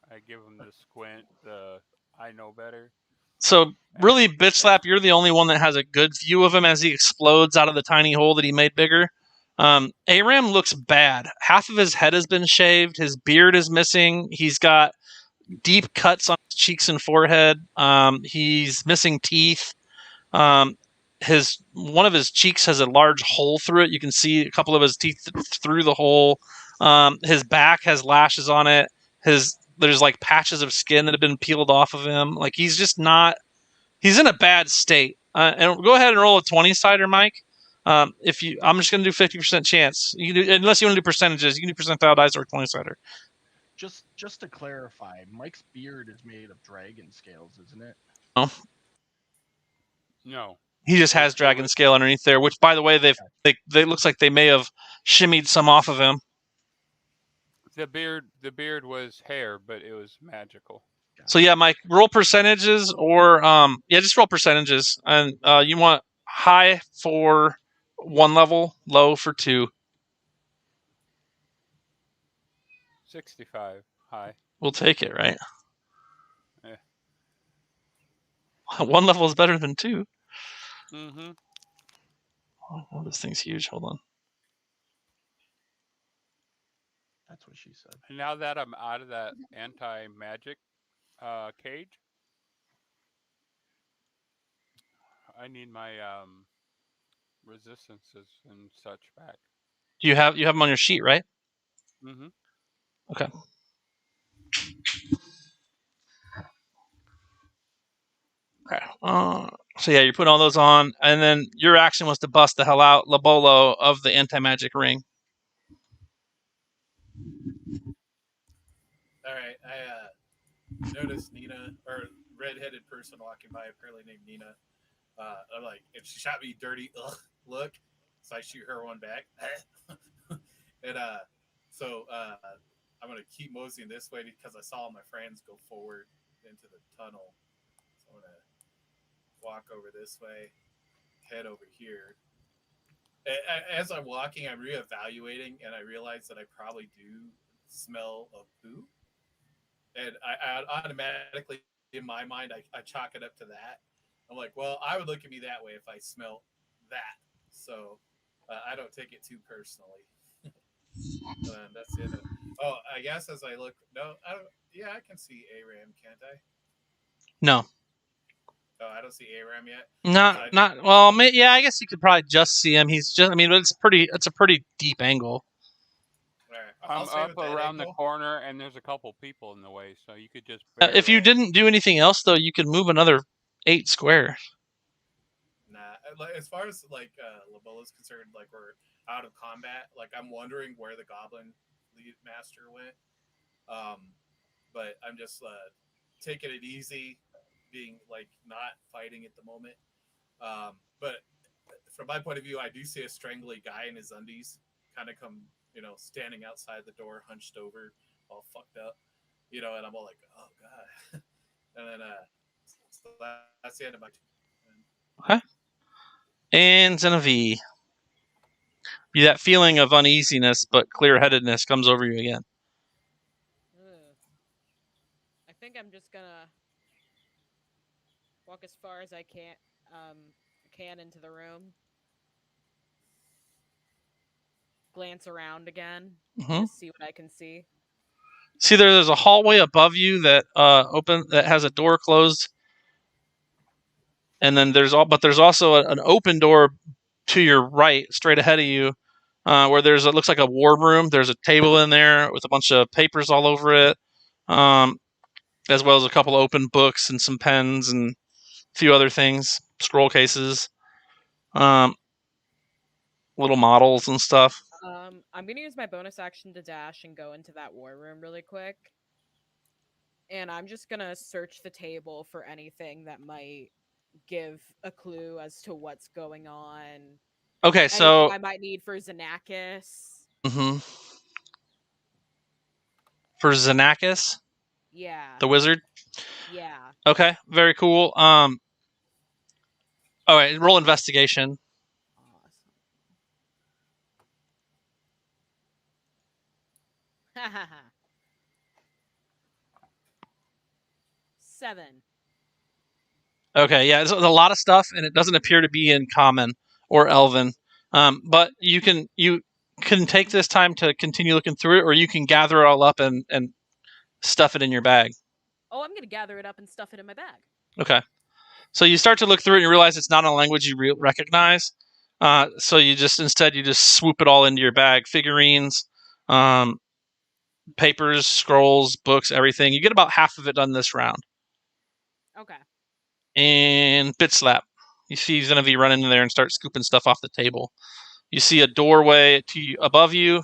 I give him the squint, the I know better. So really, Bitch Slap, you're the only one that has a good view of him as he explodes out of the tiny hole that he made bigger. Aram looks bad. Half of his head has been shaved. His beard is missing. He's got deep cuts on his cheeks and forehead. He's missing teeth. One of his cheeks has a large hole through it. You can see a couple of his teeth through the hole. His back has lashes on it. There's like patches of skin that have been peeled off of him. Like he's just not. He's in a bad state. And go ahead and roll a 20-sider, Mike. I'm just going to do 50% chance. You can do, unless you want to do percentages, you can do percentile dice or 20-sider. Just to clarify, Mike's beard is made of dragon scales, isn't it? No. He just has dragon scale underneath there, which, by the way, they looks like they may have shimmied some off of him. The beard was hair, but it was magical. So yeah, Mike, roll percentages or just roll percentages, and you want high for 1 level, low for 2. 65 high. We'll take it, right? Yeah. 1 level is better than 2. Mm-hmm. Oh, this thing's huge. Hold on. That's what she said. And now that I'm out of that anti-magic cage, I need my resistances and such back. You have them on your sheet, right? Mm-hmm. Okay. Okay. So yeah, you're putting all those on, and then your action was to bust the hell out Labolo of the anti-magic ring. All right, I noticed Nina, or redheaded person walking by, apparently named Nina. I'm like, if she shot me dirty, look. So I shoot her one back. and I'm gonna keep moseying this way because I saw my friends go forward into the tunnel. So I'm gonna walk over this way, head over here. As I'm walking, I'm reevaluating, and I realize that I probably do smell of poo. And I automatically, in my mind, I chalk it up to that. I'm like, well, I would look at me that way if I smelt that. So I don't take it too personally. That's the end of it. Oh, I guess as I look, no, I don't. Yeah, I can see Aram, can't I? No, Oh, I don't see Aram yet. not. Well, yeah, I guess you could probably just see him. He's just. I mean, it's a pretty deep angle. All right, I'm stay up with that around the angle. corner, and there's a couple people in the way, so you could just If you barely. didn't do anything else, though, you could move another 8 squares. Nah, as far as like Labola's concerned, like we're out of combat. Like I'm wondering where the Goblin lead master went. But I'm just taking it easy, being like not fighting at the moment. But from my point of view, I do see a strangly guy in his undies, kind of come, standing outside the door, hunched over, all fucked up, and I'm all like, oh god. And then so that's the end of my. Okay. And Genevieve, that feeling of uneasiness but clear-headedness comes over you again. I think I'm just gonna walk as far as I can into the room. Glance around again. Mm-hmm. Just see what I can see. See, there's a hallway above you that that has a door closed, and then there's also an open door to your right, straight ahead of you, where it looks like a war room. There's a table in there with a bunch of papers all over it, as well as a couple open books and some pens and a few other things, scroll cases, little models and stuff. I'm gonna use my bonus action to dash and go into that war room really quick. And I'm just gonna search the table for anything that might give a clue as to what's going on. Okay, so anything I might need for Xenakis. Mm-hmm. For Xenakis, Yeah. the wizard. Yeah. Okay, very cool. All right, roll investigation. Awesome. 7. Okay, yeah, there's a lot of stuff, and it doesn't appear to be in common or elven. But you can take this time to continue looking through it, or you can gather it all up and stuff it in your bag. Oh, I'm gonna gather it up and stuff it in my bag. Okay, so you start to look through it and you realize it's not a language you recognize. So you just swoop it all into your bag. Figurines, papers, scrolls, books, everything. You get about half of it done this round. Okay. And Bit Slap. You see Genevieve run into there and start scooping stuff off the table. You see a doorway above you,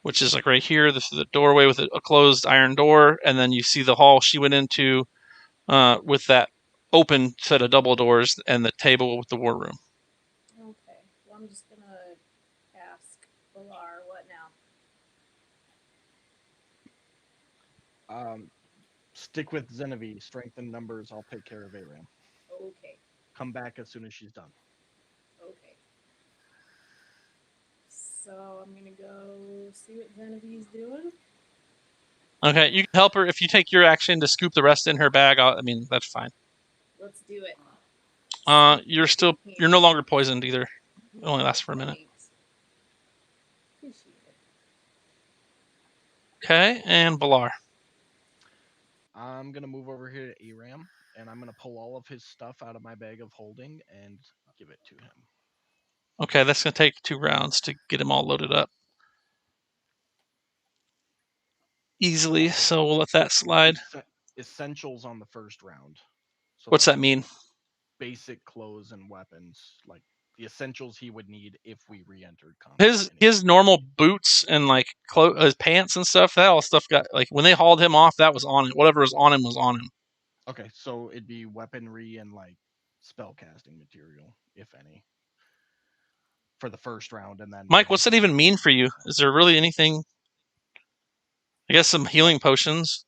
which is like right here. This is a doorway with a closed iron door, and then you see the hall she went into with that open set of double doors and the table with the war room. Okay, well, I'm just gonna ask Valar what now. Stick with Genevieve. Strength in numbers. I'll take care of Aram. Okay, Come back as soon as she's done. okay. So I'm gonna go see what Genevieve's doing. Okay, you can help her if you take your action to scoop the rest in her bag. That's fine. Let's do it. You're no longer poisoned either. It only lasts for a minute. Appreciate it. Okay, and Balar. I'm gonna move over here to Aram, and I'm gonna pull all of his stuff out of my bag of holding and give it to him. Okay, that's gonna take 2 rounds to get him all loaded up. easily, so we'll let that slide. Essentials on the first round. So What's that mean? Basic clothes and weapons, like the essentials he would need if we re-entered combat. His normal boots and like his pants and stuff, that all stuff got like when they hauled him off, that was on it. Whatever was on him was on him. Okay, so it'd be weaponry and like spell casting material, if any, for the first round, and then Mike, what's that even mean for you? Is there really anything? I guess some healing potions.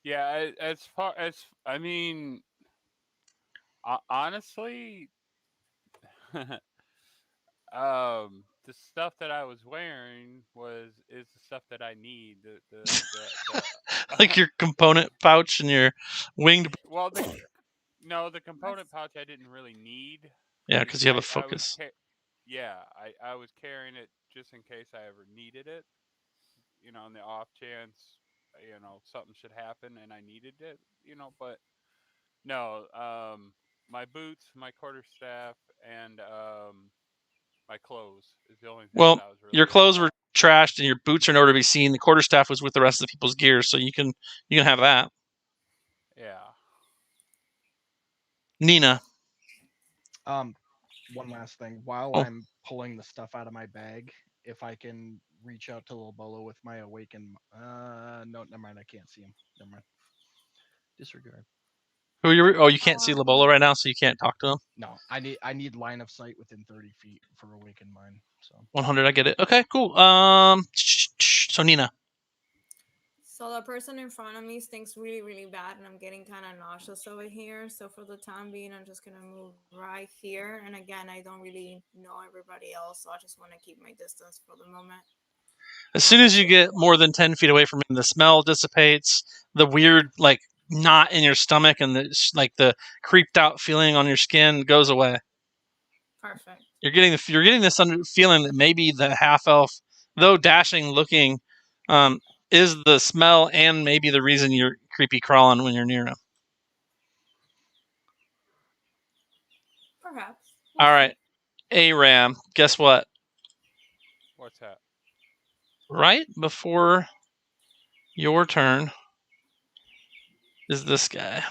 Yeah, as far as I mean, honestly, the stuff that I was wearing is the stuff that I need. Like your component pouch and your winged. Well, the component pouch I didn't really need. Yeah, because you have a focus. I was carrying it just in case I ever needed it. On the off chance, something should happen and I needed it. But no, my boots, my quarterstaff, and my clothes is the only thing Well, that I was really. your clothes were trashed and your boots are nowhere to be seen. The quarterstaff was with the rest of the people's gear, so you can have that. Yeah. Nina. One last thing. While I'm pulling the stuff out of my bag, if I can reach out to Lobolo with my awakened. No, never mind. I can't see him. Never mind. Disregard. Who you? Oh, you can't see Lobolo right now, so you can't talk to him. No, I need line of sight within 30 feet for awakened mind. So 100, I get it. Okay, cool. So Nina. So the person in front of me stinks really, really bad, and I'm getting kind of nauseous over here. So for the time being, I'm just gonna move right here. And again, I don't really know everybody else, so I just want to keep my distance for the moment. As soon as you get more than 10 feet away from him, the smell dissipates. The weird like knot in your stomach and the creeped out feeling on your skin goes away. Perfect. You're getting this feeling that maybe the half elf, though dashing looking, is the smell and maybe the reason you're creepy crawling when you're near him. Perhaps. All right, Aram. Guess what? What's that? Right before your turn is this guy.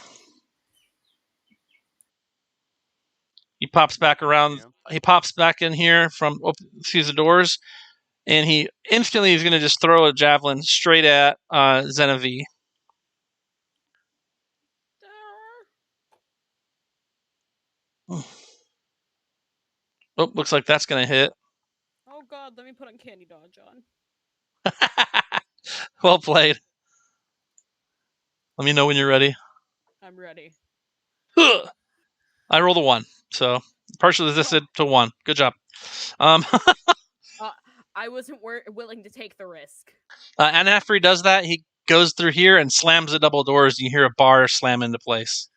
He pops back around. He pops back in here from through the doors, and he instantly is going to just throw a javelin straight at Zenavi. Oh, looks like that's going to hit. Oh God, let me put on Candy Dodge on. Well played. Let me know when you're ready. I'm ready. I rolled a 1, so partially resisted to 1. Good job. I wasn't willing to take the risk. And after he does that, he goes through here and slams the double doors. And you hear a bar slam into place.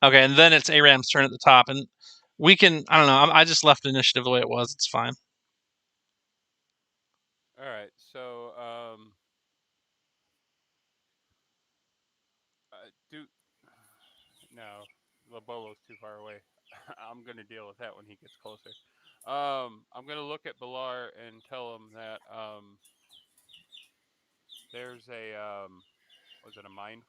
Okay, and then it's Aram's turn at the top, and we can. I don't know. I just left initiative the way it was. It's fine. All right, so no, Lobolo's too far away. I'm gonna deal with that when he gets closer. I'm gonna look at Balar and tell him that there's a was it a mind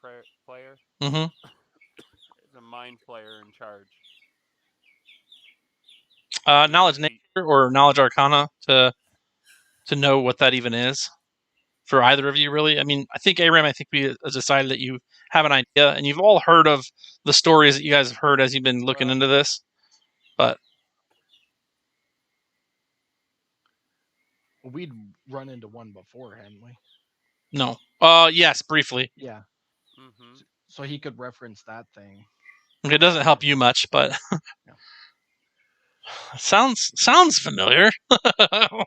player? Mm-hmm. There's a mind player in charge. Knowledge nature or knowledge arcana to know what that even is for either of you, really. I mean, I think Aram, we decided that you have an idea, and you've all heard of the stories that you guys have heard as you've been looking into this, but we'd run into one before, hadn't we? No. Yes, briefly. Yeah. Mm-hmm. So he could reference that thing. It doesn't help you much, but yeah. sounds familiar.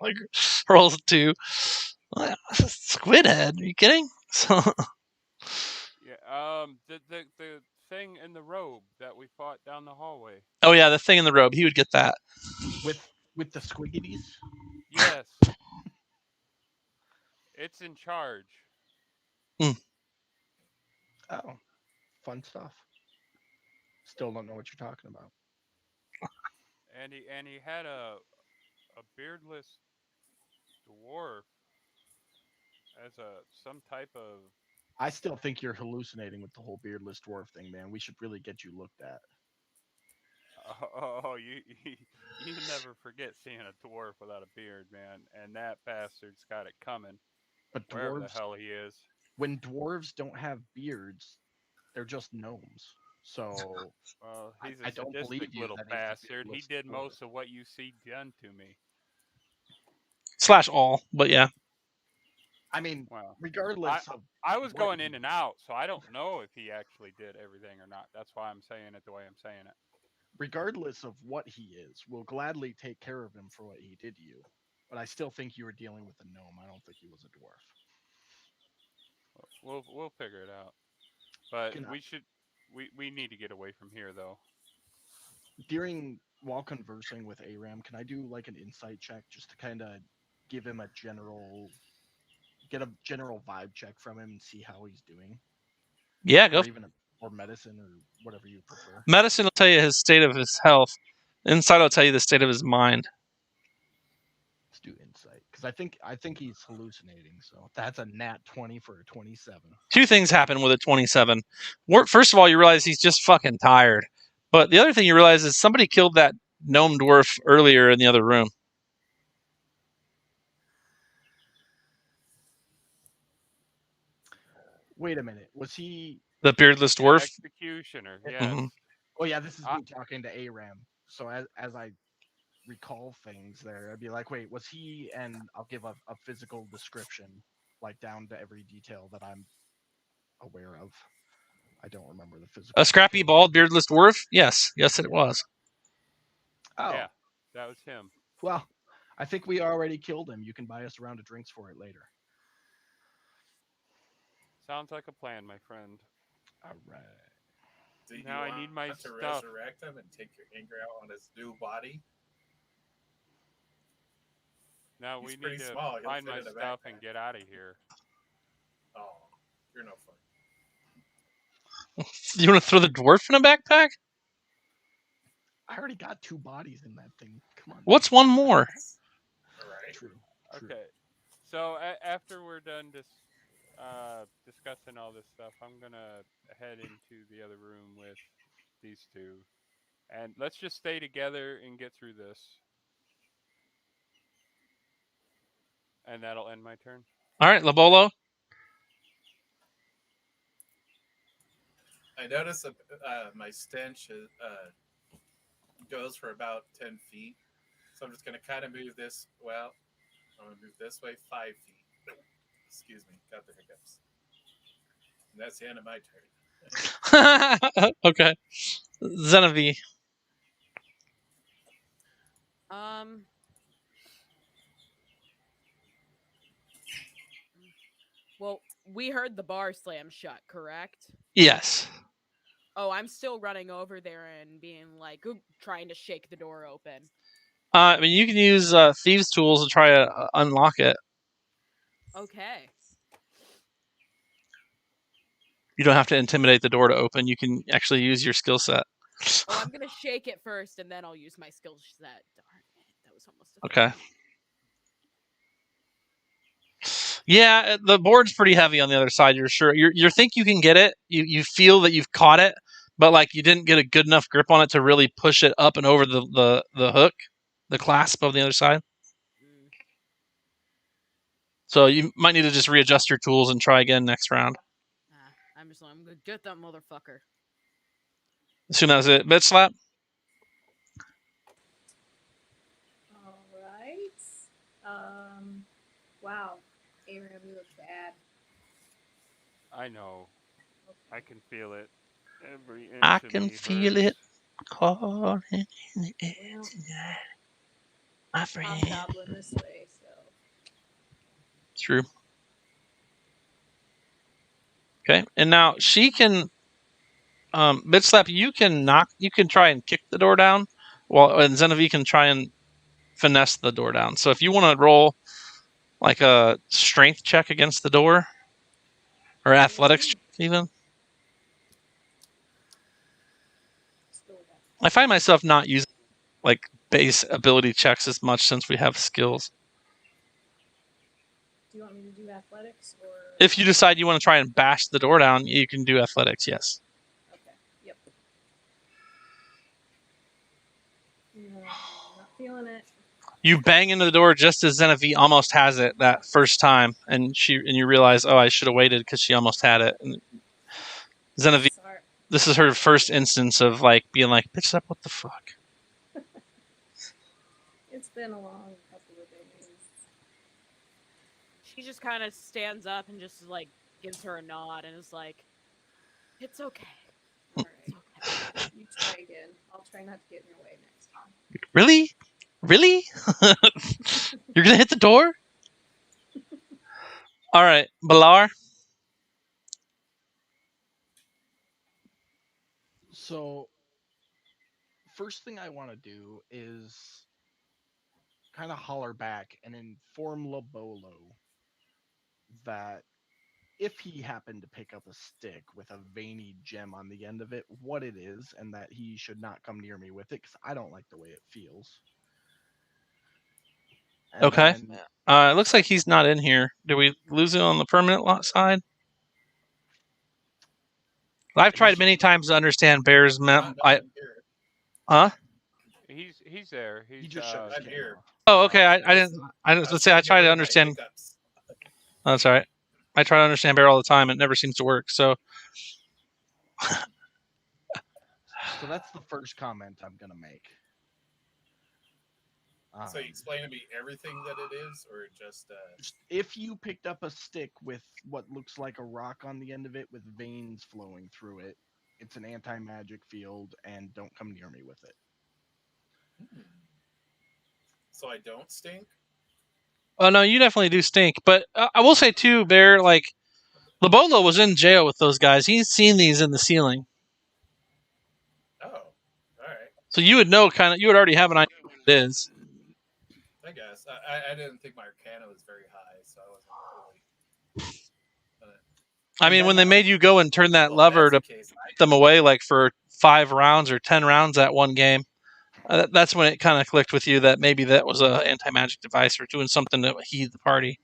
Like rolls 2. Squid head? Are you kidding? So yeah. The thing in the robe that we fought down the hallway. Oh yeah, the thing in the robe. He would get that. With the squiggities? Yes. It's in charge. Mm. Oh, fun stuff. Still don't know what you're talking about. And he had a a beardless dwarf as some type of. I still think you're hallucinating with the whole beardless dwarf thing, man. We should really get you looked at. Oh, you never forget seeing a dwarf without a beard, man. And that bastard's got it coming, But wherever the dwarves, hell he is. when dwarves don't have beards, they're just gnomes. So Well, he's I a don't sadistic believe you little that he's a bastard. He beardless did dwarf. most of what you see done to me. / all, but yeah. I mean, Well, regardless of I was what going he- in and out, so I don't know if he actually did everything or not. That's why I'm saying it the way I'm saying it. regardless of what he is, we'll gladly take care of him for what he did to you. But I still think you were dealing with a gnome. I don't think he was a dwarf. We'll figure it out. But Can I- we need to get away from here though. while conversing with Aram, can I do like an insight check just to kind of give him get a general vibe check from him and see how he's doing, Yeah, go. or medicine or whatever you prefer? Medicine will tell you his state of his health. Insight will tell you the state of his mind. Let's do insight because I think he's hallucinating. So that's a nat 20 for a 27. Two things happen with a 27. First of all, you realize he's just fucking tired. But the other thing you realize is somebody killed that gnome dwarf earlier in the other room. Wait a minute, was he The beardless dwarf? Executioner, yes. Mm-hmm. Oh yeah, this is me talking to Aram. So as I recall things there, I'd be like, wait, was he? And I'll give a physical description, like down to every detail that I'm aware of. I don't remember the physical. A scrappy, details. bald, beardless dwarf? Yes, it was. Oh, Yeah, that was him. well, I think we already killed him. You can buy us a round of drinks for it later. Sounds like a plan, my friend. All right. Do you Now I want need my to stuff. resurrect him and take your anger out on his new body? Now He's we pretty need to small. He'll find fit my in a stuff backpack. and get out of here. Oh, you're no fun. You want to throw the dwarf in a backpack? I already got 2 bodies in that thing. Come on. What's one more? All right. True. Okay. So after we're done discussing all this stuff, I'm gonna head into the other room with these two, and let's just stay together and get through this, and that'll end my turn. All right, Labolo. I notice that my stench goes for about 10 feet. So I'm just going to kind of move this. Well, I'm going to move this way 5 feet. Excuse me. Got the hiccups. And that's the end of my turn. Okay. Zenevieve. Well, we heard the bar slam shut, correct? Yes. Oh, I'm still running over there and being like, trying to shake the door open. I mean, you can use thieves' tools to try to unlock it. Okay. You don't have to intimidate the door to open. You can actually use your skill set. Oh, I'm gonna shake it first, and then I'll use my skill set. Darn it, that was almost a Okay. Yeah, the board's pretty heavy on the other side. You're sure. You think you can get it. You feel that you've caught it, but like you didn't get a good enough grip on it to really push it up and over the hook, the clasp of the other side. So you might need to just readjust your tools and try again next round. I'm gonna get that motherfucker. Assume that was it. Bitch slap. All right. Wow. Aram, you look bad. I know. I can feel it. Every inch I of can me feel hurts. it calling in the air tonight, my friend. Hobgoblin this way, so. True. Okay, and now she can, bitch slap. You can try and kick the door down, and Zenevieve can try and finesse the door down. So if you want to roll like a strength check against the door, or athletics check even. I find myself not using like base ability checks as much since we have skills. Do you want me to do athletics or? If you decide you want to try and bash the door down, you can do athletics, yes. Okay. Yep. No, not feeling it. You bang into the door just as Zenithie almost has it that first time, and you realize, oh, I should have waited because she almost had it. And Zenithie, Sorry. this is her first instance of like being like, "Bitch, up, what the fuck?" It's been a long couple of days. She just kind of stands up and just like gives her a nod and is like, "It's okay. All right. It's okay." You try again. I'll try not to get in your way next time. Really? You're gonna hit the door? All right, Balar. So, first thing I want to do is kind of holler back and inform Lobolo that if he happened to pick up a stick with a veiny gem on the end of it, what it is, and that he should not come near me with it because I don't like the way it feels. And Okay. then, It looks like he's not in here. Did we lose it on the permanent lot side? I've tried many times to understand Bear's I'm here. Huh? He's there. he He's just shut his I'm camera here. off. Oh, okay. I didn't. Let's say I try to understand. Hiccups. Oh, that's all right. I try to understand Bear all the time. It never seems to work. So So that's the first comment I'm gonna make. So you explain to me everything that it is, or just if you picked up a stick with what looks like a rock on the end of it with veins flowing through it, it's an anti-magic field, and don't come near me with it. So I don't stink? Oh no, you definitely do stink. But I will say too, Bear, like Lobolo was in jail with those guys. He's seen these in the ceiling, Oh, all right. so you would know you would already have an idea what it is. I guess I didn't think my Arcana was very high, so I wasn't really. I mean, when they made you go and turn that lever to put them away, like for 5 rounds or 10 rounds that one game, that's when it kind of clicked with you that maybe that was a anti-magic device or doing something to heed the party.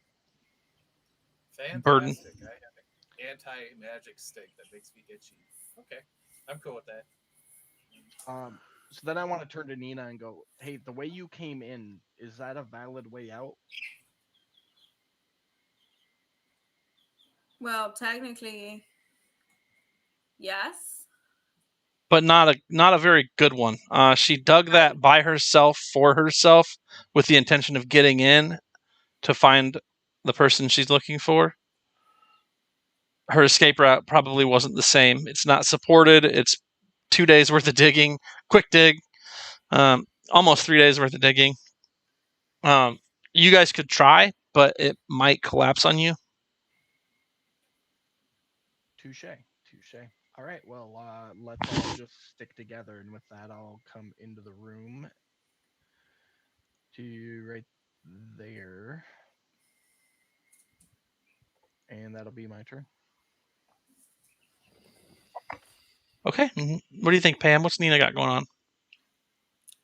Fantastic. Burden. I have an anti-magic stick that makes me itchy. Okay, I'm cool with that. So then I want to turn to Nina and go, "Hey, the way you came in, is that a valid way out?" Well, technically, yes. But not a very good one. She dug that by herself for herself with the intention of getting in to find the person she's looking for. Her escape route probably wasn't the same. It's not supported. It's 2 days worth of digging, quick dig, almost 3 days worth of digging. You guys could try, but it might collapse on you. Touche. All right, well, let's all just stick together, and with that, I'll come into the room to right there, and that'll be my turn. Okay. What do you think, Pam? What's Nina got going on?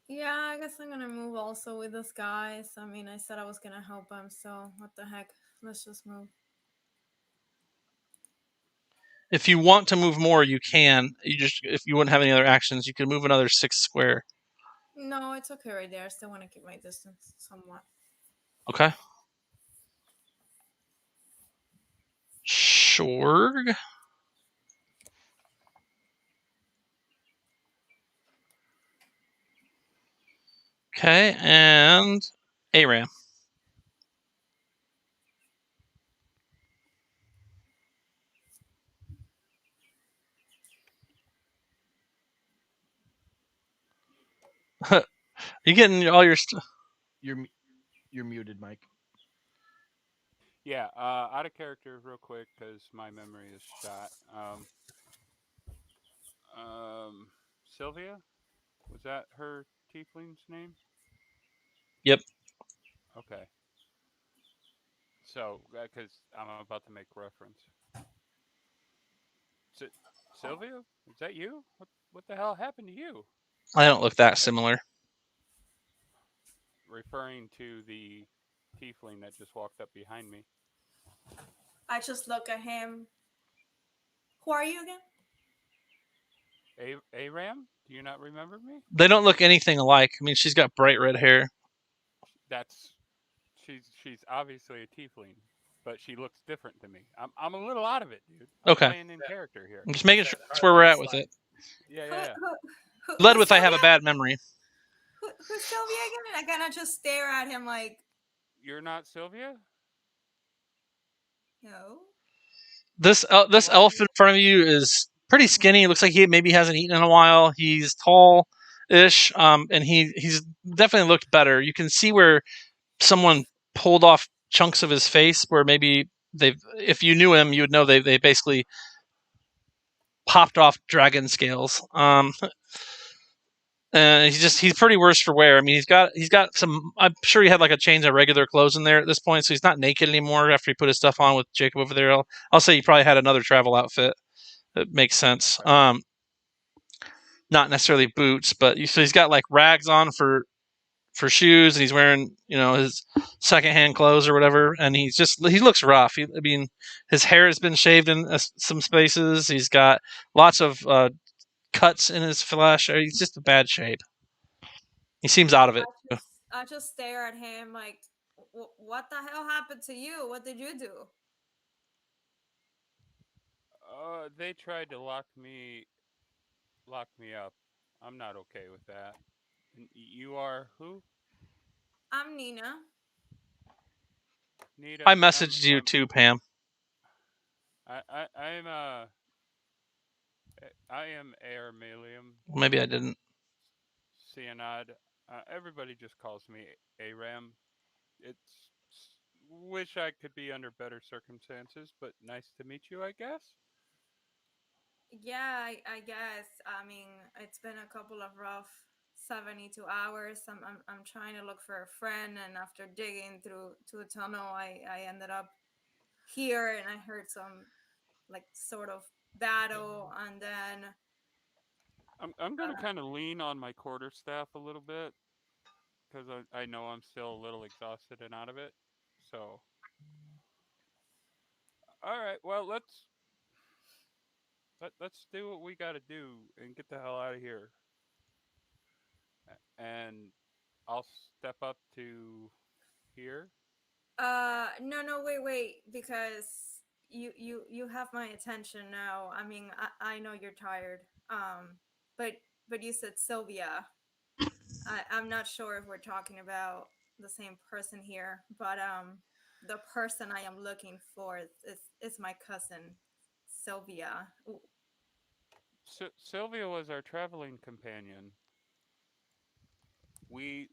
Yeah, I guess I'm gonna move also with this guys. I mean, I said I was gonna help him, so what the heck? Let's just move. If you want to move more, you can. If you wouldn't have any other actions, you could move another 6 square. No, it's okay right there. I still want to keep my distance somewhat. Okay. Sure. Okay, and Aram. You getting all your stuff? You're muted, Mike. Yeah, out of character real quick because my memory is shot. Sylvia? Was that her tiefling's name? Yep. Okay. So, because I'm about to make reference. Sylvia? Is that you? What the hell happened to you? I don't look that similar. referring to the tiefling that just walked up behind me. I just look at him. Who are you again? Aram? Do you not remember me? They don't look anything alike. I mean, she's got bright red hair. That's she's obviously a tiefling, but she looks different to me. I'm a little out of it, dude. I'm Okay. playing in character here. I'm just making That sure that's hard where we're line at with slide. it. Yeah, Who, yeah, yeah. Led who's with I have a Sylvia? bad memory. Who's Sylvia again? And I kind of just stare at him like, You're not Sylvia? no. This What? elf in front of you is pretty skinny. Looks like he maybe hasn't eaten in a while. He's tall-ish, and he's definitely looked better. You can see where someone pulled off chunks of his face, where maybe they've. If you knew him, you would know they basically popped off dragon scales. And he's pretty worse for wear. I mean, he's got some. I'm sure he had like a change of regular clothes in there at this point, so he's not naked anymore after he put his stuff on with Jacob over there. I'll say he probably had another travel outfit. It makes sense. Okay. Not necessarily boots, but so he's got like rags on for shoes, and he's wearing his secondhand clothes or whatever, and he looks rough. I mean, his hair has been shaved in some spaces. He's got lots of cuts in his flesh. He's just in bad shape. He seems out of it. I just stare at him like, what the hell happened to you? What did you do? They tried to lock me up. I'm not okay with that. And you are who? I'm Nina. Nita. I messaged you too, Pam. I'm I am Aramelium Maybe I didn't. Cyanide. Everybody just calls me Aram. It's wish I could be under better circumstances, but nice to meet you, I guess. Yeah, I guess. I mean, it's been a couple of rough 72 hours. I'm trying to look for a friend, and after digging through to a tunnel, I ended up here, and I heard some like sort of battle, and then I'm gonna kind of lean on my quarterstaff a little bit because I know I'm still a little exhausted and out of it. So, all right, well let's do what we got to do and get the hell out of here. And I'll step up to here. no, wait, because you have my attention now. I mean, I know you're tired. But you said Sylvia. I'm not sure if we're talking about the same person here, but the person I am looking for is my cousin Sylvia. Sylvia was our traveling companion. We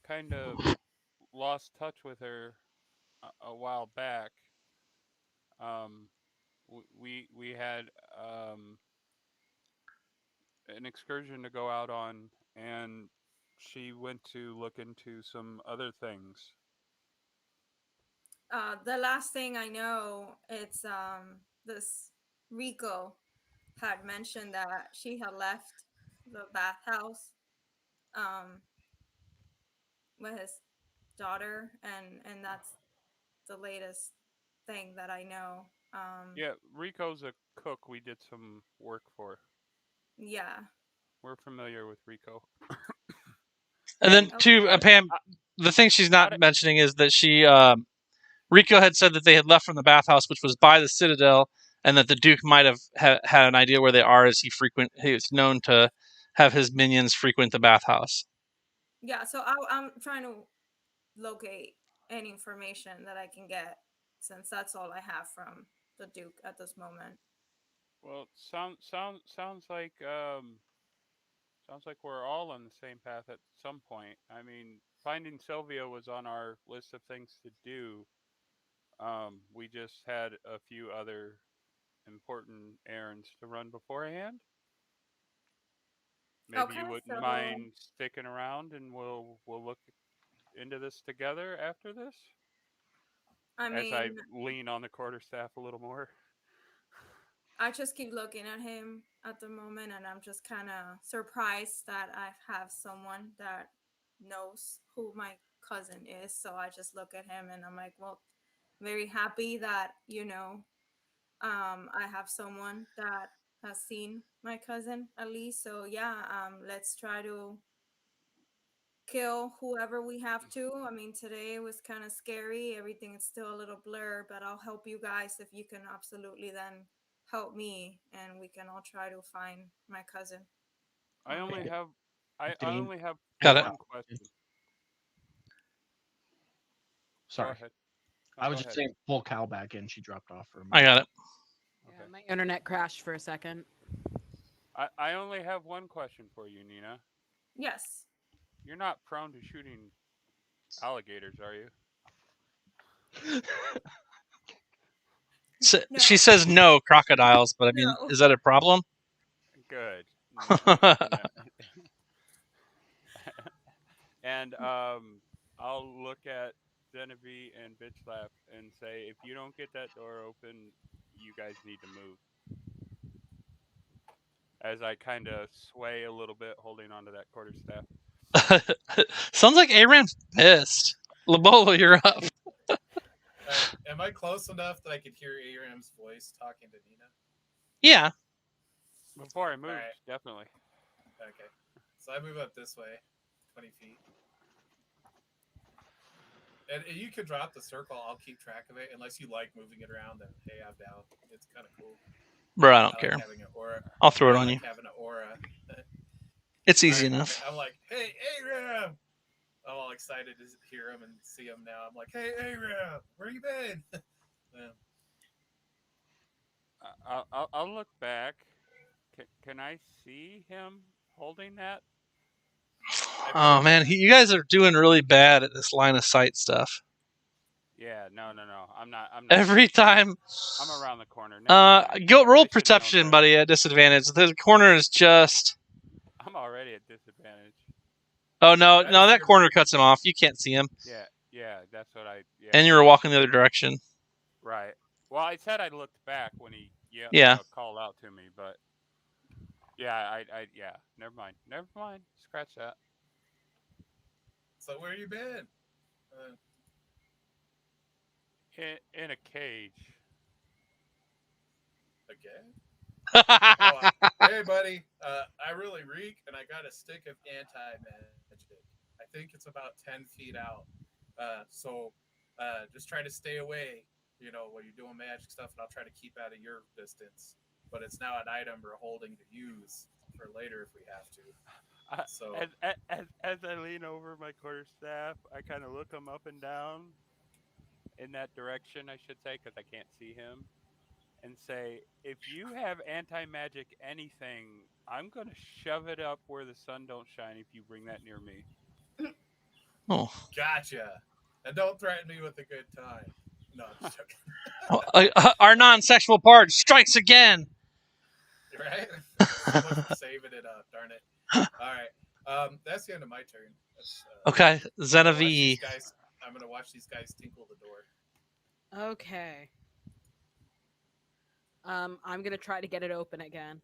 kind of lost touch with her a while back. Um, we had an excursion to go out on, and she went to look into some other things. The last thing I know, it's this Rico had mentioned that she had left the bathhouse um with his daughter, and that's the latest thing that I know. Yeah, Rico's a cook. We did some work for. Yeah. We're familiar with Rico. And then And two, I, Pam. I, The thing she's out not of, mentioning is that Rico had said that they had left from the bathhouse, which was by the citadel, and that the Duke might have had an idea where they are, as he was known to have his minions frequent the bathhouse. Yeah, so I'm trying to locate any information that I can get, since that's all I have from the Duke at this moment. well, sounds like we're all on the same path at some point. I mean, finding Sylvia was on our list of things to do. We just had a few other important errands to run beforehand. Maybe Okay, you wouldn't so mind sticking around, and we'll look into this together after this. I As I mean, lean on the quarterstaff a little more. I just keep looking at him at the moment, and I'm just kind of surprised that I have someone that knows who my cousin is. So I just look at him and I'm like, well, very happy that, I have someone that has seen my cousin at least. So yeah, let's try to kill whoever we have to. I mean, today was kind of scary. Everything is still a little blur, but I'll help you guys if you can absolutely then help me and we can all try to find my cousin. I only have I Dane. only have Got it. one question. Sorry. Go ahead. No, I was go just ahead. saying pull Cal back in. She dropped off for a minute. I got it. Yeah, Okay. my internet crashed for a second. I only have one question for you, Nina. Yes. You're not prone to shooting alligators, are you? So, No. she says no crocodiles, but I mean, No. is that a problem? Good. No. And I'll look at Genevieve and Bitch Slap and say, if you don't get that door open, you guys need to move. As I kind of sway a little bit, holding onto that quarterstaff. Sounds like Aram's pissed. Lobola, you're up. Am I close enough that I could hear Aram's voice talking to Nina? Yeah. Before I move, Alright. definitely. Okay. So I move up this way, 20 feet. And you could drop the circle. I'll keep track of it. Unless you like moving it around, then hey, I'm down. It's kind of cool. Bro, I don't I care. like having an aura. I'll throw it I on like you. having an aura. It's easy Alright, enough. I'm like, hey, Aram! I'm all excited to hear him and see him now. I'm like, hey, Aram, where you been? I'll look back. Can I see him holding that? Oh man, you guys are doing really bad at this line of sight stuff. Yeah, no. I'm not. Every time. I'm around the corner. Never mind. Go roll I should've known perception, better. buddy, at disadvantage. The corner is just. I'm already at disadvantage. Oh no, That no, is that your- corner cuts him off. You can't see him, Yeah, that's what I. Yeah. and you were walking the other direction. Right. Well, I said I looked back when he Yeah. called out to me, but yeah, yeah. Never mind. Scratch that. So where you been? In a cage. Again? Hey, buddy. I really reek, and I got a stick of anti-magic. I think it's about 10 feet out. So just try to stay away, while you're doing magic stuff, and I'll try to keep out of your distance. But it's now an item we're holding to use for later if we have to. So As I lean over my quarterstaff, I kind of look him up and down in that direction, I should say, because I can't see him, and say, if you have anti-magic anything, I'm going to shove it up where the sun don't shine if you bring that near me. Oh. Gotcha. And don't threaten me with a good time. No, I'm just joking. Our non-sexual part strikes again. Right? So much for saving it up, darn it. All right. That's the end of my turn. Okay, Genevieve. I'm going to watch these guys tinkle the door. Okay. I'm gonna try to get it open again.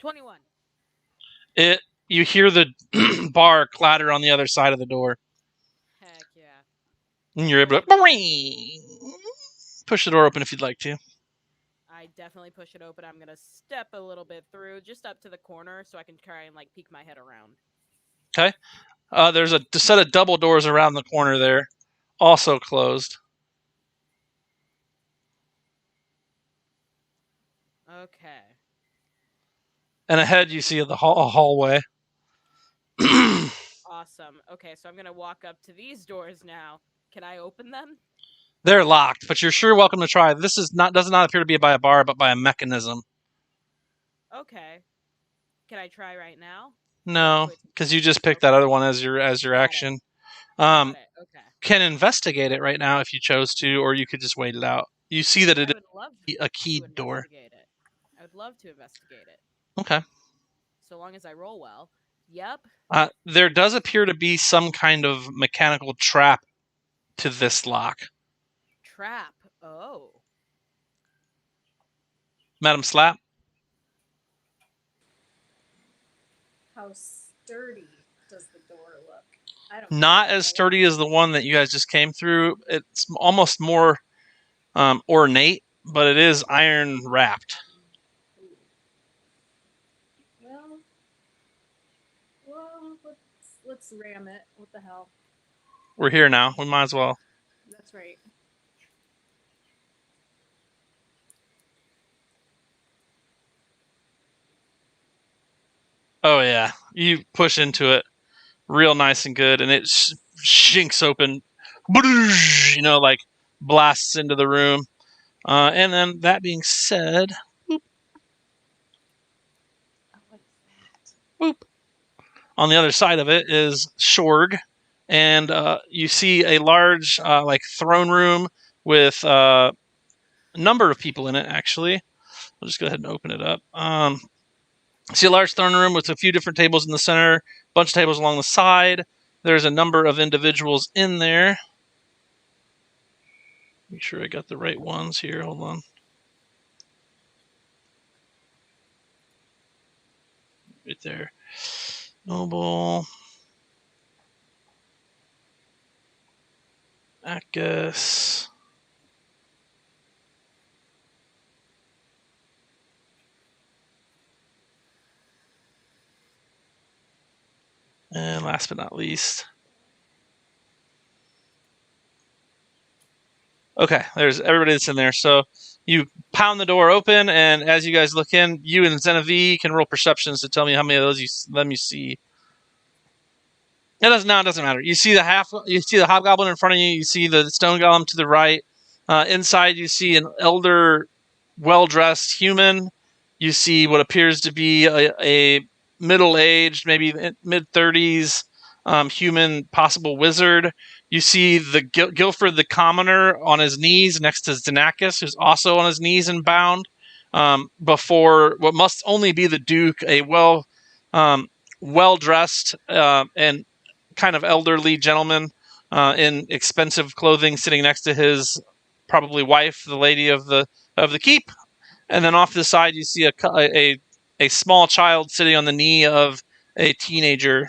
$21. You hear the bar clatter on the other side of the door. Heck yeah. And you're able to push the door open if you'd like to. I definitely push it open. I'm gonna step a little bit through, just up to the corner, so I can try and peek my head around. Okay. There's a set of double doors around the corner there, also closed. Okay. And ahead you see a hallway. Awesome. Okay, so I'm gonna walk up to these doors now. Can I open them? They're locked, but you're sure welcome to try. This does not appear to be by a bar, but by a mechanism. Okay. Can I try right now? No, because you just picked that other one as your action. Okay. Can investigate it right now if you chose to, or you could just wait it out. You see that it is a keyed door. I would love to investigate it. Okay. So long as I roll well. Yep. There does appear to be some kind of mechanical trap to this lock. trap. Oh. Madam Slap. How sturdy does the door look? I don't Not know. as sturdy as the one that you guys just came through. It's almost more ornate, but it is iron wrapped. Well, let's ram it. What the hell? We're here now. We might as well. That's right. Oh yeah, you push into it real nice and good, and it shinks open. You know, like blasts into the room. And then that being said, Oh, what is that? boop. On the other side of it is Shorg, and you see a large like throne room with a number of people in it. Actually, I'll just go ahead and open it up. See a large throne room with a few different tables in the center, a bunch of tables along the side. There's a number of individuals in there. Make sure I got the right ones here. Hold on. Right there. Noble. Acus. And last but not least. Okay, there's everybody that's in there. So you pound the door open, and as you guys look in, you and Zenevieve can roll perceptions to tell me how many of those you see. It doesn't matter. You see the hobgoblin in front of you. You see the stone golem to the right. Inside, you see an elder, well-dressed human. You see what appears to be a middle-aged, maybe mid-30s human, possible wizard. You see the Guilford the commoner on his knees next to Xenakis, who's also on his knees and bound. Before what must only be the Duke, a well-dressed and kind of elderly gentleman in expensive clothing, sitting next to his probably wife, the lady of the keep. And then off to the side, you see a small child sitting on the knee of a teenager,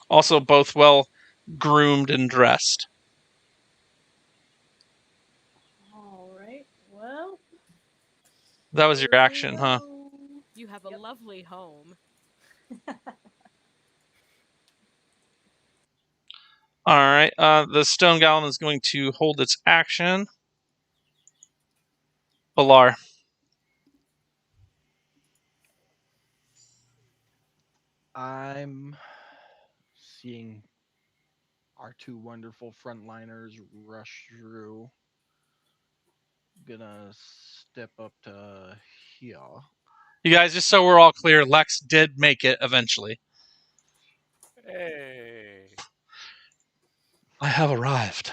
also both well groomed and dressed. All right. Well, That was your action, huh? You have a lovely home. All right. The stone golem is going to hold its action. Balar. I'm seeing our two wonderful frontliners rush through. Gonna step up to here. You guys, just so we're all clear, Lex did make it eventually. Hey. I have arrived.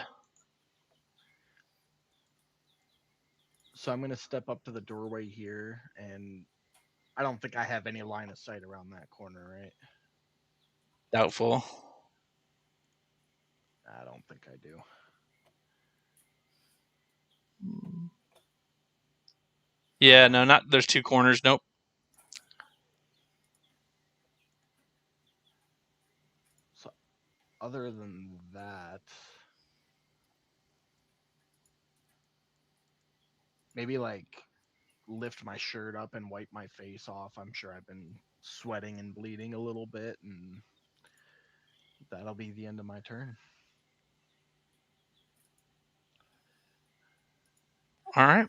So I'm gonna step up to the doorway here, and I don't think I have any line of sight around that corner, right? Doubtful. I don't think I do. Yeah, no, not. There's two corners. Nope. So other than that, maybe like lift my shirt up and wipe my face off. I'm sure I've been sweating and bleeding a little bit, and that'll be the end of my turn. All right.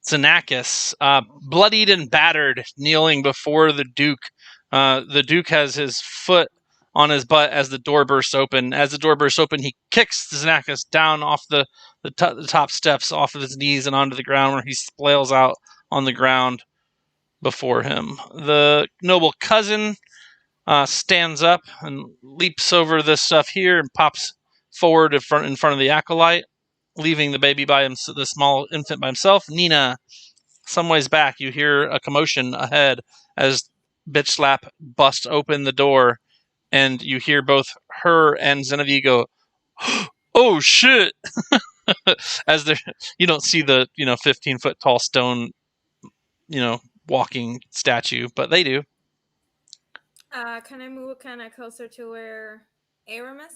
Xenakis, bloodied and battered, kneeling before the Duke. The Duke has his foot on his butt as the door bursts open. As the door bursts open, he kicks Xenakis down off the top steps, off of his knees and onto the ground, where he splails out on the ground before him. The noble cousin stands up and leaps over this stuff here and pops forward in front of the acolyte, leaving the baby the small infant by himself. Nina, some ways back, you hear a commotion ahead as Bitch Slap busts open the door, and you hear both her and Zenevieve go, "Oh shit!" As you don't see the 15-foot tall stone walking statue, but they do. Can I move kind of closer to where Aram is?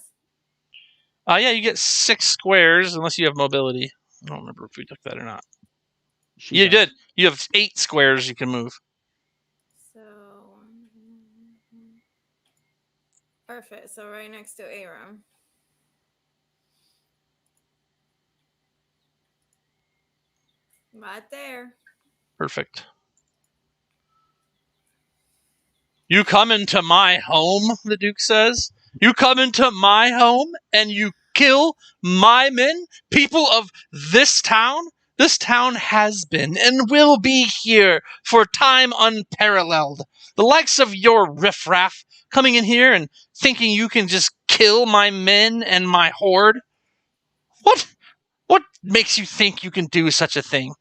Yeah, you get 6 squares unless you have mobility. I don't remember if we took that or not. You did. You have 8 squares you can move. So perfect. So right next to Aram. Right there. Perfect. You come into my home, the Duke says. You come into my home and you kill my men, people of this town. This town has been and will be here for time unparalleled. The likes of your riffraff coming in here and thinking you can just kill my men and my horde. What makes you think you can do such a thing?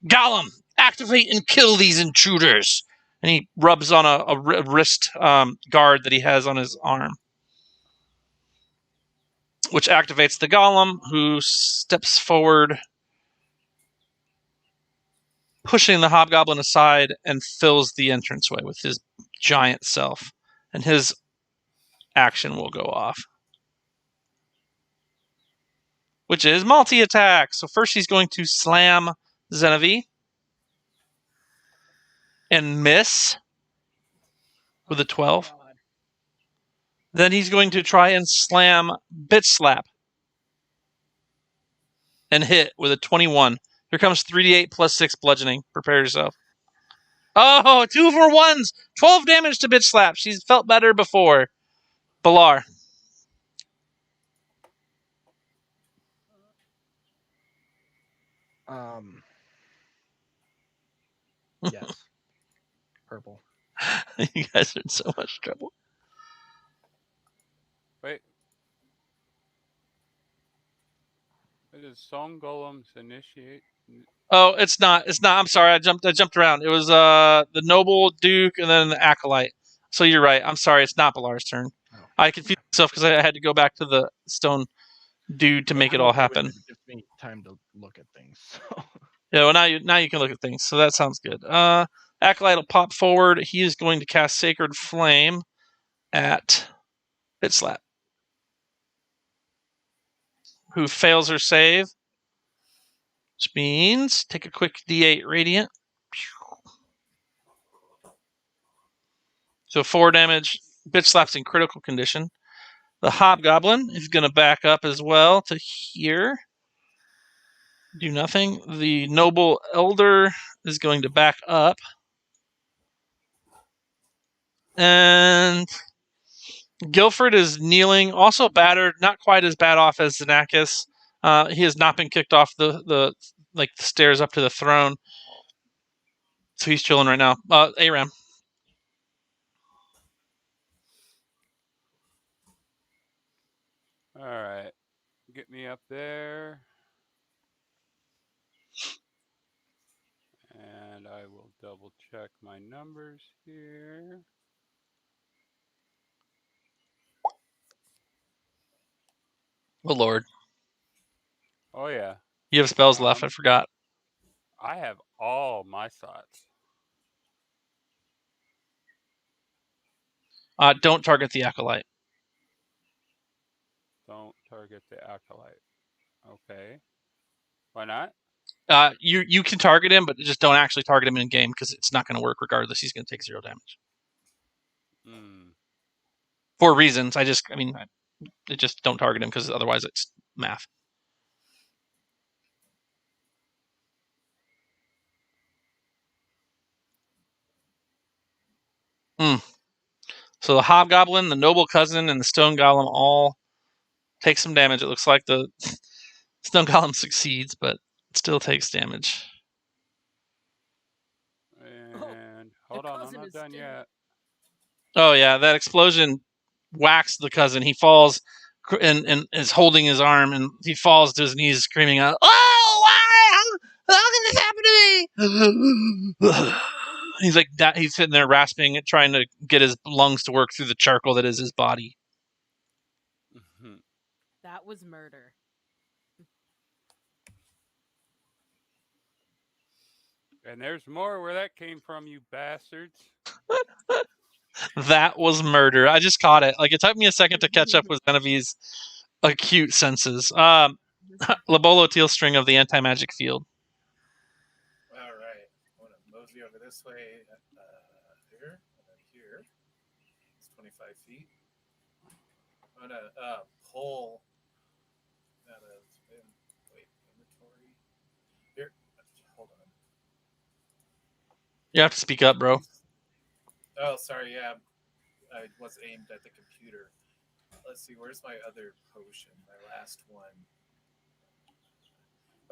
Gollum, activate and kill these intruders. And he rubs on a wrist guard that he has on his arm, which activates the golem, who steps forward, pushing the hobgoblin aside and fills the entranceway with his giant self. And his action will go off, which is multi-attack. So first he's going to slam Zenevie and miss with a 12. Then he's going to try and slam Bitch Slap and hit with a 21. Here comes 3d8 plus 6 bludgeoning. Prepare yourself. Oh, 2 for 1s. 12 damage to Bitch Slap. She's felt better before. Balar. Yes. Purple. You guys are in so much trouble. Wait. Does Song Golems initiate? Oh, it's not. I'm sorry. I jumped around. It was the noble Duke and then the acolyte. So you're right. I'm sorry. It's not Balar's turn. Oh. I confused myself because I had to go back to the stone dude to make it all happen. It gives me time to look at things. So. Yeah, well, now you can look at things, so that sounds good. Acolyte will pop forward. He is going to cast Sacred Flame at Bitslap, who fails her save, which means take a quick D8 Radiant. So 4 damage. Bitslap's in critical condition. The Hobgoblin is going to back up as well to here. Do nothing. The Noble Elder is going to back up. And Guilford is kneeling, also battered, not quite as bad off as Xenakis. He has not been kicked off the stairs up to the throne. So he's chilling right now. Aram. Alright. Get me up there. And I will double check my numbers here. Oh, Lord. Oh, yeah. You have spells left. I forgot. I have all my slots. Don't target the Acolyte. Don't target the Acolyte. Okay. Why not? You can target him, but just don't actually target him in game because it's not going to work regardless. He's going to take 0 damage. For reasons. Just don't target him because otherwise it's math. So the Hobgoblin, the Noble Cousin, and the Stone Golem all take some damage. It looks like the Stone Golem succeeds, but it still takes damage. And hold on, I'm not done yet. Oh yeah, that explosion whacks the cousin. He falls and is holding his arm, and he falls to his knees, screaming out, "Oh, why? How can this happen to me?" He's like that. He's sitting there rasping, trying to get his lungs to work through the charcoal that is his body. That was murder. And there's more where that came from, you bastards. That was murder. I just caught it. Like, it took me a second to catch up with Genevieve's acute senses. Labolo Teal String of the Anti-Magic Field. All right. I'm going to mosey over this way. Here. And then here. It's 25 feet. I'm going to pull out of inventory. Here. Hold on. You have to speak up, bro. Oh, sorry. Yeah. I was aimed at the computer. Let's see. Where's my other potion? My last one.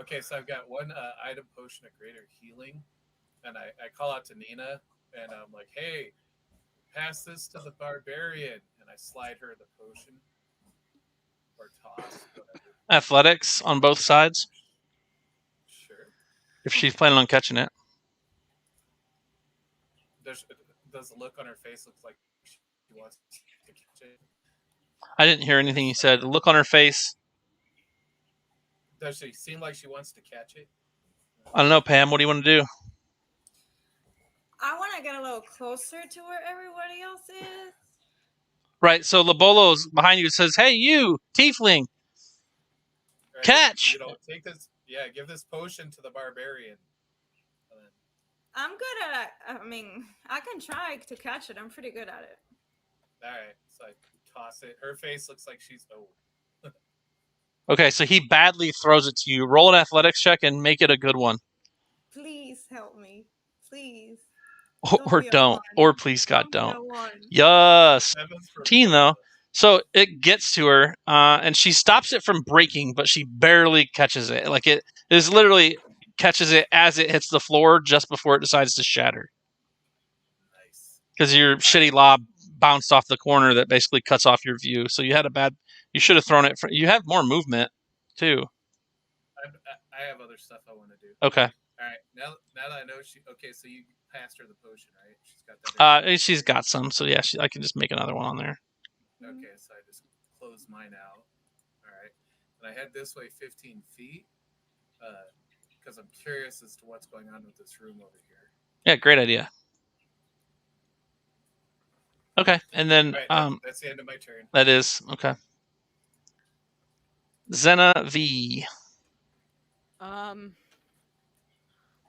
Okay, so I've got one item potion of greater healing. And I call out to Nina. And I'm like, hey, pass this to the barbarian. And I slide her the potion. Or toss, whatever. Athletics on both sides. Sure. If she's planning on catching it. Does the look on her face look like she wants to catch it? I didn't hear anything you said. The look on her face. Does she seem like she wants to catch it? I don't know, Pam. What do you want to do? I want to get a little closer to where everybody else is. Right, so Labolo's behind you says, hey, you, tiefling, Right? catch! Take this. Yeah, give this potion to the barbarian. I'm good at it. I mean, I can try to catch it. I'm pretty good at it. All right, so I toss it. Her face looks like she's Okay, so he badly throws it to you. Roll an athletics check and make it a good one. Please help me. Please. Or don't. Or please, God, don't. Yes. 17, though. So it gets to her, and she stops it from breaking, but she barely catches it. Like, it is literally catches it as it hits the floor just before it decides to shatter. Nice. Because your shitty lob bounced off the corner that basically cuts off your view. So you had a bad... You should have thrown it... You have more movement, too. I have other stuff I want to do. Okay. All right. Now that I know she... Okay, so you passed her the potion, right? She's got that. She's got some. So, yeah, I can just make another one on there. Okay, so I just close mine out. All right. And I head this way 15 feet because I'm curious as to what's going on with this room over here. Yeah, great idea. Okay, and then... Right, that's the end of my turn. That is. Okay. Zena V. Well,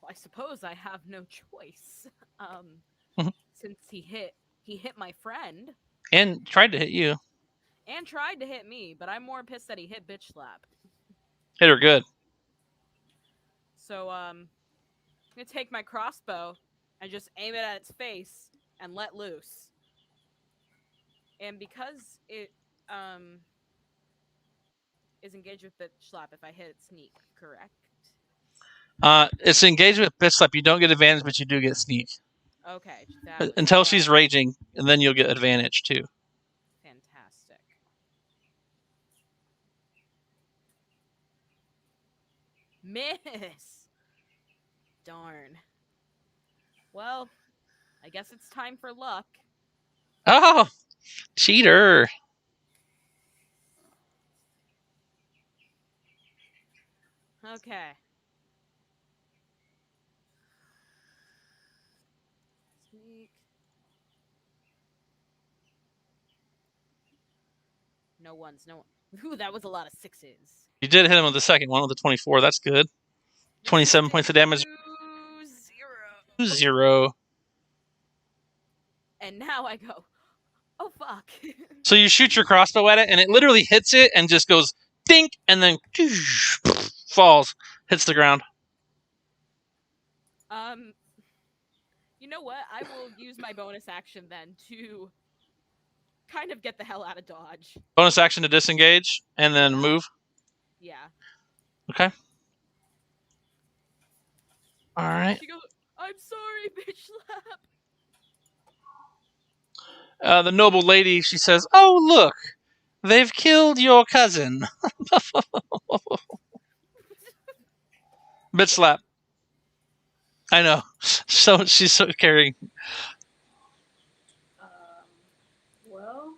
I suppose I have no choice. Since he hit my friend. And tried to hit you. And tried to hit me, but I'm more pissed that he hit bitch slap. Hit her good. So, I'm gonna take my crossbow and just aim it at its face and let loose. And because it, is engaged with bitch slap if I hit it sneak, correct? It's engaged with bitch slap. You don't get advantage, but you do get sneak. Okay. Until she's raging, and then you'll get advantage, too. Fantastic. Miss! Darn. Well, I guess it's time for luck. Oh! Cheater! Okay. Sneak. No ones, no one. Ooh, that was a lot of sixes. You did hit him with the second one with the 24. That's good. 27 points of damage. 2-0. And now I go, oh fuck. So you shoot your crossbow at it, and it literally hits it and just goes dink, and then falls, hits the ground. You know what? I will use my bonus action then to kind of get the hell out of Dodge. Bonus action to disengage, and then move? Yeah. Okay. Alright. She goes, I'm sorry, bitch slap. The noble lady, she says, oh, look, they've killed your cousin. Bitch slap. I know. So she's so caring. Well,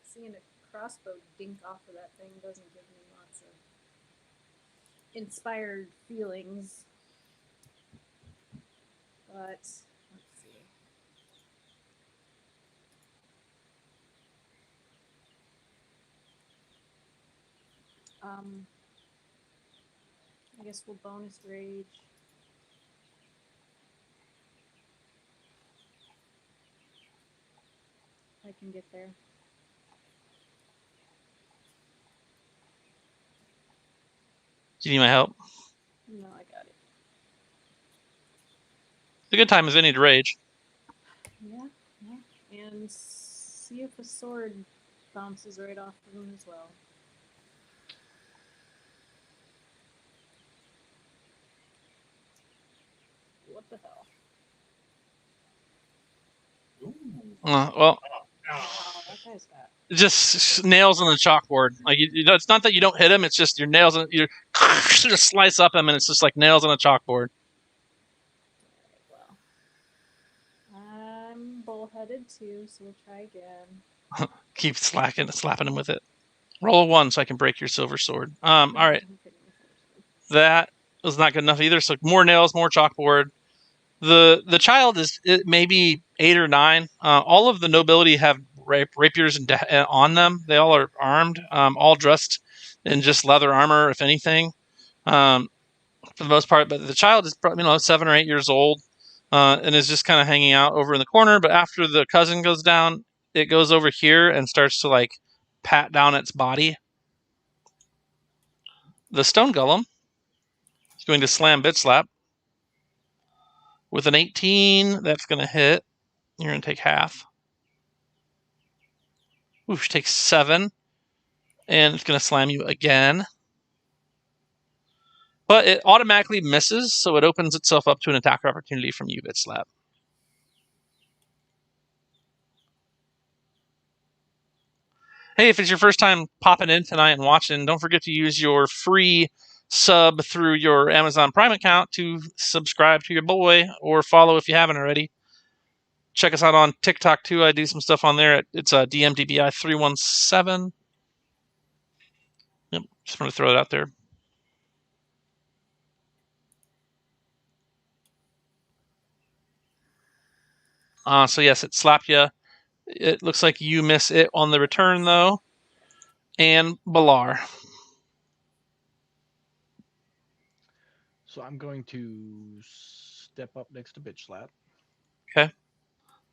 seeing a crossbow dink off of that thing doesn't give me lots of inspired feelings. but let's see. I guess we'll bonus rage. I can get there. Do you need my help? No, I got it. It's a good time as any to rage. Yeah, yeah. And see if a sword bounces right off of him as well. What the hell? Well, Wow, that guy's got. just nails on the chalkboard. Like it's not that you don't hit him; it's just your nails. You just slice up him, and it's just like nails on a chalkboard. Well, I'm bullheaded too, so we'll try again. Keep slapping him with it. Roll a 1 so I can break your silver sword. All right. That was not good enough either. So more nails, more chalkboard. The child is maybe 8 or 9. All of the nobility have rapiers on them. They all are armed, all dressed in just leather armor, if anything, for the most part. But the child is probably 7 or 8 years old, and is just kind of hanging out over in the corner. But after the cousin goes down, it goes over here and starts to like pat down its body. The stone golem is going to slam Bit Slap with an 18. That's going to hit. You're going to take half. Ooh, she takes 7. And it's going to slam you again. But it automatically misses, so it opens itself up to an attack opportunity from you, Bit Slap. Hey, if it's your first time popping in tonight and watching, don't forget to use your free sub through your Amazon Prime account to subscribe to your boy, or follow if you haven't already. Check us out on TikTok too. I do some stuff on there. It's DMDBI317. Yep, just want to throw it out there. So yes, it slapped you. It looks like you miss it on the return though. And Balar. So I'm going to step up next to Bitch Slap. Okay.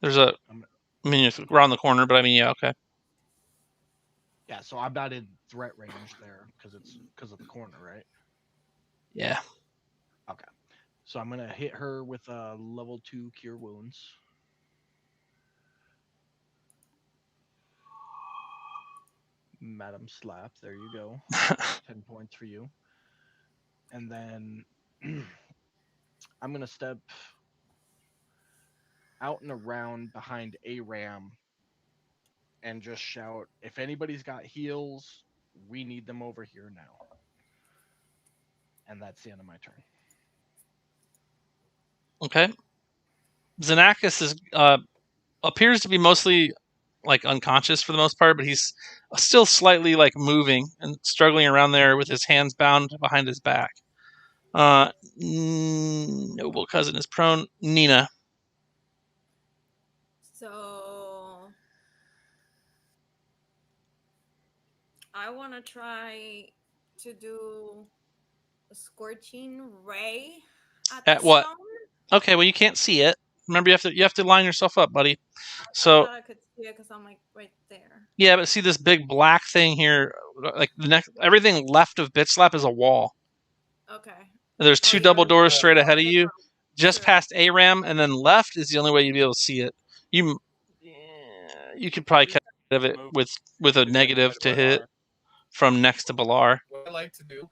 There's a. I mean, it's around the corner, but I mean, yeah, okay. Yeah, so I'm not in threat range there because of the corner, right? Yeah. Okay. So I'm gonna hit her with a level 2 Cure Wounds. Madam Slap, there you go. 10 points for you. And then I'm gonna step out and around behind Aram and just shout, if anybody's got heals, we need them over here now. And that's the end of my turn. Okay. Xenakis is appears to be mostly like unconscious for the most part, but he's still slightly like moving and struggling around there with his hands bound behind his back. Noble cousin is prone. Nina. So I want to try to do a scorching ray At the what? stone. Okay, well you can't see it. Remember, you have to line yourself up, buddy. I So thought I could see it because I'm like right there. yeah, but see this big black thing here, like the next everything left of Bit Slap is a wall. Okay. There's 2 yeah, double doors yeah, straight yeah, ahead of that's you. what I'm Just sure. past Aram, and then left is the only way you'd be able to see it. You could probably catch of it with a negative to hit from next to Balar. What I like to do,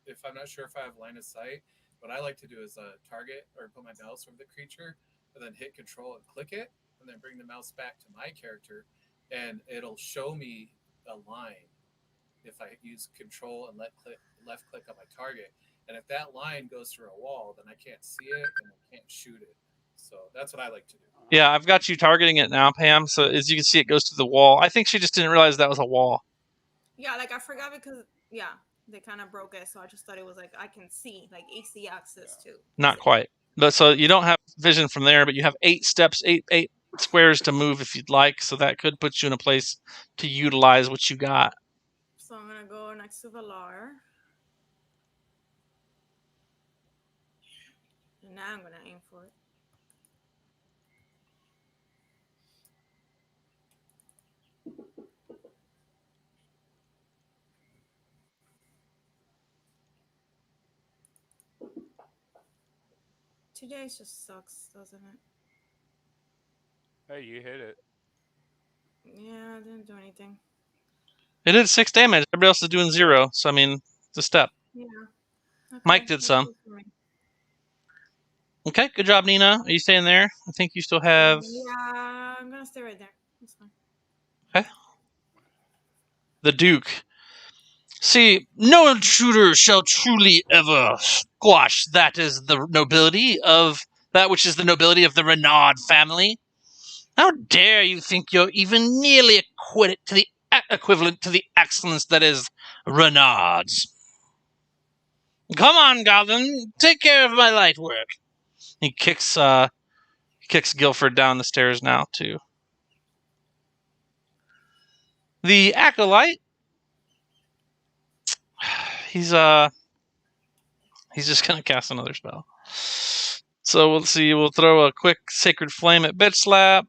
if I'm not sure if I have line of sight, what I like to do is target or put my mouse over the creature, and then hit Control and click it, and then bring the mouse back to my character, and it'll show me a line if I use Control and left click on my target. And if that line goes through a wall, then I can't see it and I can't shoot it. So that's what I like to do. Yeah, I've got you targeting it now, Pam. So as you can see, it goes to the wall. I think she just didn't realize that was a wall. Yeah, like I forgot because they kind of broke it, so I just thought it was like I can see, like AC access too. Not quite. But so you don't have vision from there, but you have 8 steps, eight squares to move if you'd like. So that could put you in a place to utilize what you got. So I'm gonna go next to Valar. And now I'm gonna aim for it. Today just sucks, doesn't it? Hey, you hit it. Yeah, I didn't do anything. It did 6 damage. Everybody else is doing 0. So I mean, it's a step. Yeah. Okay, Mike did that's some. good for me. Okay, good job, Nina. Are you staying there? I think you still have. Yeah, I'm gonna stay right there. That's fine. Okay. The Duke. See, no intruder shall truly ever squash that is the nobility of that which is the nobility of the Renaud family. How dare you think you're even nearly equivalent to the excellence that is Renaud's? Come on, Goblin, take care of my light work. He kicks Guilford down the stairs now too. The acolyte. He's just gonna cast another spell. So we'll see. We'll throw a quick Sacred Flame at Bitch Slap.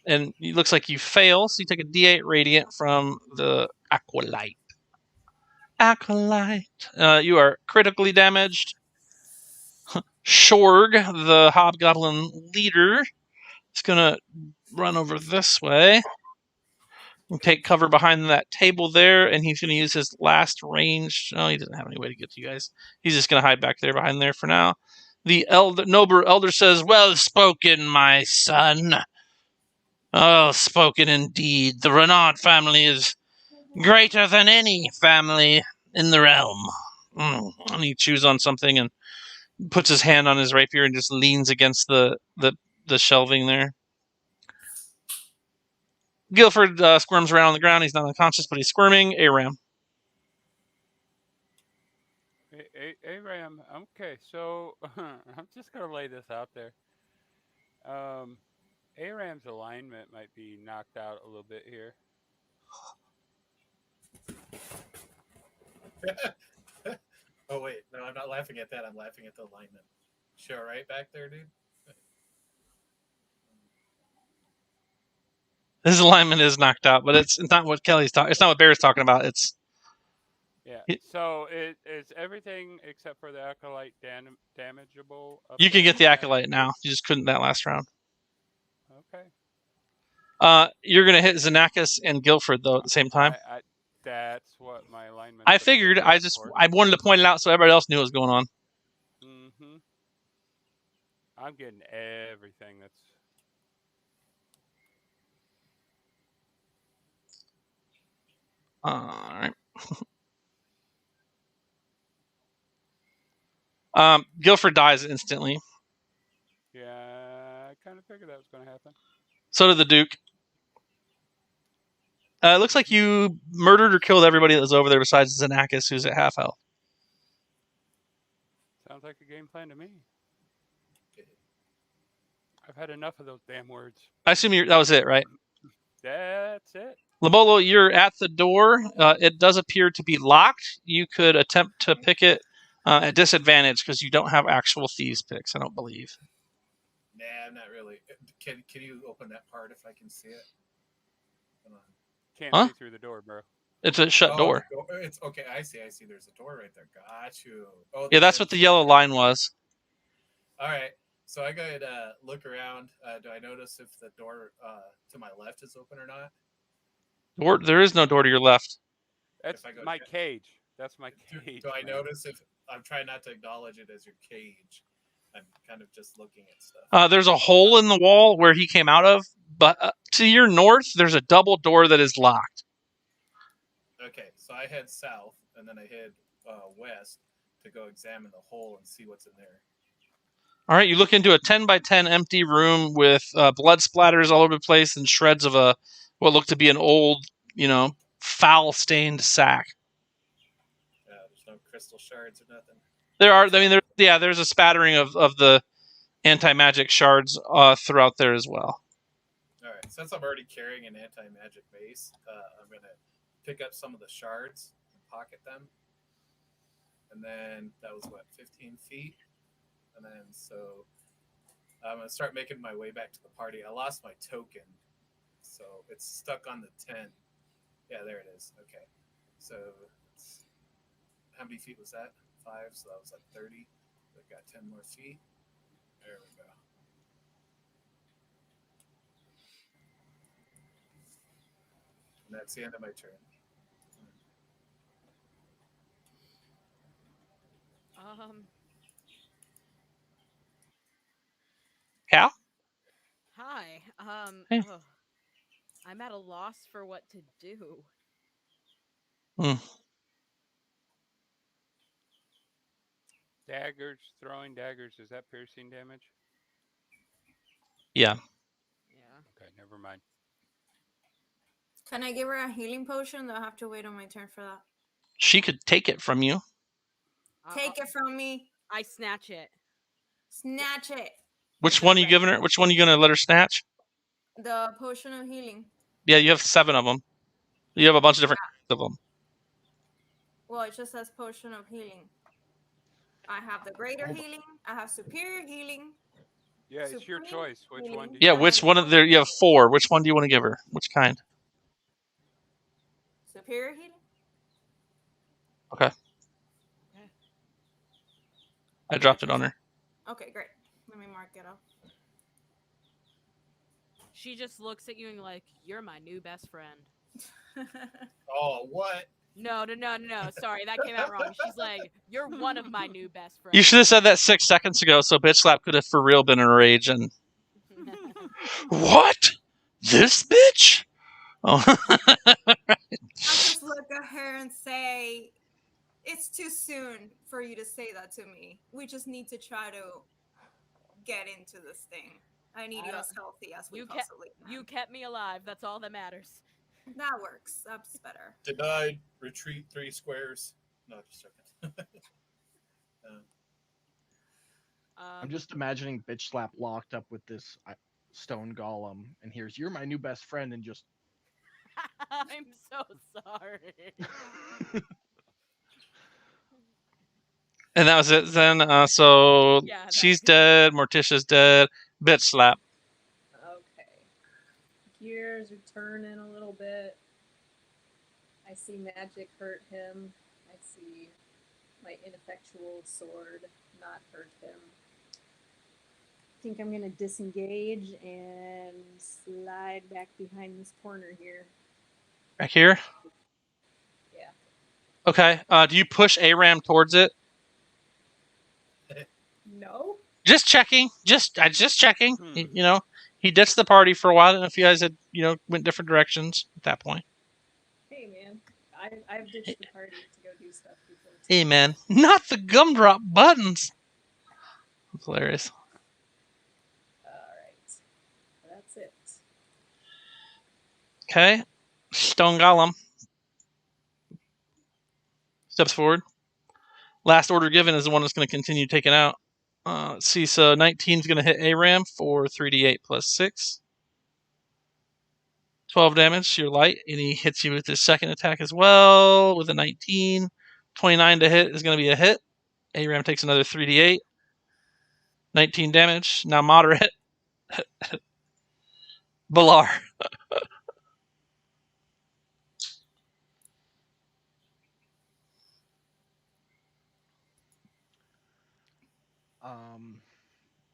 And it looks like you fail, so you take a D8 Radiant from the Acolyte. You are critically damaged. Shorg, the Hobgoblin leader, is going to run over this way and take cover behind that table there, and he's going to use his last range. Oh, he doesn't have any way to get to you guys. He's just going to hide back there behind there for now. The noble elder says, "Well spoken, my son. Oh, spoken indeed. The Renaud family is greater than any family in the realm." And he chews on something and puts his hand on his rapier and just leans against the shelving there. Guilford squirms around on the ground. He's not unconscious, but he's squirming. Aram. Aram, okay, so I'm just going to lay this out there. Aram's alignment might be knocked out a little bit here. Oh, wait. No, I'm not laughing at that. I'm laughing at the alignment. Sure, right back there, dude? His alignment is knocked out, but it's not what Kelly's talking. It's not what Bear's talking about. It's So it's everything except for the acolyte damageable. You can get the acolyte now. You just couldn't that last round. Okay. You're gonna hit Xenakis and Guilford though at the same time. That's what my alignment. I figured. I wanted to point it out so everybody else knew what was going on. Mm-hmm. I'm getting everything that's. All right. Guilford dies instantly. Yeah, I kind of figured that was going to happen. So did the Duke. It looks like you murdered or killed everybody that was over there besides Xenakis, who's at half health. Sounds like a game plan to me. I've had enough of those damn words. I assume that was it, right? That's it. Labolo, you're at the door. It does appear to be locked. You could attempt to pick it at disadvantage because you don't have actual thieves picks, I don't believe. Nah, not really. Can you open that part if I can see it? Come on. Can't see through the door, bro. It's a shut door. It's okay. I see. There's a door right there. Got you. Oh, yeah, that's what the yellow line was. All right. So I gotta look around. Do I notice if the door to my left is open or not? There is no door to your left. That's my cage. That's my cage. Do I notice if I'm trying not to acknowledge it as your cage? I'm kind of just looking at stuff. There's a hole in the wall where he came out of, but to your north, there's a double door that is locked. Okay, so I head south, and then I head west to go examine the hole and see what's in there. All right, you look into a 10 by 10 empty room with blood splatters all over the place and shreds of what looked to be an old, foul-stained sack. There's no crystal shards or nothing. There are. I mean, there's a spattering of the anti-magic shards throughout there as well. All right. Since I'm already carrying an anti-magic base, I'm gonna pick up some of the shards and pocket them. And then that was what, 15 feet. And then so I'm gonna start making my way back to the party. I lost my token, so it's stuck on the 10. Yeah, there it is. Okay. So how many feet was that? 5. So that was like 30. I've got 10 more feet. There we go. And that's the end of my turn. Cal? Hi. Hey. I'm at a loss for what to do. Daggers, throwing daggers, is that piercing damage? Yeah. Yeah. Okay, never mind. Can I give her a healing potion? Do I have to wait on my turn for that? She could take it from you. Take it from me. I snatch it. Snatch it. Which one are you giving her? Which one are you going to let her snatch? The potion of healing. Yeah, you have 7 of them. You have a bunch of different of them. Well, it just says potion of healing. I have the greater healing. I have superior healing. Yeah, it's your choice. Which one? Yeah, which one of there? You have 4. Which one do you want to give her? Which kind? Superior healing. Okay. I dropped it on her. Okay, great. Let me mark it up. She just looks at you and like, you're my new best friend. Oh, what? No. Sorry, that came out wrong. She's like, you're one of my new best friends. You should have said that 6 seconds ago, so Bitch Slap could have for real been in a rage and. What? This bitch? Oh. I just look at her and say, it's too soon for you to say that to me. We just need to try to get into this thing. I need you as healthy as we possibly can. You kept me alive. That's all that matters. That works. That's better. Denied. Retreat 3 squares. No, just a second. I'm just imagining Bitch Slap locked up with this stone golem, and here's, you're my new best friend, and just... I'm so sorry. And that was it then. So Yeah, she's dead. Morticia's dead. Bitch Slap. Okay. Gears are turning a little bit. I see magic hurt him. I see my ineffectual sword not hurt him. I think I'm going to disengage and slide back behind this corner here. Back here? Yeah. Okay. Do you push Aram towards it? No. Just checking. Just checking. You know, he ditched the party for a while. I don't know if you guys had, went different directions at that point. Hey, man. I've ditched the party to go do stuff before. Hey, man. Not the gumdrop buttons. That's hilarious. Alright. That's it. Okay. Stone Golem steps forward. Last order given is the one that's going to continue taking out. Let's see. So 19 is going to hit Aram for 3d8 plus 6. 12 damage. You're light. And he hits you with his second attack as well with a 19. 29 to hit is going to be a hit. Aram takes another 3d8. 19 damage. Now moderate. Balar.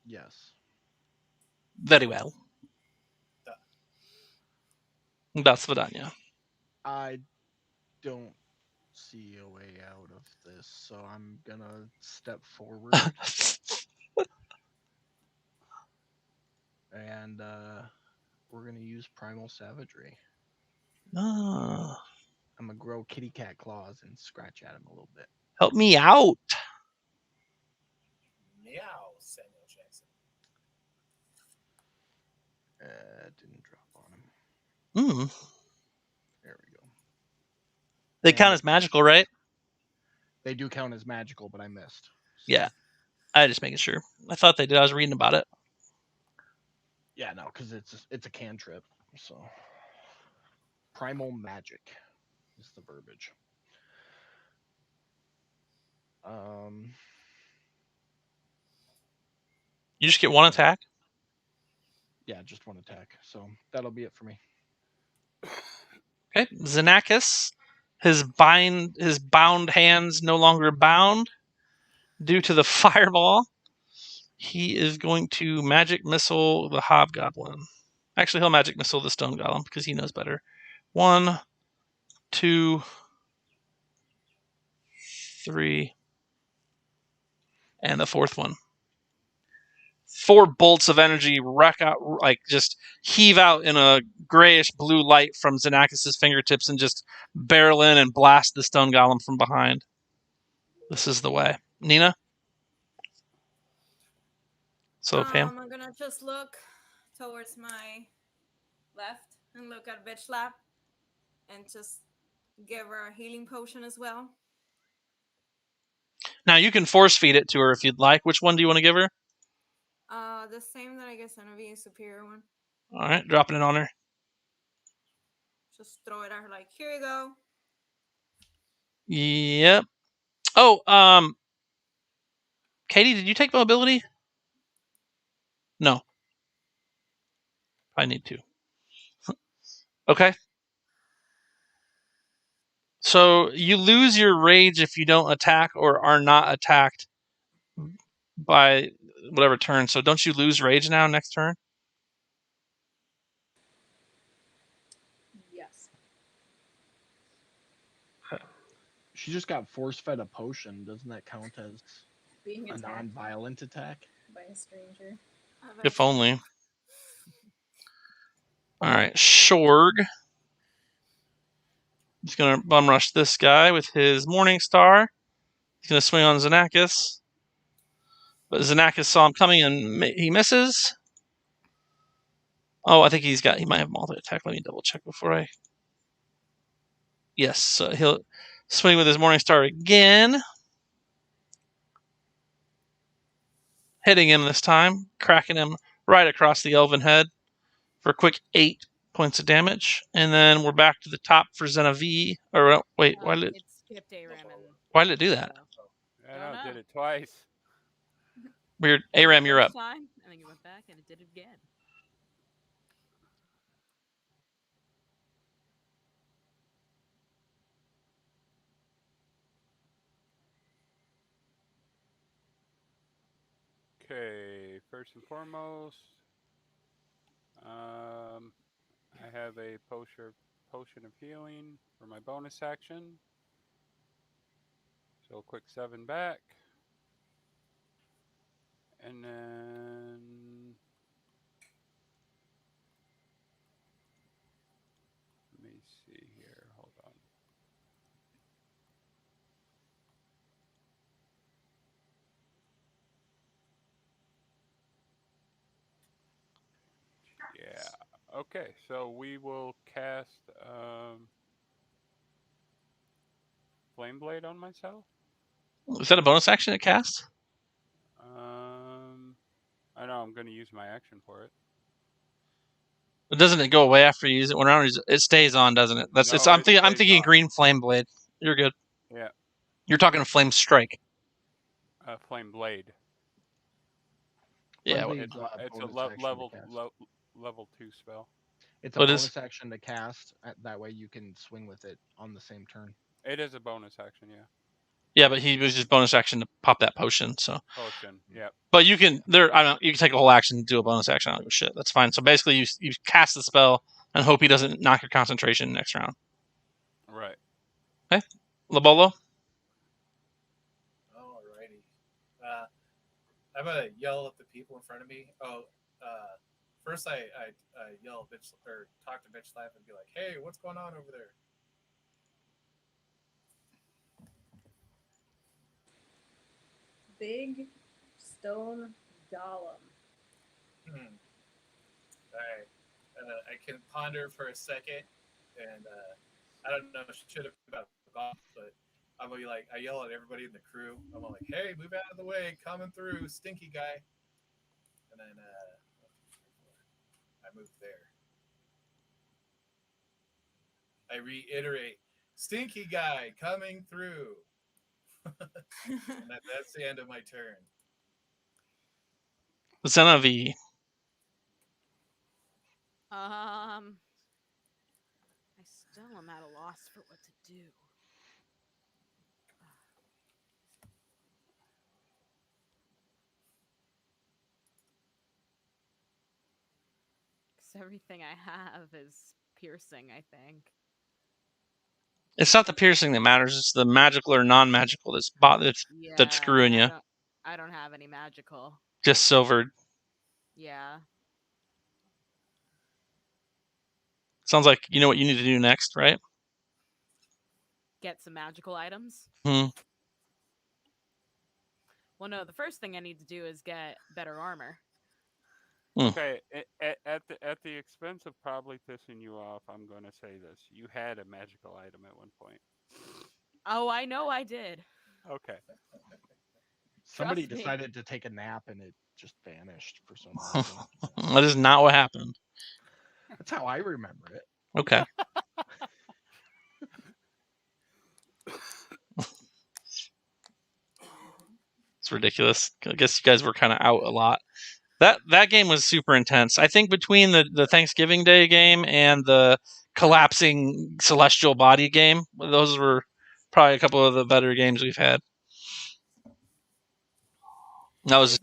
Yes. Very well. That's Vidania. I don't see a way out of this, so I'm gonna step forward. And we're gonna use Primal Savagery. Oh. I'm gonna grow kitty cat claws and scratch at him a little bit. Help me out. Meow, Samuel Jackson. Didn't drop on him. There we go. They count as magical, right? They do count as magical, but I missed. Yeah, I just making sure. I thought they did. I was reading about it. Yeah, no, because it's a cantrip. So primal magic is the verbiage. You just get one attack. Yeah, just one attack. So that'll be it for me. Okay, Xenakis, his bound hands no longer bound due to the fireball. He is going to magic missile the hobgoblin. Actually, he'll magic missile the stone golem because he knows better. 1, 2, 3, and the fourth one. 4 bolts of energy wreck out, like just heave out in a grayish blue light from Xenakis' fingertips and just barrel in and blast the stone golem from behind. This is the way. Nina? So, Pam? I'm gonna just look towards my left and look at Bitch Slap and just give her a healing potion as well. Now, you can force feed it to her if you'd like. Which one do you want to give her? The same that I guess gonna be a superior one. All right, dropping it on her. Just throw it at her like, here you go. Yep. Oh, Katie, did you take mobility? No. I need to. Okay. So you lose your rage if you don't attack or are not attacked by whatever turn. So don't you lose rage now next turn? Yes. She just got force fed a potion. Doesn't that count as Being a attacked non-violent attack? by a stranger. If only. All right, Shorg. He's going to bum rush this guy with his Morning Star. He's going to swing on Xenakis. But Xenakis saw him coming and he misses. Oh, I think he might have multi-attack. Let me double check before I... Yes, so he'll swing with his Morning Star again. Hitting him this time, cracking him right across the elven head for a quick 8 points of damage. And then we're back to the top for Zenavi. Or wait, why did It skipped Aram and it do that? I Don't know, know. did it twice. Weird. Aram, you're up. First time, and then you went back and it did it again. Okay, first and foremost, I have a potion of healing for my bonus action. So a quick 7 back. And then let me see here. Hold on. Yeah. Okay, so we will cast Flame Blade on myself. Is that a bonus action to cast? I know I'm going to use my action for it. But doesn't it go away after you use it? When it stays on, doesn't it? That's it's. No, I'm it thinking stays on. green flame blade. You're good. Yeah, You're talking a flame strike. Flame Blade. Yeah, Flame It's Blade's it's a bonus action to level cast. level 2 spell. It's a What is- bonus action to cast. That way you can swing with it on the same turn. It is a bonus action, yeah. Yeah, but he was just bonus action to pop that potion. So, Potion, yeah. but you can I don't. You can take a whole action and do a bonus action. I don't give a shit. That's fine. So basically, you cast the spell and hope he doesn't knock your concentration next round. Right. Okay, Labolo. Alrighty. I'm gonna yell at the people in front of me. First I yell bitch or talk to Bitch Slap and be like, "Hey, what's going on over there?" Big stone golem. Alright. I can ponder for a second, and I don't know, should have about golf, but I'm gonna be like, I yell at everybody in the crew. I'm like, hey, move out of the way, coming through, stinky guy. And then I move there. I reiterate, stinky guy coming through. And that's the end of my turn. Zenavi. I still am at a loss for what to do. Because everything I have is piercing, I think. It's not the piercing that matters. It's the magical or non-magical that's screwing you. I don't have any magical. Just silvered. Yeah. Sounds like you know what you need to do next, right? Get some magical items. Hmm. Well, no. The first thing I need to do is get better armor. Okay, at the expense of probably pissing you off, I'm going to say this: you had a magical item at one point. Oh, I know I did. Okay. Somebody Trust me. decided to take a nap and it just vanished for some reason. That is not what happened. That's how I remember it. Okay. It's ridiculous. I guess you guys were kind of out a lot. That game was super intense. I think between the Thanksgiving Day game and the collapsing celestial body game, those were probably a couple of the better games we've had. That was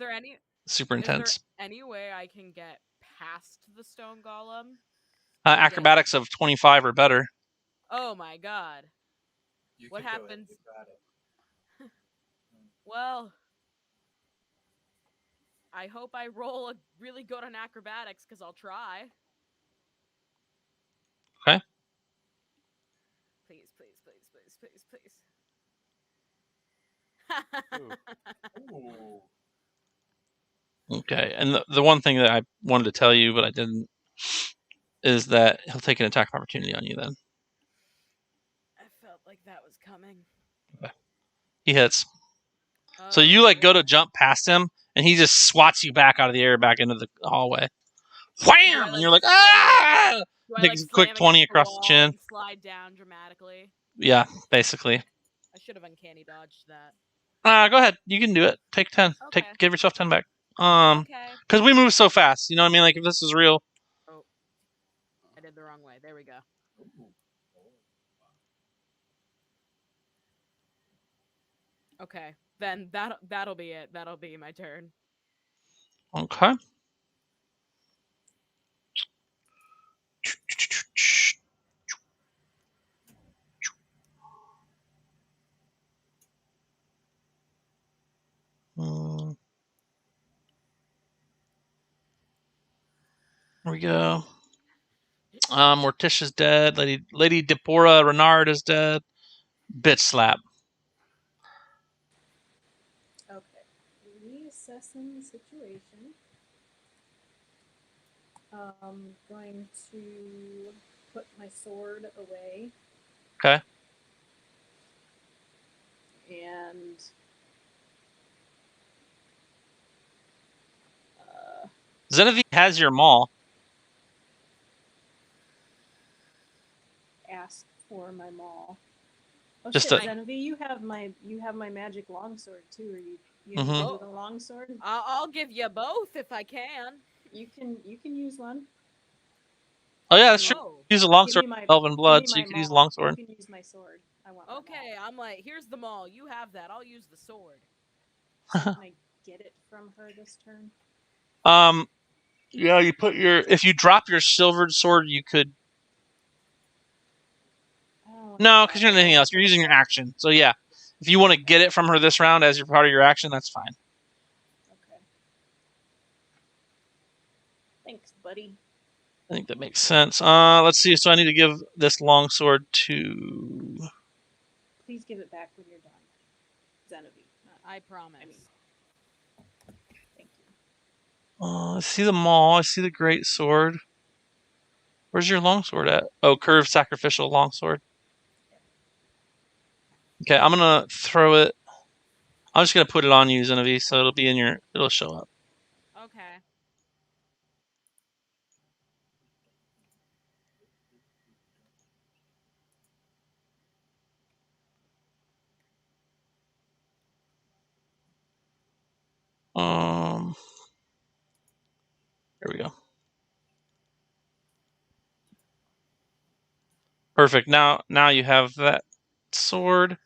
super intense. Is there any way I can get past the stone golem? Acrobatics of 25 or better. Oh my god. What happens? Well, I hope I roll really good on acrobatics because I'll try. Okay. Please, please, please, please, please, please. Ooh. Okay, and the one thing that I wanted to tell you, but I didn't, is that he'll take an attack of opportunity on you then. I felt like that was coming. Okay. He hits. So you go to jump past him, and he just swats you back out of the air, back into the hallway. Wham! And you're like, ah! Takes a quick 20 across the chin. And slide down dramatically. Yeah, basically. I should have uncanny dodged that. Go ahead. You can do it. Take 10. Okay. Give yourself 10 back. Because we move so fast. You know what I mean? Like, if this is real. Oh. I did the wrong way. There we go. Okay. Then that'll be it. That'll be my turn. Okay. There we go. Morticia's dead. Lady Deborah Renard is dead. Bitch slap. Okay. Reassessing the situation. Going to put my sword away. Okay. And Genevieve has your maul. Ask for my maul. Oh Just shit, Genevieve, you have my magic longsword too. Are you do the longsword? I'll give you both if I can. You can use one. Oh yeah, that's true. Use a longsword, Elven blood, so you can use a longsword. You can use my sword. I want. Okay, I'm like, here's the maul. You have that. I'll use the sword. Can I get it from her this turn? Yeah, if you drop your silvered sword, you could. No, because you're anything else. You're using your action. So yeah, if you want to get it from her this round as part of your action, that's fine. Okay. Thanks, buddy. I think that makes sense. Let's see. So I need to give this longsword to. Please give it back when you're done, Genevieve. I promise. Thank you. I see the maul. I see the great sword. Where's your longsword at? Oh, curved sacrificial longsword. Okay, I'm gonna throw it. I'm just gonna put it on you, Genevieve, so it'll be in your. It'll show up. Okay. There we go. Perfect. Now you have that sword.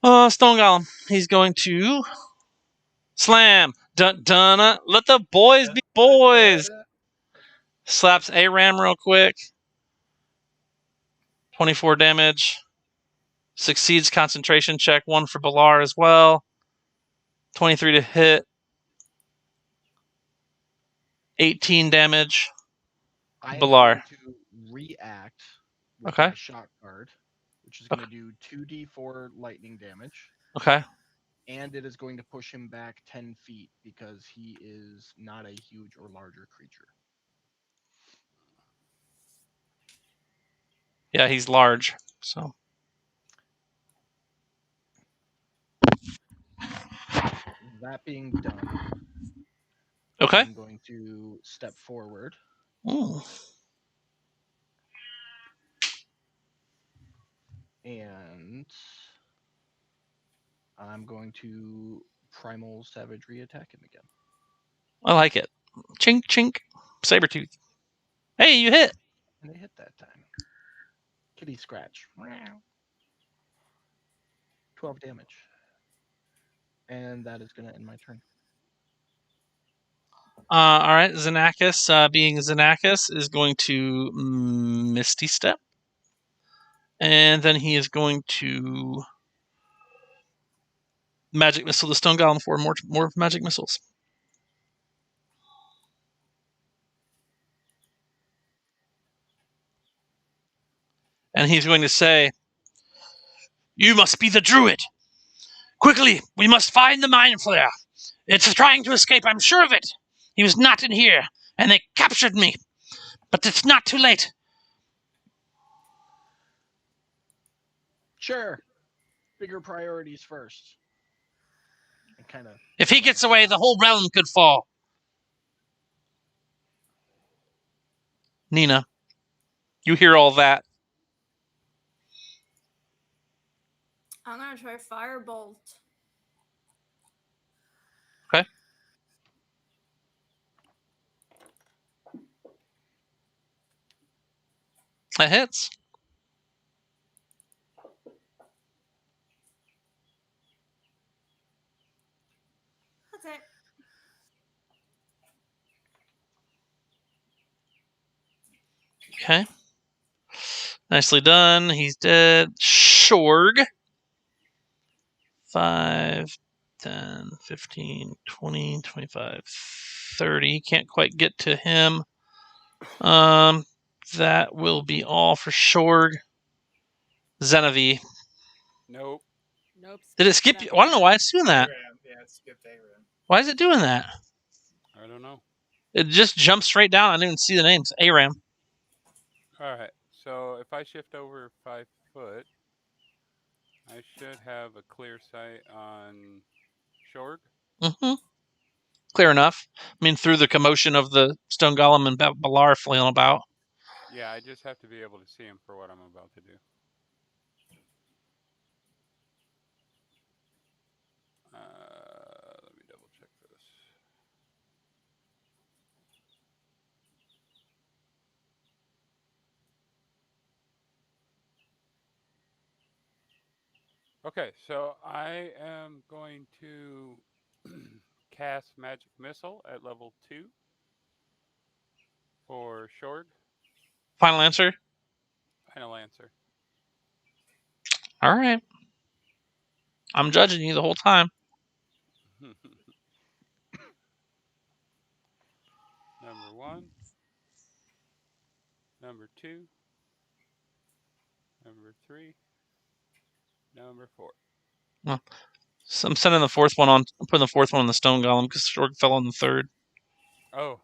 Stone Golem. He's going to slam. Dun dun. Let the boys be boys. Slaps Aram real quick. 24 damage. Succeeds concentration check. 1 for Balar as well. 23 to hit. 18 damage. I am Balar. going to react with Okay. my shock guard, which is going to do 2d4 lightning damage. Okay. And it is going to push him back 10 feet because he is not a huge or larger creature. Yeah, he's large. So. That being done, Okay. I'm going to step forward. Ooh. And I'm going to primal savagery attack him again. I like it. Chink chink. Sabretooth. Hey, you hit. And it hit that time. Kitty scratch. 12 damage. And that is going to end my turn. All right, Xenakis, being Xenakis, is going to Misty Step. And then he is going to Magic Missile the Stone Golem for more Magic Missiles. And he's going to say, "You must be the druid. Quickly, we must find the Mind Flayer. It's trying to escape, I'm sure of it. He was not in here, and they captured me. But it's not too late." Sure. Bigger priorities first. And kind of. If he gets away, the whole realm could fall. Nina, you hear all that. I'm gonna try Firebolt. Okay. That hits. That's it. Okay. Nicely done. He's dead. Shorg. 5, 10, 15, 20, 25, 30. Can't quite get to him. That will be all for Shorg. Xenavi. Nope. Nope. Did it skip you? Well, I don't know why it's doing that. Aram. Yeah, it skipped Aram. Why is it doing that? I don't know. It just jumped straight down. I didn't even see the names. Aram. All right. So if I shift over 5 foot, I should have a clear sight on Shorg. Mm-hmm. Clear enough. I mean, through the commotion of the Stone Golem and Balar flailing about. Yeah, I just have to be able to see him for what I'm about to do. Let me double check this. Okay, so I am going to cast Magic Missile at level 2 for Shorg. Final answer? Final answer. All right. I'm judging you the whole time. Number 1. Number 2. Number 3. Number 4. Well, so I'm sending the fourth one on. I'm putting the fourth one on the Stone Golem because Shorg fell on the third. Oh,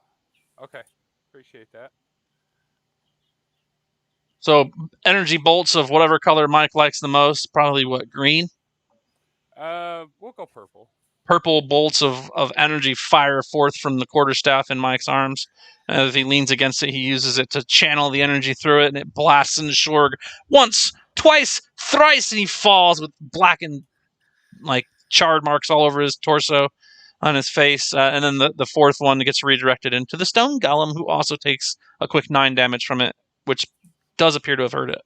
okay. Appreciate that. So energy bolts of whatever color Mike likes the most. Probably what, green? We'll go purple. Purple bolts of energy fire forth from the quarterstaff in Mike's arms. As he leans against it, he uses it to channel the energy through it, and it blasts into Shorg once, twice, thrice, and he falls with blackened, like, charred marks all over his torso, on his face. And then the fourth one gets redirected into the stone golem, who also takes a quick 9 damage from it, which does appear to have hurt it.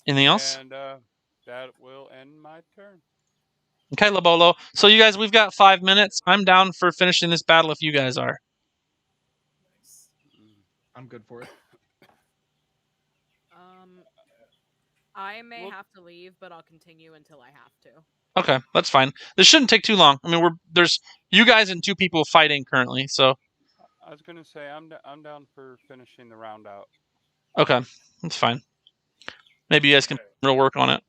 Anything else? And that will end my turn. Okay, Lobolo. So you guys, we've got 5 minutes. I'm down for finishing this battle if you guys are. Nice. I'm good for it. I may Well- have to leave, but I'll continue until I have to. Okay, that's fine. This shouldn't take too long. I mean, there's you guys and 2 people fighting currently, so I was gonna say I'm down for finishing the round out. okay, that's fine. Maybe you guys can real work on it.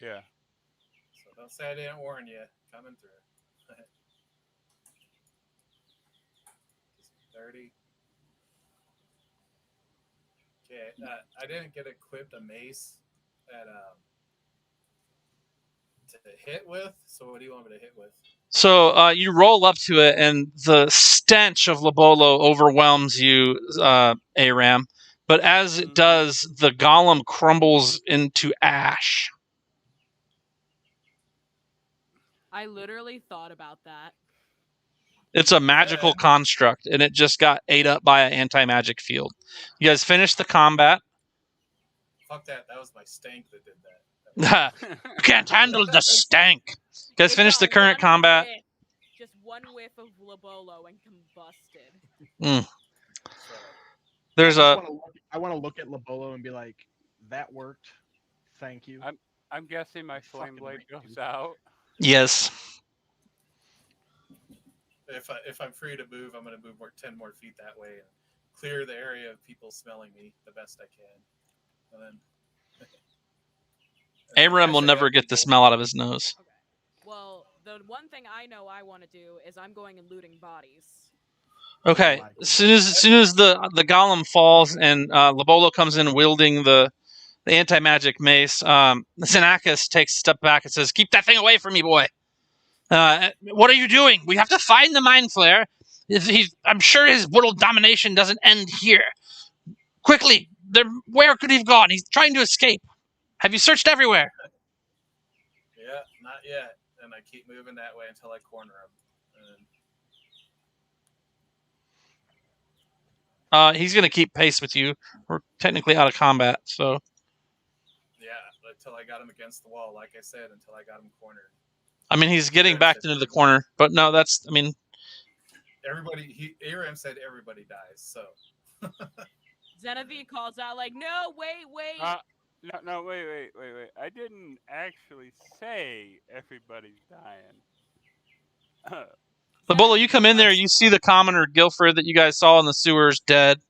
Yeah. So don't say I didn't warn you. Coming through. 30. Okay, I didn't get equipped a mace that to hit with. So what do you want me to hit with? So you roll up to it, and the stench of Lobolo overwhelms you, Aram. But as it does, the golem crumbles into ash. I literally thought about that. It's a magical construct, and it just got ate up by an anti-magic field. You guys finished the combat. Fuck that. That was my stank that did that. You can't handle the stank. You guys It finished the got current one combat. whiff, just one whiff of Lobolo and combusted. So, There's a I want to look at Lobolo and be like, "That worked. Thank you." I'm guessing my flame Fucking blade right, goes dude. out. yes. if I'm free to move, I'm going to move 10 more feet that way and clear the area of people smelling me the best I can. And then Aram will as I never have get the people- smell out of his nose. Okay. Well, the one thing I know I want to do is I'm going and looting bodies. Okay, as soon as the golem falls and Lobolo comes in wielding the anti-magic mace, Xenakis takes a step back and says, "Keep that thing away from me, boy. What are you doing? We have to find the mind flare. I'm sure his world domination doesn't end here. Quickly, where could he have gone? He's trying to escape. Have you searched everywhere?" Yeah, not yet. And I keep moving that way until I corner him. And He's going to keep pace with you. We're technically out of combat, so... yeah, until I got him against the wall, like I said, until I got him cornered. I mean, he's getting back into the corner, but no, that's... I mean... Aram said everybody dies, so... Genevieve calls out like, "No, wait." No, wait. I didn't actually say everybody's dying. Lobolo, you come in there, you see the commoner Guilford that you guys saw in the sewers dead.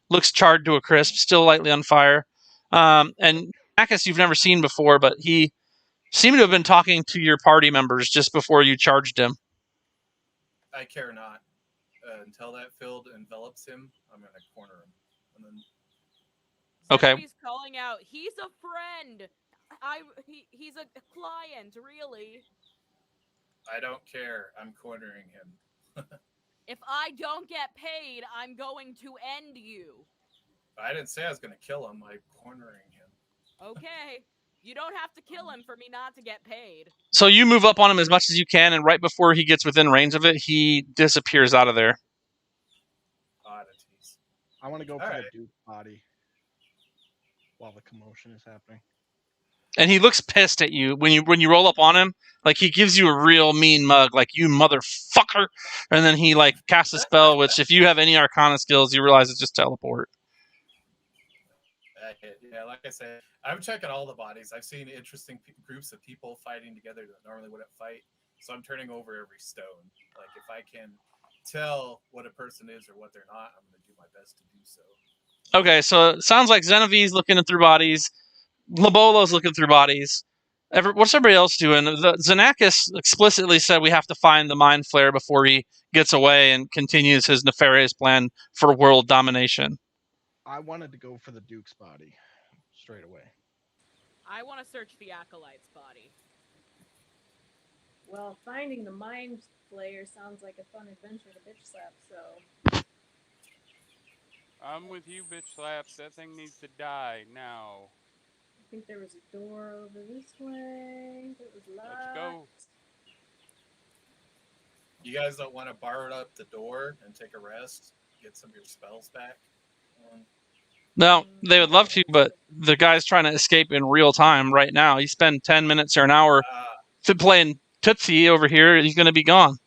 Looks charred to a crisp, still lightly on fire. And Xenakis you've never seen before, but he seemed to have been talking to your party members just before you charged him. I care not. Until that field envelops him, I'm going to corner him. And then Okay. Genevieve's calling out, "He's a friend. He's a client, really. I don't care. I'm cornering him. If I don't get paid, I'm going to end you." I didn't say I was going to kill him. I'm cornering him. Okay. You don't have to kill him for me not to get paid. So you move up on him as much as you can, and right before he gets within range of it, he disappears out of there. Oddities. I want to go for Alright. the Duke body while the commotion is happening. And he looks pissed at you when you roll up on him. Like, he gives you a real mean mug, like, "You motherfucker." And then he, like, casts a spell, which if you have any Arcana skills, you realize it's just teleport. Yeah, like I said, I'm checking all the bodies. I've seen interesting groups of people fighting together that normally wouldn't fight. So I'm turning over every stone. Like, if I can tell what a person is or what they're not, I'm going to do my best to do so. Okay, so it sounds like Genevieve's looking through bodies. Lobolo's looking through bodies. What's everybody else doing? Xenakis explicitly said we have to find the mind flare before he gets away and continues his nefarious plan for world domination. I wanted to go for the Duke's body straight away. I want to search the acolyte's body. Well, finding the mind flayer sounds like a fun adventure to bitch slap, so I'm with you, bitch slap. That thing needs to die now. I think there was a door over this way that was locked. Let's go. You guys don't want to bar up the door and take a rest, get some of your spells back? No, they would love to, but the guy's trying to escape in real time right now. You spend 10 minutes or an hour playing Tootsie over here, he's going to be gone.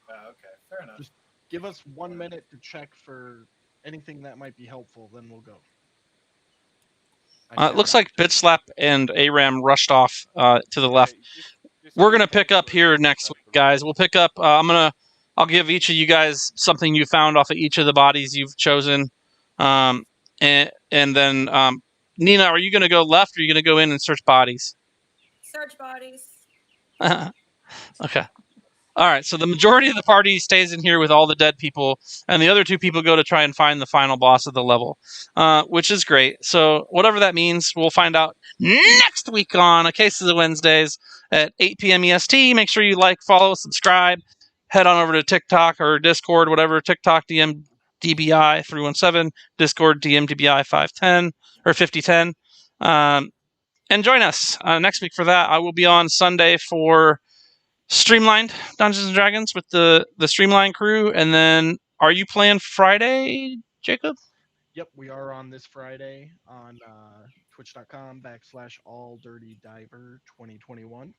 Okay, fair enough. Just give us 1 minute to check for anything that might be helpful, then we'll go. It looks like Bitch Slap and Aram rushed off to the left. We're going to pick up here next week, guys. We'll pick up. I'll give each of you guys something you found off of each of the bodies you've chosen. And then, Nina, are you going to go left or are you going to go in and search bodies? Search bodies. Okay. All right, so the majority of the party stays in here with all the dead people, and the other two people go to try and find the final boss of the level, which is great. So whatever that means, we'll find out next week on A Case of the Wednesdays at 8 p.m. EST. Make sure you like, follow, subscribe. Head on over to TikTok or Discord, whatever. TikTok, DMDBI 317, Discord, DMDBI 510 or 5010. And join us next week for that. I will be on Sunday for Streamlined Dungeons and Dragons with the Streamline crew, and then are you playing Friday, Jacob? Yep, we are on this Friday on twitch.com/alldirtydiver2021.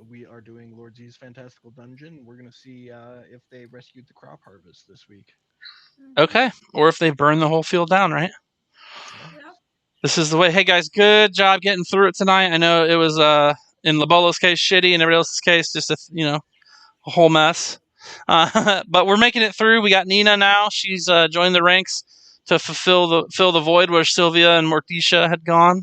We are doing Lord Z's Fantastical Dungeon. We're gonna see if they rescued the crop harvest this week. Okay, or if they burn the whole field down, right? Yep. This is the way. Hey guys, good job getting through it tonight. I know it was in Labolo's case shitty, and everybody else's case just a whole mess. But we're making it through. We got Nina now. She's joined the ranks to fill the void where Sylvia and Morticia had gone.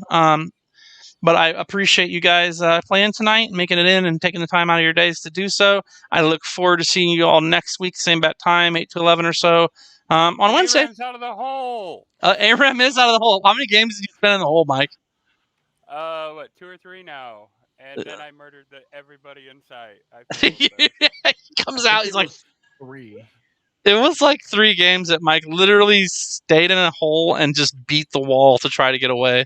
But I appreciate you guys playing tonight, making it in, and taking the time out of your days to do so. I look forward to seeing you all next week, same bat time, 8 to 11 or so. On Wednesday. Aram's out of the hole. Aram is out of the hole. How many games did you spend in the hole, Mike? 2 or 3 now. And then I murdered everybody in sight. He comes out, he's like 3. It was like 3 games that Mike literally stayed in a hole and just beat the wall to try to get away.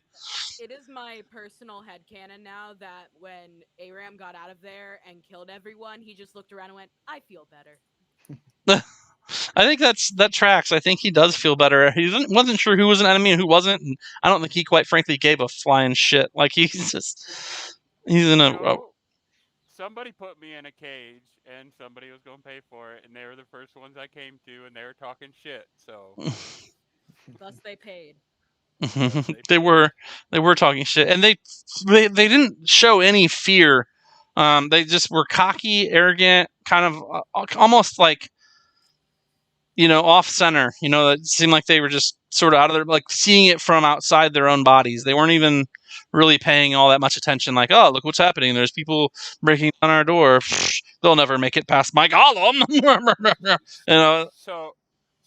It is my personal headcanon now that when Aram got out of there and killed everyone, he just looked around and went, I feel better. I think that tracks. I think he does feel better. He wasn't sure who was an enemy and who wasn't, and I don't think he quite frankly gave a flying shit. Like he's in a. Somebody put me in a cage, and somebody was going to pay for it, and they were the first ones I came to, and they were talking shit. So, thus they paid. They were talking shit, and they didn't show any fear. They just were cocky, arrogant, kind of almost like. Off center. It seemed like they were just sort of out of their, like seeing it from outside their own bodies. They weren't even really paying all that much attention. Like, oh, look what's happening. There's people breaking down our door. They'll never make it past my golem. So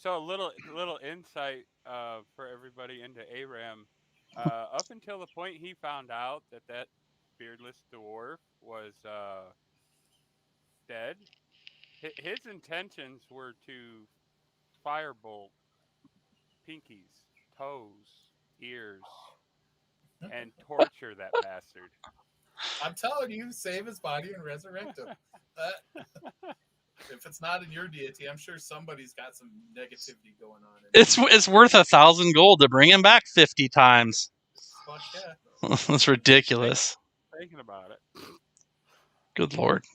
a little insight for everybody into Aram. Up until the point he found out that beardless dwarf was dead, his intentions were to firebolt Pinky's toes, ears, and torture that bastard. I'm telling you, save his body and resurrect him. If it's not in your deity, I'm sure somebody's got some negativity going on. It's worth 1,000 gold to bring him back 50 times. Fuck yeah. That's ridiculous. Thinking about it. Good lord.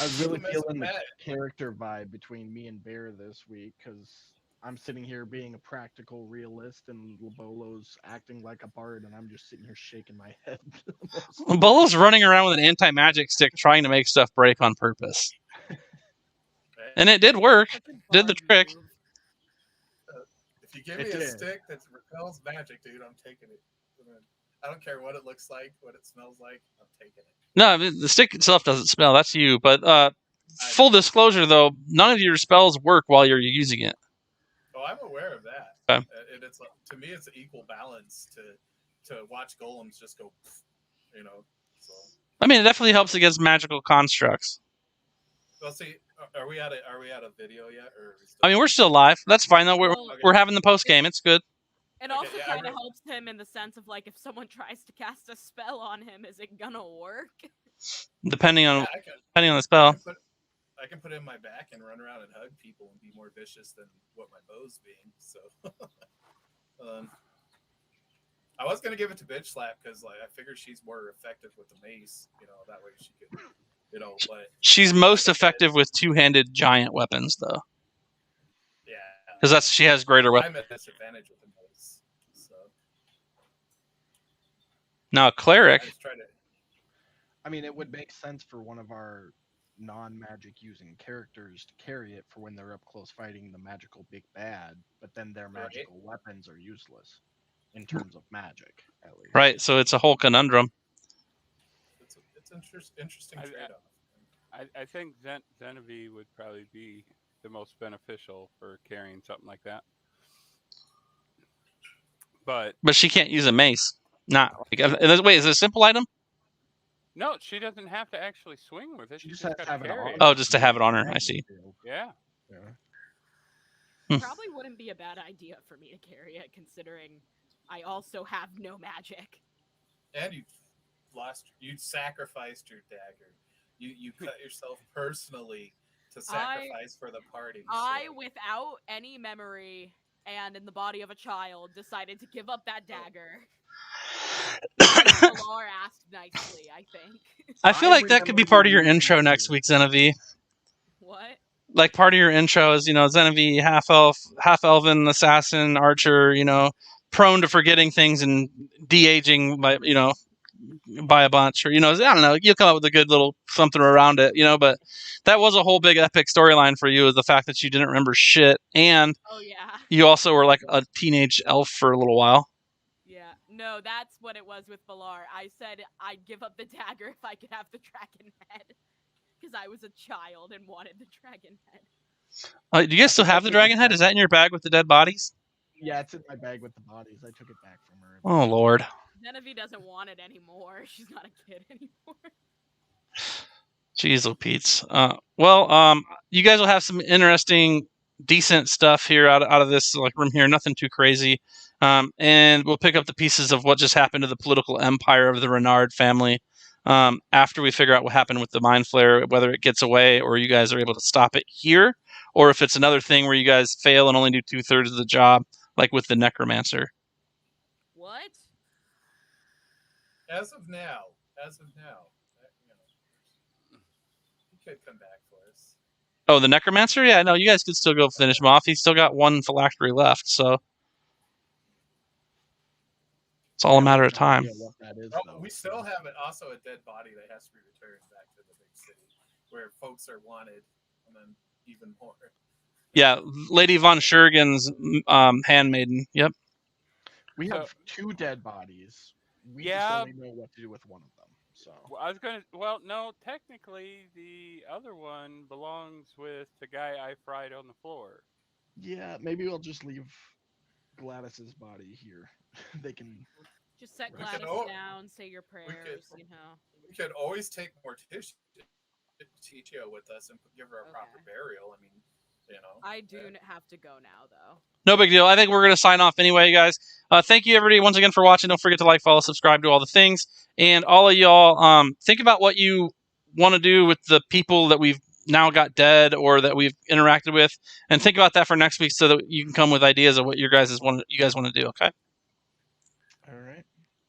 I was really feeling the character vibe between me and Bear this week because I'm sitting here being a practical realist and Lobolo's acting like a bard and I'm just sitting here shaking my head. Lobolo's running around with an anti-magic stick trying to make stuff break on purpose. And it did work. Did the trick. If you give me a stick that repels magic, dude, I'm taking it. I don't care what it looks like, what it smells like, I'm taking it. No, the stick itself doesn't smell. That's you. But full disclosure, though, none of your spells work while you're using it. Oh, I'm aware of that. Okay. And it's like, to me, it's an equal balance to watch golems just go, you know. So. I mean, it definitely helps against magical constructs. Well, see, are we at a video yet, or? Are we still... I mean, we're still live. That's fine though. We're having the post game. It's good. It also kind of helps him in the sense of like if someone tries to cast a spell on him, is it gonna work? Depending on the spell. I can put it in my back and run around and hug people and be more vicious than what my bow's being. So, I was gonna give it to Bitch Slap because like I figure she's more effective with the mace. You know, that way she could, you know. But she's most effective with two-handed giant weapons, though. Yeah, because she has greater weapons. I'm at disadvantage with the mace. So now, cleric. I mean, it would make sense for one of our non-magic using characters to carry it for when they're up close fighting the magical big bad, but then their magical weapons are useless in terms of magic, at least. Right, so it's a whole conundrum. It's interesting trade-off. I think Genevieve would probably be the most beneficial for carrying something like that. But she can't use a mace. Not like, wait, is it a simple item? No, she doesn't have to actually swing with it. She just has to have it on. Oh, just to have it on her. I see. Yeah. Probably wouldn't be a bad idea for me to carry it, considering I also have no magic. And you sacrificed your dagger. You cut yourself personally to sacrifice for the party. I, without any memory and in the body of a child, decided to give up that dagger. Valar asked nicely, I think. I feel like that could be part of your intro next week, Genevieve. What? Like part of your intro is, Genevieve, half elven assassin, archer, prone to forgetting things and de-aging by, by a bunch, or I don't know, you'll come up with a good little something around it, but that was a whole big epic storyline for you, is the fact that you didn't remember shit, and you also were like a teenage elf for a little while. Yeah, no, that's what it was with Valar. I said I'd give up the dagger if I could have the dragon head, because I was a child and wanted the dragon head. Do you guys still have the dragon head? Is that in your bag with the dead bodies? Yeah, it's in my bag with the bodies. I took it back from her. Oh, Lord. Genevieve doesn't want it anymore. She's not a kid anymore. Jeez, Pete's. You guys will have some interesting, decent stuff here out of this room here. Nothing too crazy. And we'll pick up the pieces of what just happened to the political empire of the Renard family after we figure out what happened with the mind flare, whether it gets away or you guys are able to stop it here, or if it's another thing where you guys fail and only do 2/3 of the job, like with the necromancer. What? As of now, he could come back for us. Oh, the necromancer? Yeah, no, you guys could still go finish him off. He's still got one phylactery left, so it's all a matter of time. We still have also a dead body that has to be returned back to the big city, where folks are wanted, and then even more. Yeah, Lady von Schurgen's handmaiden. Yep. We have 2 dead bodies. We just only know what to do with one of them. So no, technically the other one belongs with the guy I fried on the floor. Yeah, maybe we'll just leave Gladys's body here. They can just set Gladys down, say your prayers, We could always take Morticia with us and give her a proper burial. I mean, I do have to go now, though. No big deal. I think we're going to sign off anyway, guys. Thank you, everybody, once again for watching. Don't forget to like, follow, subscribe, do all the things. And all of y'all, think about what you want to do with the people that we've now got dead or that we've interacted with. And think about that for next week so that you can come with ideas of what you guys want to do, okay?